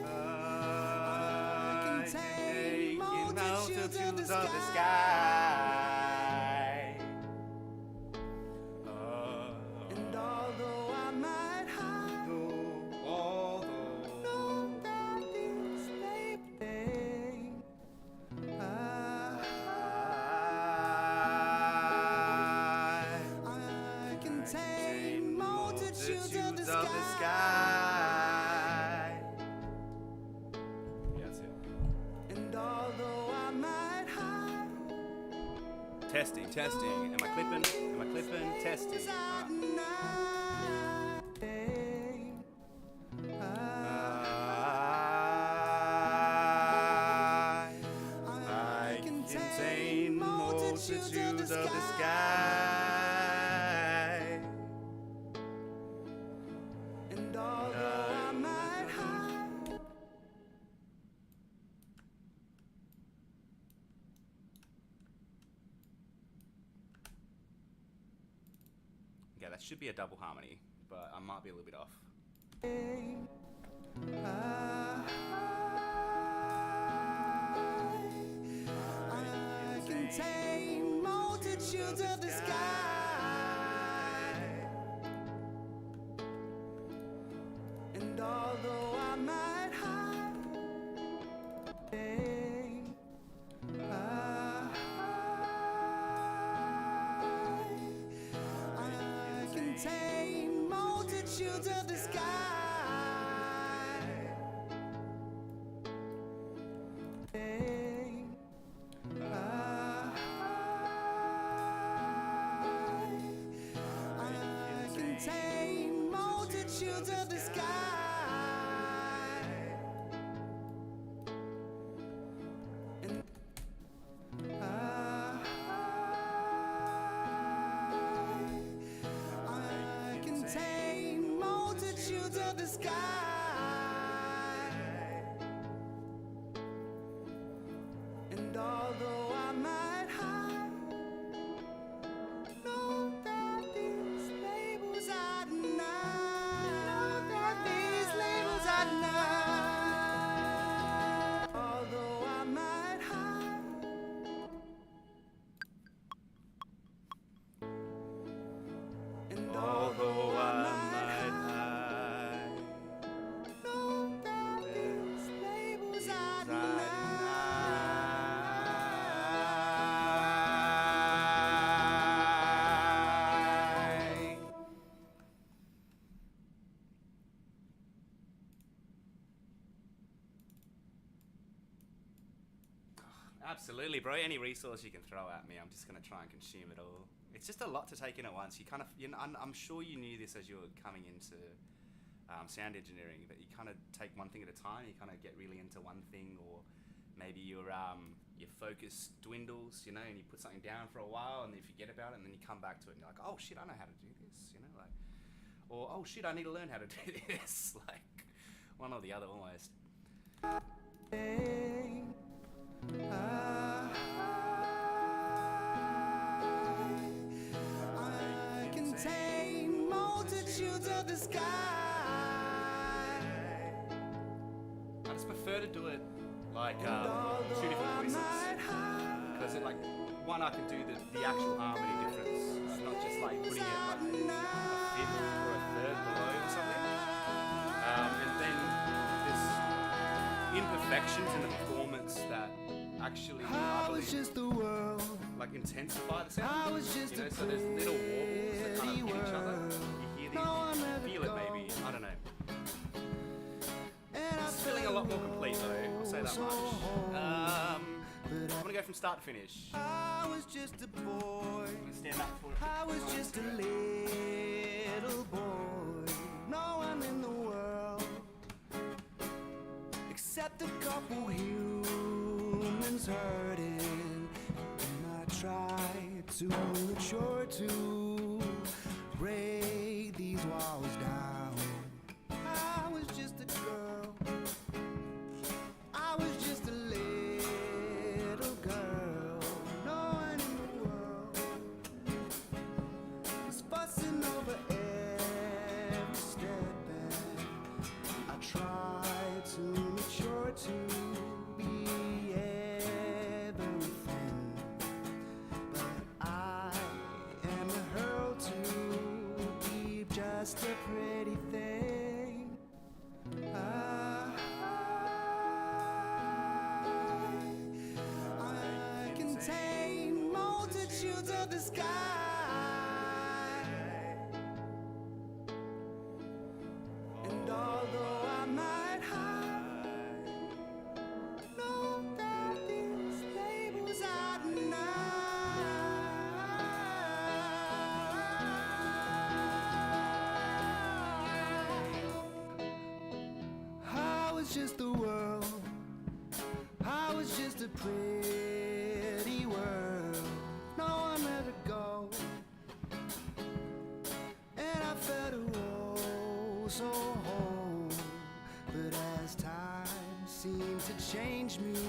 I can take multitudes of the sky. And although I might hide, know that this may be. I contain multitudes of the sky. Yeah, that's it. And although I might hide, Testing, testing. Am I clipping? Am I clipping? Testing. I contain multitudes of the sky. And although I might hide, Okay, that should be a double harmony, but I might be a little bit off. I contain multitudes of the sky. And although I might hide, I contain multitudes of the sky. I contain multitudes of the sky. And of the sky. And although I might hide, know that these labels I deny. Know that these labels I deny. Although I might hide. And although I might hide, know that these labels I deny. Absolutely, bro. Any resource you can throw at me, I'm just gonna try and consume it all. It's just a lot to take in at once. You kind of, I'm sure you knew this as you were coming into sound engineering, that you kind of take one thing at a time. You kind of get really into one thing, or maybe your focus dwindles, and you put something down for a while and then you forget about it, and then you come back to it and you're like, oh shit, I know how to do this, like, or oh shit, I need to learn how to do this, like one or the other almost. I contain multitudes of the sky. I just prefer to do it like two different voices, because it, like, one, I can do the actual harmony difference, not just like putting it like a fifth or a third below or something. And then there's imperfections in the performance that actually, I believe, Just the world. like intensify the sound. I was just a So there's little warbles that kind of hit each other. You hear feel it maybe. I don't know. It's feeling a lot more complete though. I'll say that much. I'm gonna go from start to finish. I was just a boy. I'm gonna stand up for it. I was just a little boy. No one in the world except a couple humans hurting. And I tried to mature to break these walls down. I was just a girl. I was just a little girl. No one in the world was fussing over every step, and I tried to mature to be everything, but I am a hurl to be just a pretty thing. I contain multitudes of the sky. And although I might hide, know that these labels I deny. I was just the world. I was just a pretty world. No one let it go. And I felt a roll so whole. But as time seemed to change me,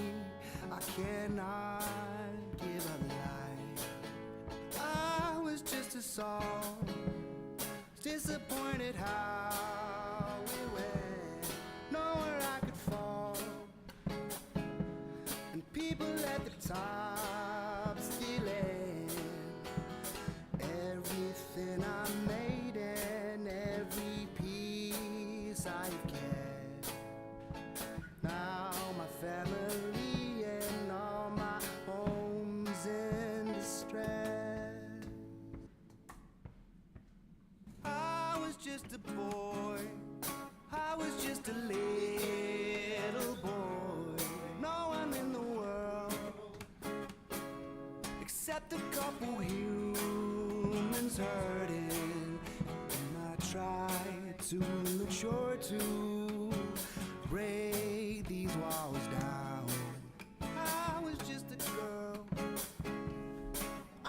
I cannot give up life. I was just a song, disappointed how we went, nowhere I could fall. And people at the top stealing everything I made and every piece I get. Now my family and all my homes in distress. I was just a boy. I was just a little boy. No one in the world except a couple humans hurting. And I tried to mature to break these walls down. I was just a girl.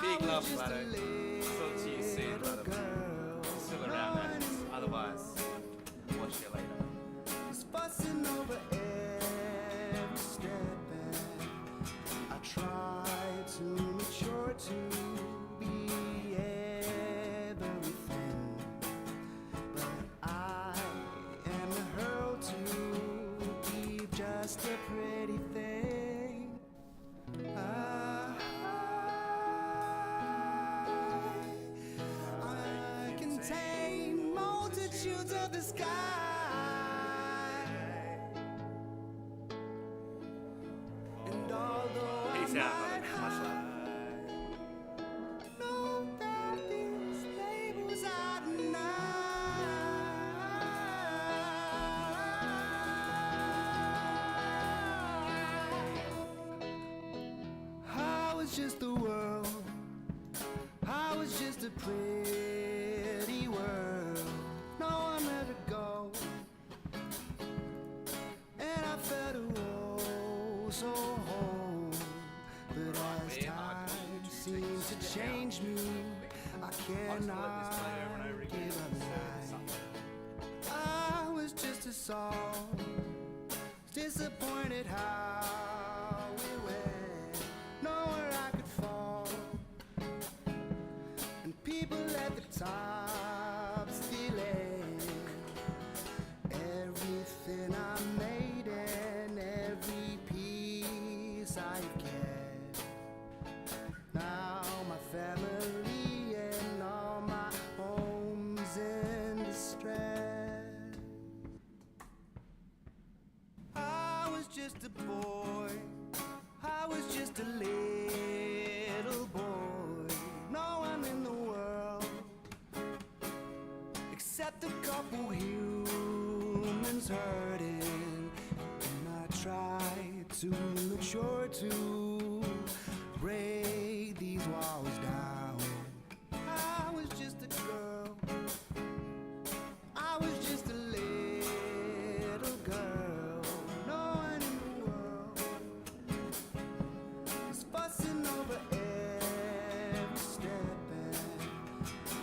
Big I was love, just a Flato. Talk to you soon, little brother. girl. Still around, man. Otherwise, I'll share later. was fussing over every step, and I tried to mature to be everything, but I am the hurl to be just a pretty thing. I contain multitudes of the sky, and although Peace I out, might brother. Much love. know that these labels are denied. How is just the world? How is just a pretty world? No one let it go, and I felt a roll so whole. But as time seems to change me, I cannot give up life. I was just a song, disappointed how we went, nowhere I could fall, and people at the top stealing everything I made and every piece I get. Now my family and all my homes in distress. I was just a boy, I was just a little boy, no one in the world except a couple humans hurting, and I tried to mature to break these walls down. I was just a girl, I was just a little girl, no one in the world was fussing over every step, and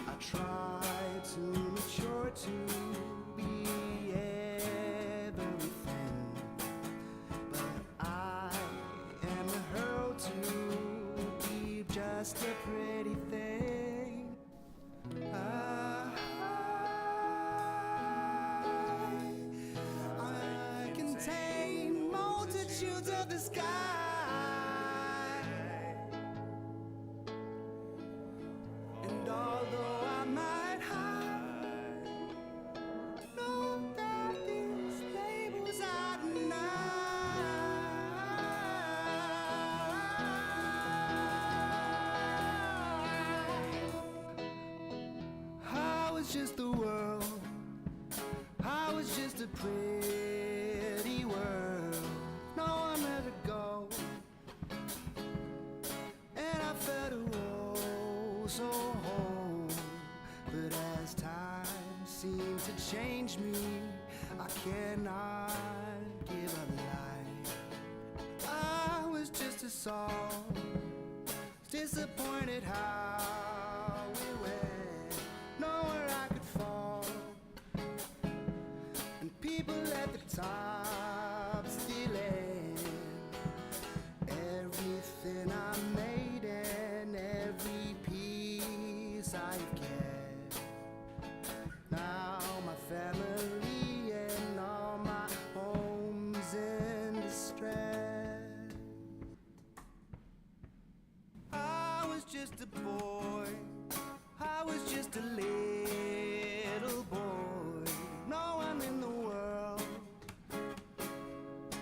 I tried to mature to be everything, but I am the hurl to be just a pretty thing. I contain multitudes of the sky, and although I might hide, know that these labels are denied. How is just the world? How is just a pretty world? No one let it go, and I felt a roll so whole. But as time seems to change me, I cannot give up life. I was just a song, disappointed how we went, nowhere I could fall, and people at the top stealing everything I made and every piece I get. Now my family and all my homes in distress. I was just a boy, I was just a little boy, no one in the world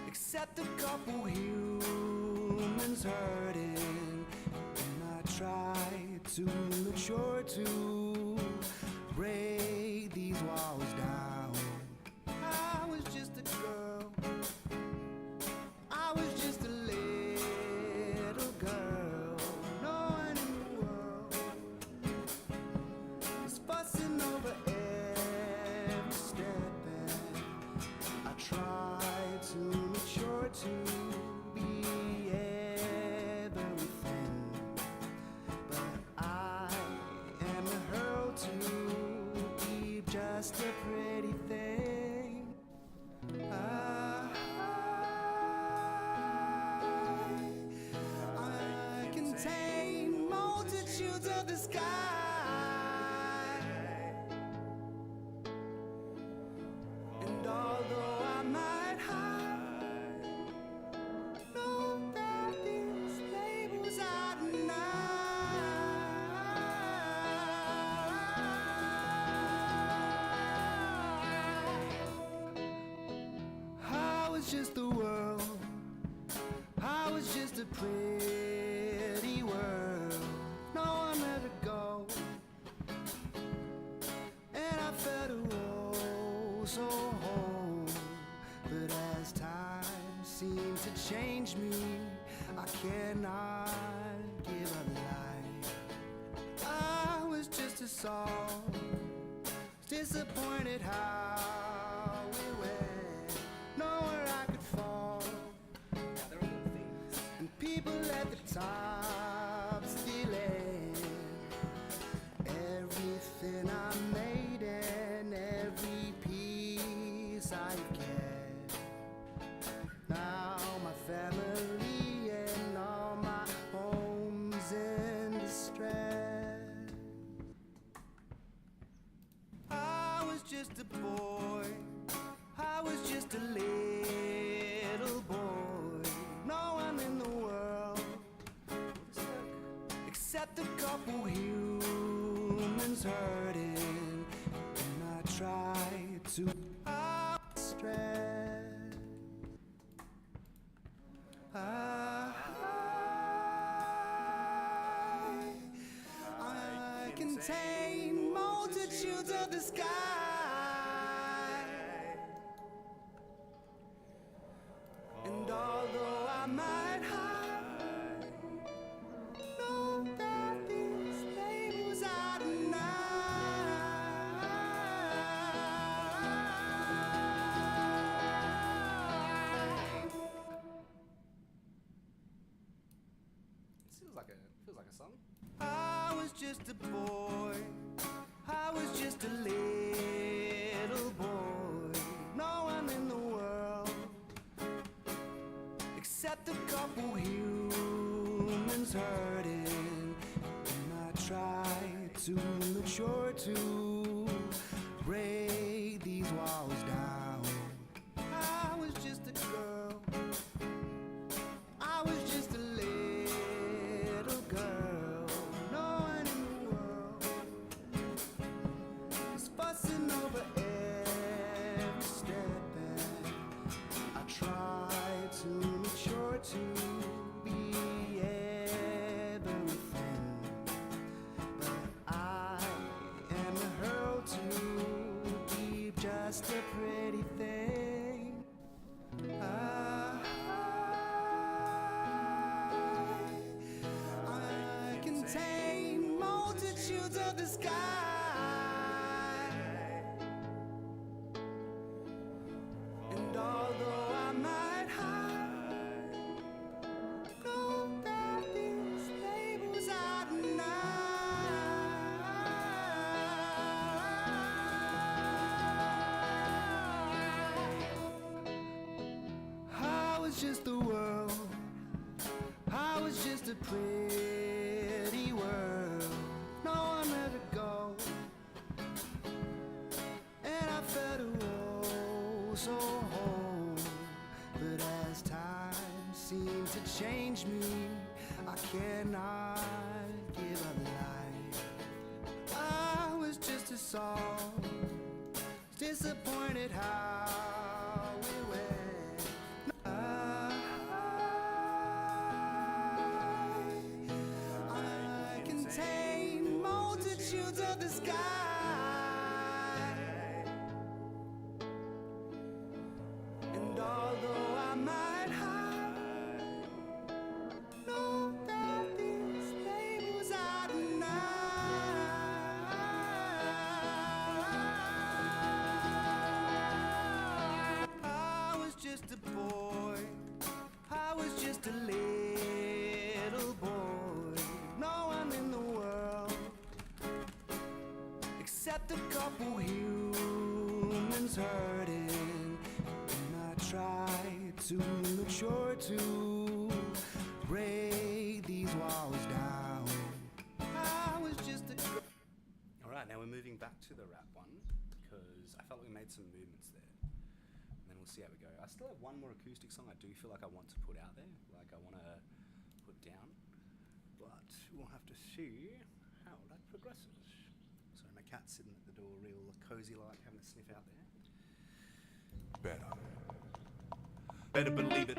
except a couple humans hurting, and I tried to mature to break these walls down. I was just a girl, I was just a little girl, no one in the world was fussing over every step, and I tried to mature to be everything, but I am the hurl to be just a pretty multitudes of the sky. And although I might hide, know that these labels are denied. How is just the world? How is just a pretty world? No one let it go, and I felt a roll so whole. But as time seemed to change me, I cannot give up life. I was just a song, disappointed how we went, nowhere I could fall. And people at the top stealing everything I made and every piece I get. Now my family and all my homes in distress. I was just a boy, I was just a little boy. No one in the world except a couple humans hurting, and I tried to stress. I contain multitudes of the sky. And although I might hide, know that these labels are denied. Feels like a song. I was just a boy, I was just a little boy. No one in the world except a couple humans hurting, and I tried to mature to break these walls down. I was just a girl, I was just a little girl. No one in the world was fussing over every step, and I tried to mature to be everything, but I am a hurl to be just a pretty thing. I contain multitudes of the sky. And although I might hide, know that these labels are denied. How is just the world? How is just a pretty world? No one let it go, and I felt a roll so whole. But as time seemed to change me, I cannot give up life. I was just a song, disappointed how we went. I contain multitudes of the sky. And although I might hide, know that these labels are denied. I was just a boy, I was just a little boy. No one in the world except a couple humans hurting, and I tried to mature to break these walls down. I moving back to the rap one because I felt like we made some movements there. And then we'll see how we go. I still have one more acoustic song I do feel like I want to put out there, like I want to put down. But we'll have to see how that progresses. Sorry, my cat's sitting at the door real cozy like, having a sniff out there. Better. Better believe it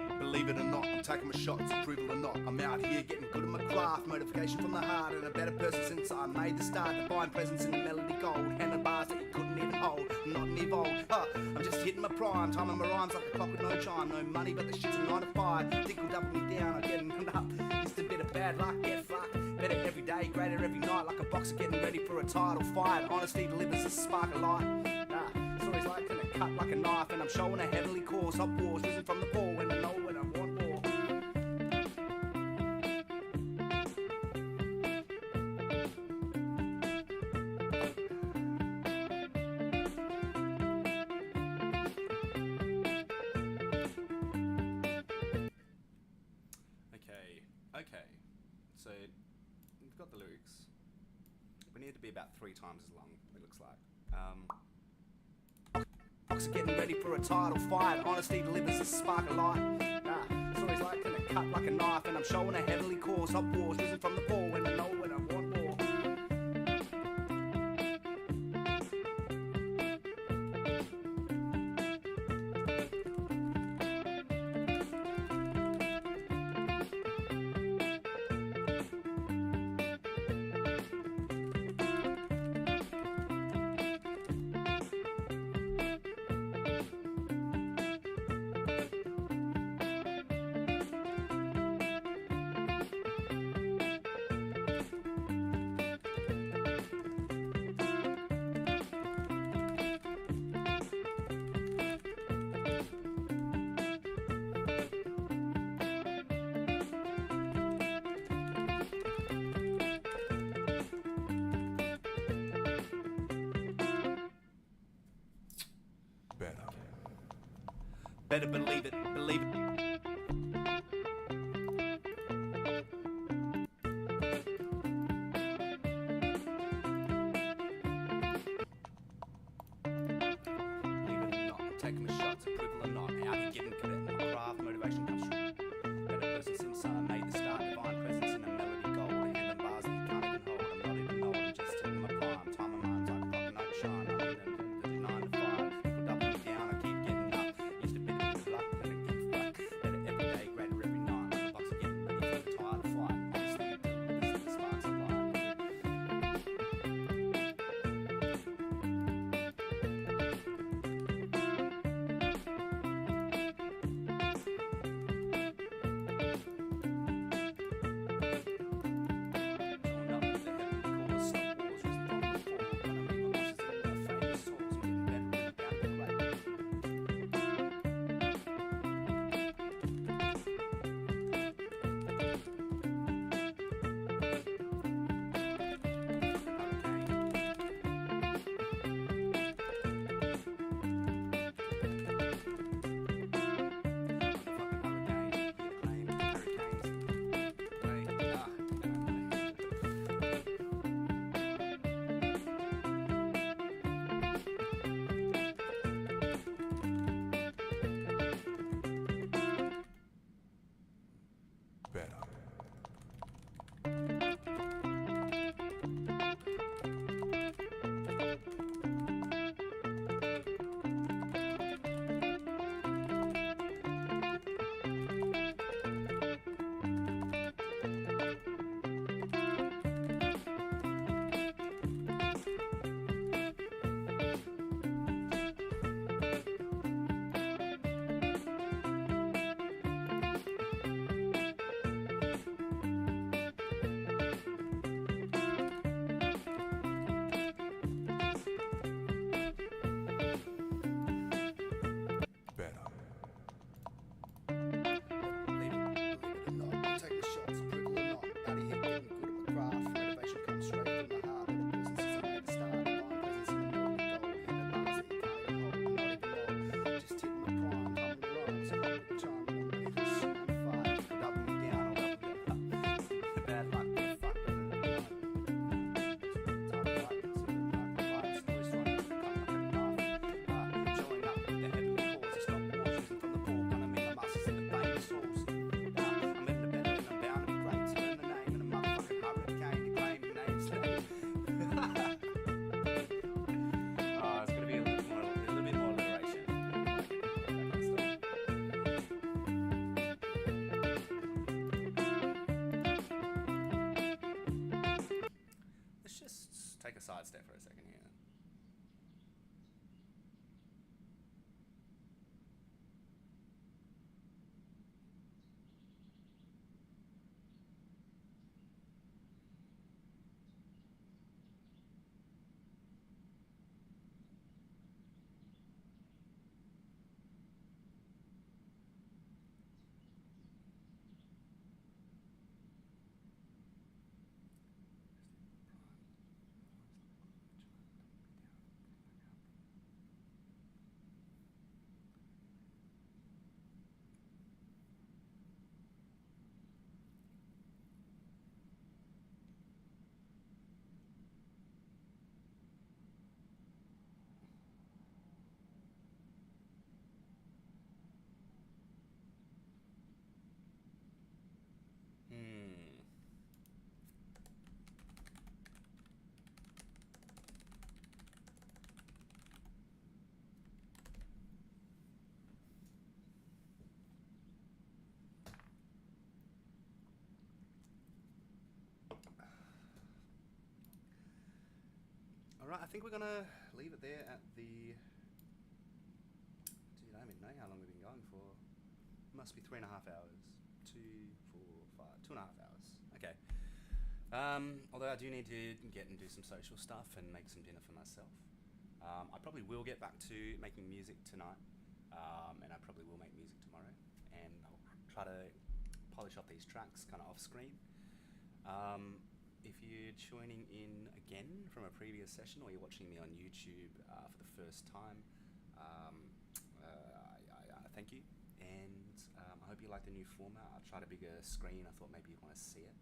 or not, I'm taking my shots, approval or not. I'm out here getting good at my craft, motivation from the heart, and a better person since I made the start. Divine presence in the melody gold, handling bars that you couldn't even hold. I'm not an evolved, I'm just hitting my prime, timing my rhymes like a clock with no chime. No money, but the shit's a 9 to 5. Dick will double me down, I'm getting up. Just a bit of bad luck, get fucked. Better every day, greater every night, like a boxer getting ready for a title fight. Honesty delivers a spark of light. Stories like gonna cut like a knife, and I'm showing a heavenly course. Hot wars risen from the fall when I know when I want more. Okay. So we've got the lyrics. We need to be about 3 times as long, it looks like. Getting ready for a title fight. Honesty delivers a spark of light. Stories like gonna cut like a knife, and I'm showing a heavenly course. Hot wars risen from the fall when I know when I want more. Better believe it. Taking my shots, approval or not, out here getting good at my craft, motivation comes through. Better person since I made the start, divine presence in a melody gold, handling bars that you can't even hold. I'm not even know, I'm just in my prime. Time of mind's like a clock, night shine. I'm in the 9 to 5. People double me down, I keep getting up. Used to be the luck, gonna get fucked. take a sidestep for a second here. Alright, I think we're gonna leave it there at the... Dude, I don't even know how long we've been going for. Must be 3.5 hours. 2, 4, 5, 2.5 hours. Okay. Although I do need to get and do some social stuff and make some dinner for myself. I probably will get back to making music tonight. And I probably will make music tomorrow. And I'll try to polish off these tracks kind of off screen. If you're joining in again from a previous session or you're watching me on YouTube for the first time, I thank you, and I hope you like the new format. I tried a bigger screen, I thought maybe you'd want to see it.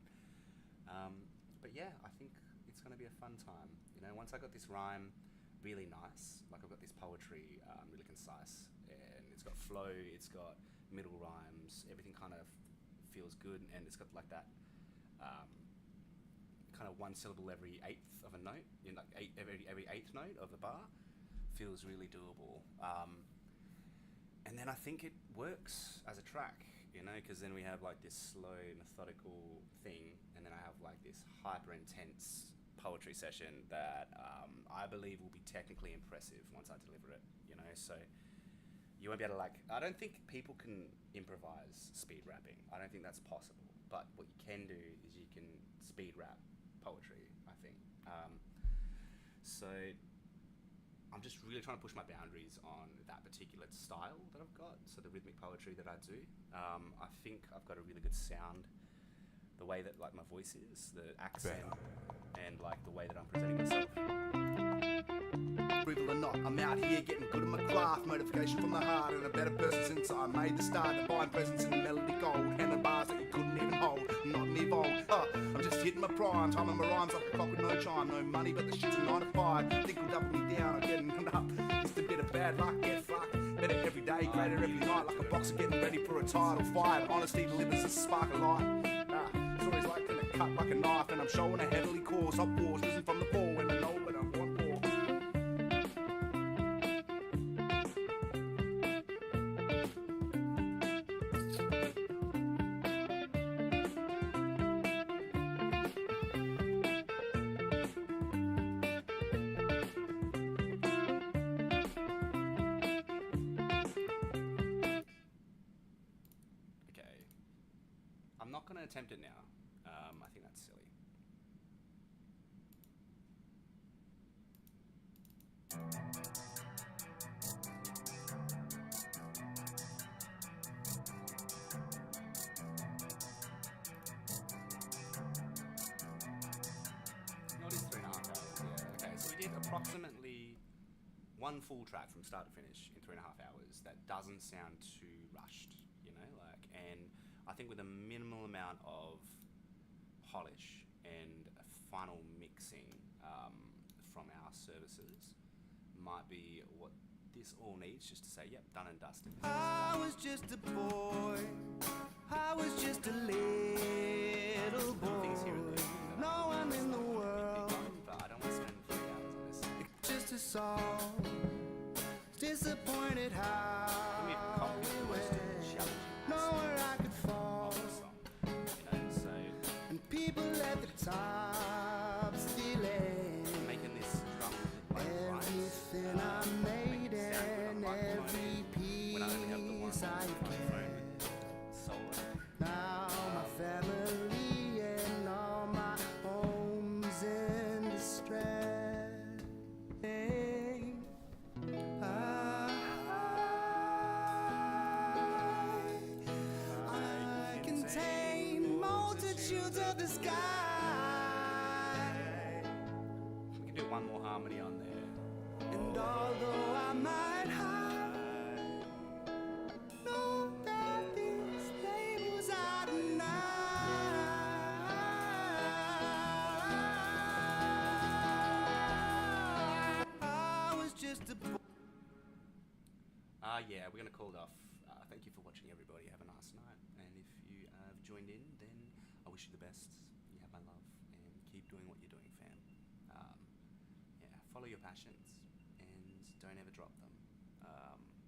But yeah, I think it's going to be a fun time. You know, once I got this rhyme really nice, like I've got this poetry really concise, and it's got flow, it's got middle rhymes, everything kind of feels good, and it's got like that kind of one syllable every eighth of a note, in like every eighth note of the bar, feels really doable. And then I think it works as a track, you know, because then we have like this slow, methodical thing, and then I have like this hyper intense poetry session that I believe will be technically impressive once I deliver it, you know. So you won't be able to like, I don't think people can improvise speed rapping. I don't think that's possible. But what you can do is you can speed rap poetry, I think. So I'm just really trying to push my boundaries on that particular style that I've got, so the rhythmic poetry that I do. I think I've got a really good sound, the way that like my voice is, the accent, and like the way that I'm presenting myself. Brutal or not, I'm out here getting good at my craft. Motivation from the heart and a better person since I made the start. Divine presence in the melody gold, handling bars that you couldn't even hold. Not an evolve, I'm just hitting my prime. Timing my rhymes like a clock with no chime. No money, but the shit's a 9 to 5. Think will double me down, I'm getting up. Just a bit of bad luck, get fucked. Better every day, greater every night. Like a boxer getting ready for a title fight. Honesty delivers a spark of light. Stories like gonna cut like a knife, and I'm showing a heavily course. Up wars, risen from the fall when I know what I'm born for. I'm not going to attempt it now. I think that's silly. Not in 3.5 hours, yeah. Okay, so we did approximately one full track from start to finish in 3.5 hours that doesn't sound too rushed, you know, like, and I think with a minimal amount of polish and a final mixing from our services might be what this all needs, just to say, yep, done and dusted. I was just a boy, I was just a little Things here and boy, there that no one in the big world, one, but I don't want to spend 3 hours on this. it's just a song, disappointed how We've copied it most of went, the challenging nowhere I could fall, of the song, you know, so and people at the top stealing. make vibrations of the sky. We can do one more harmony on there. And although I might hide, know that these labels are denied. I was just a boy. Yeah, we're going to call it off. Thank you for watching, everybody. Have a nice night. And if you have joined in, then I wish you the best. You have my love. And keep doing what you're doing, fam. Yeah, follow your passions. And don't ever drop them.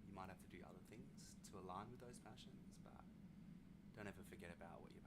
You might have to do other things to align with those passions, but don't ever forget about what you're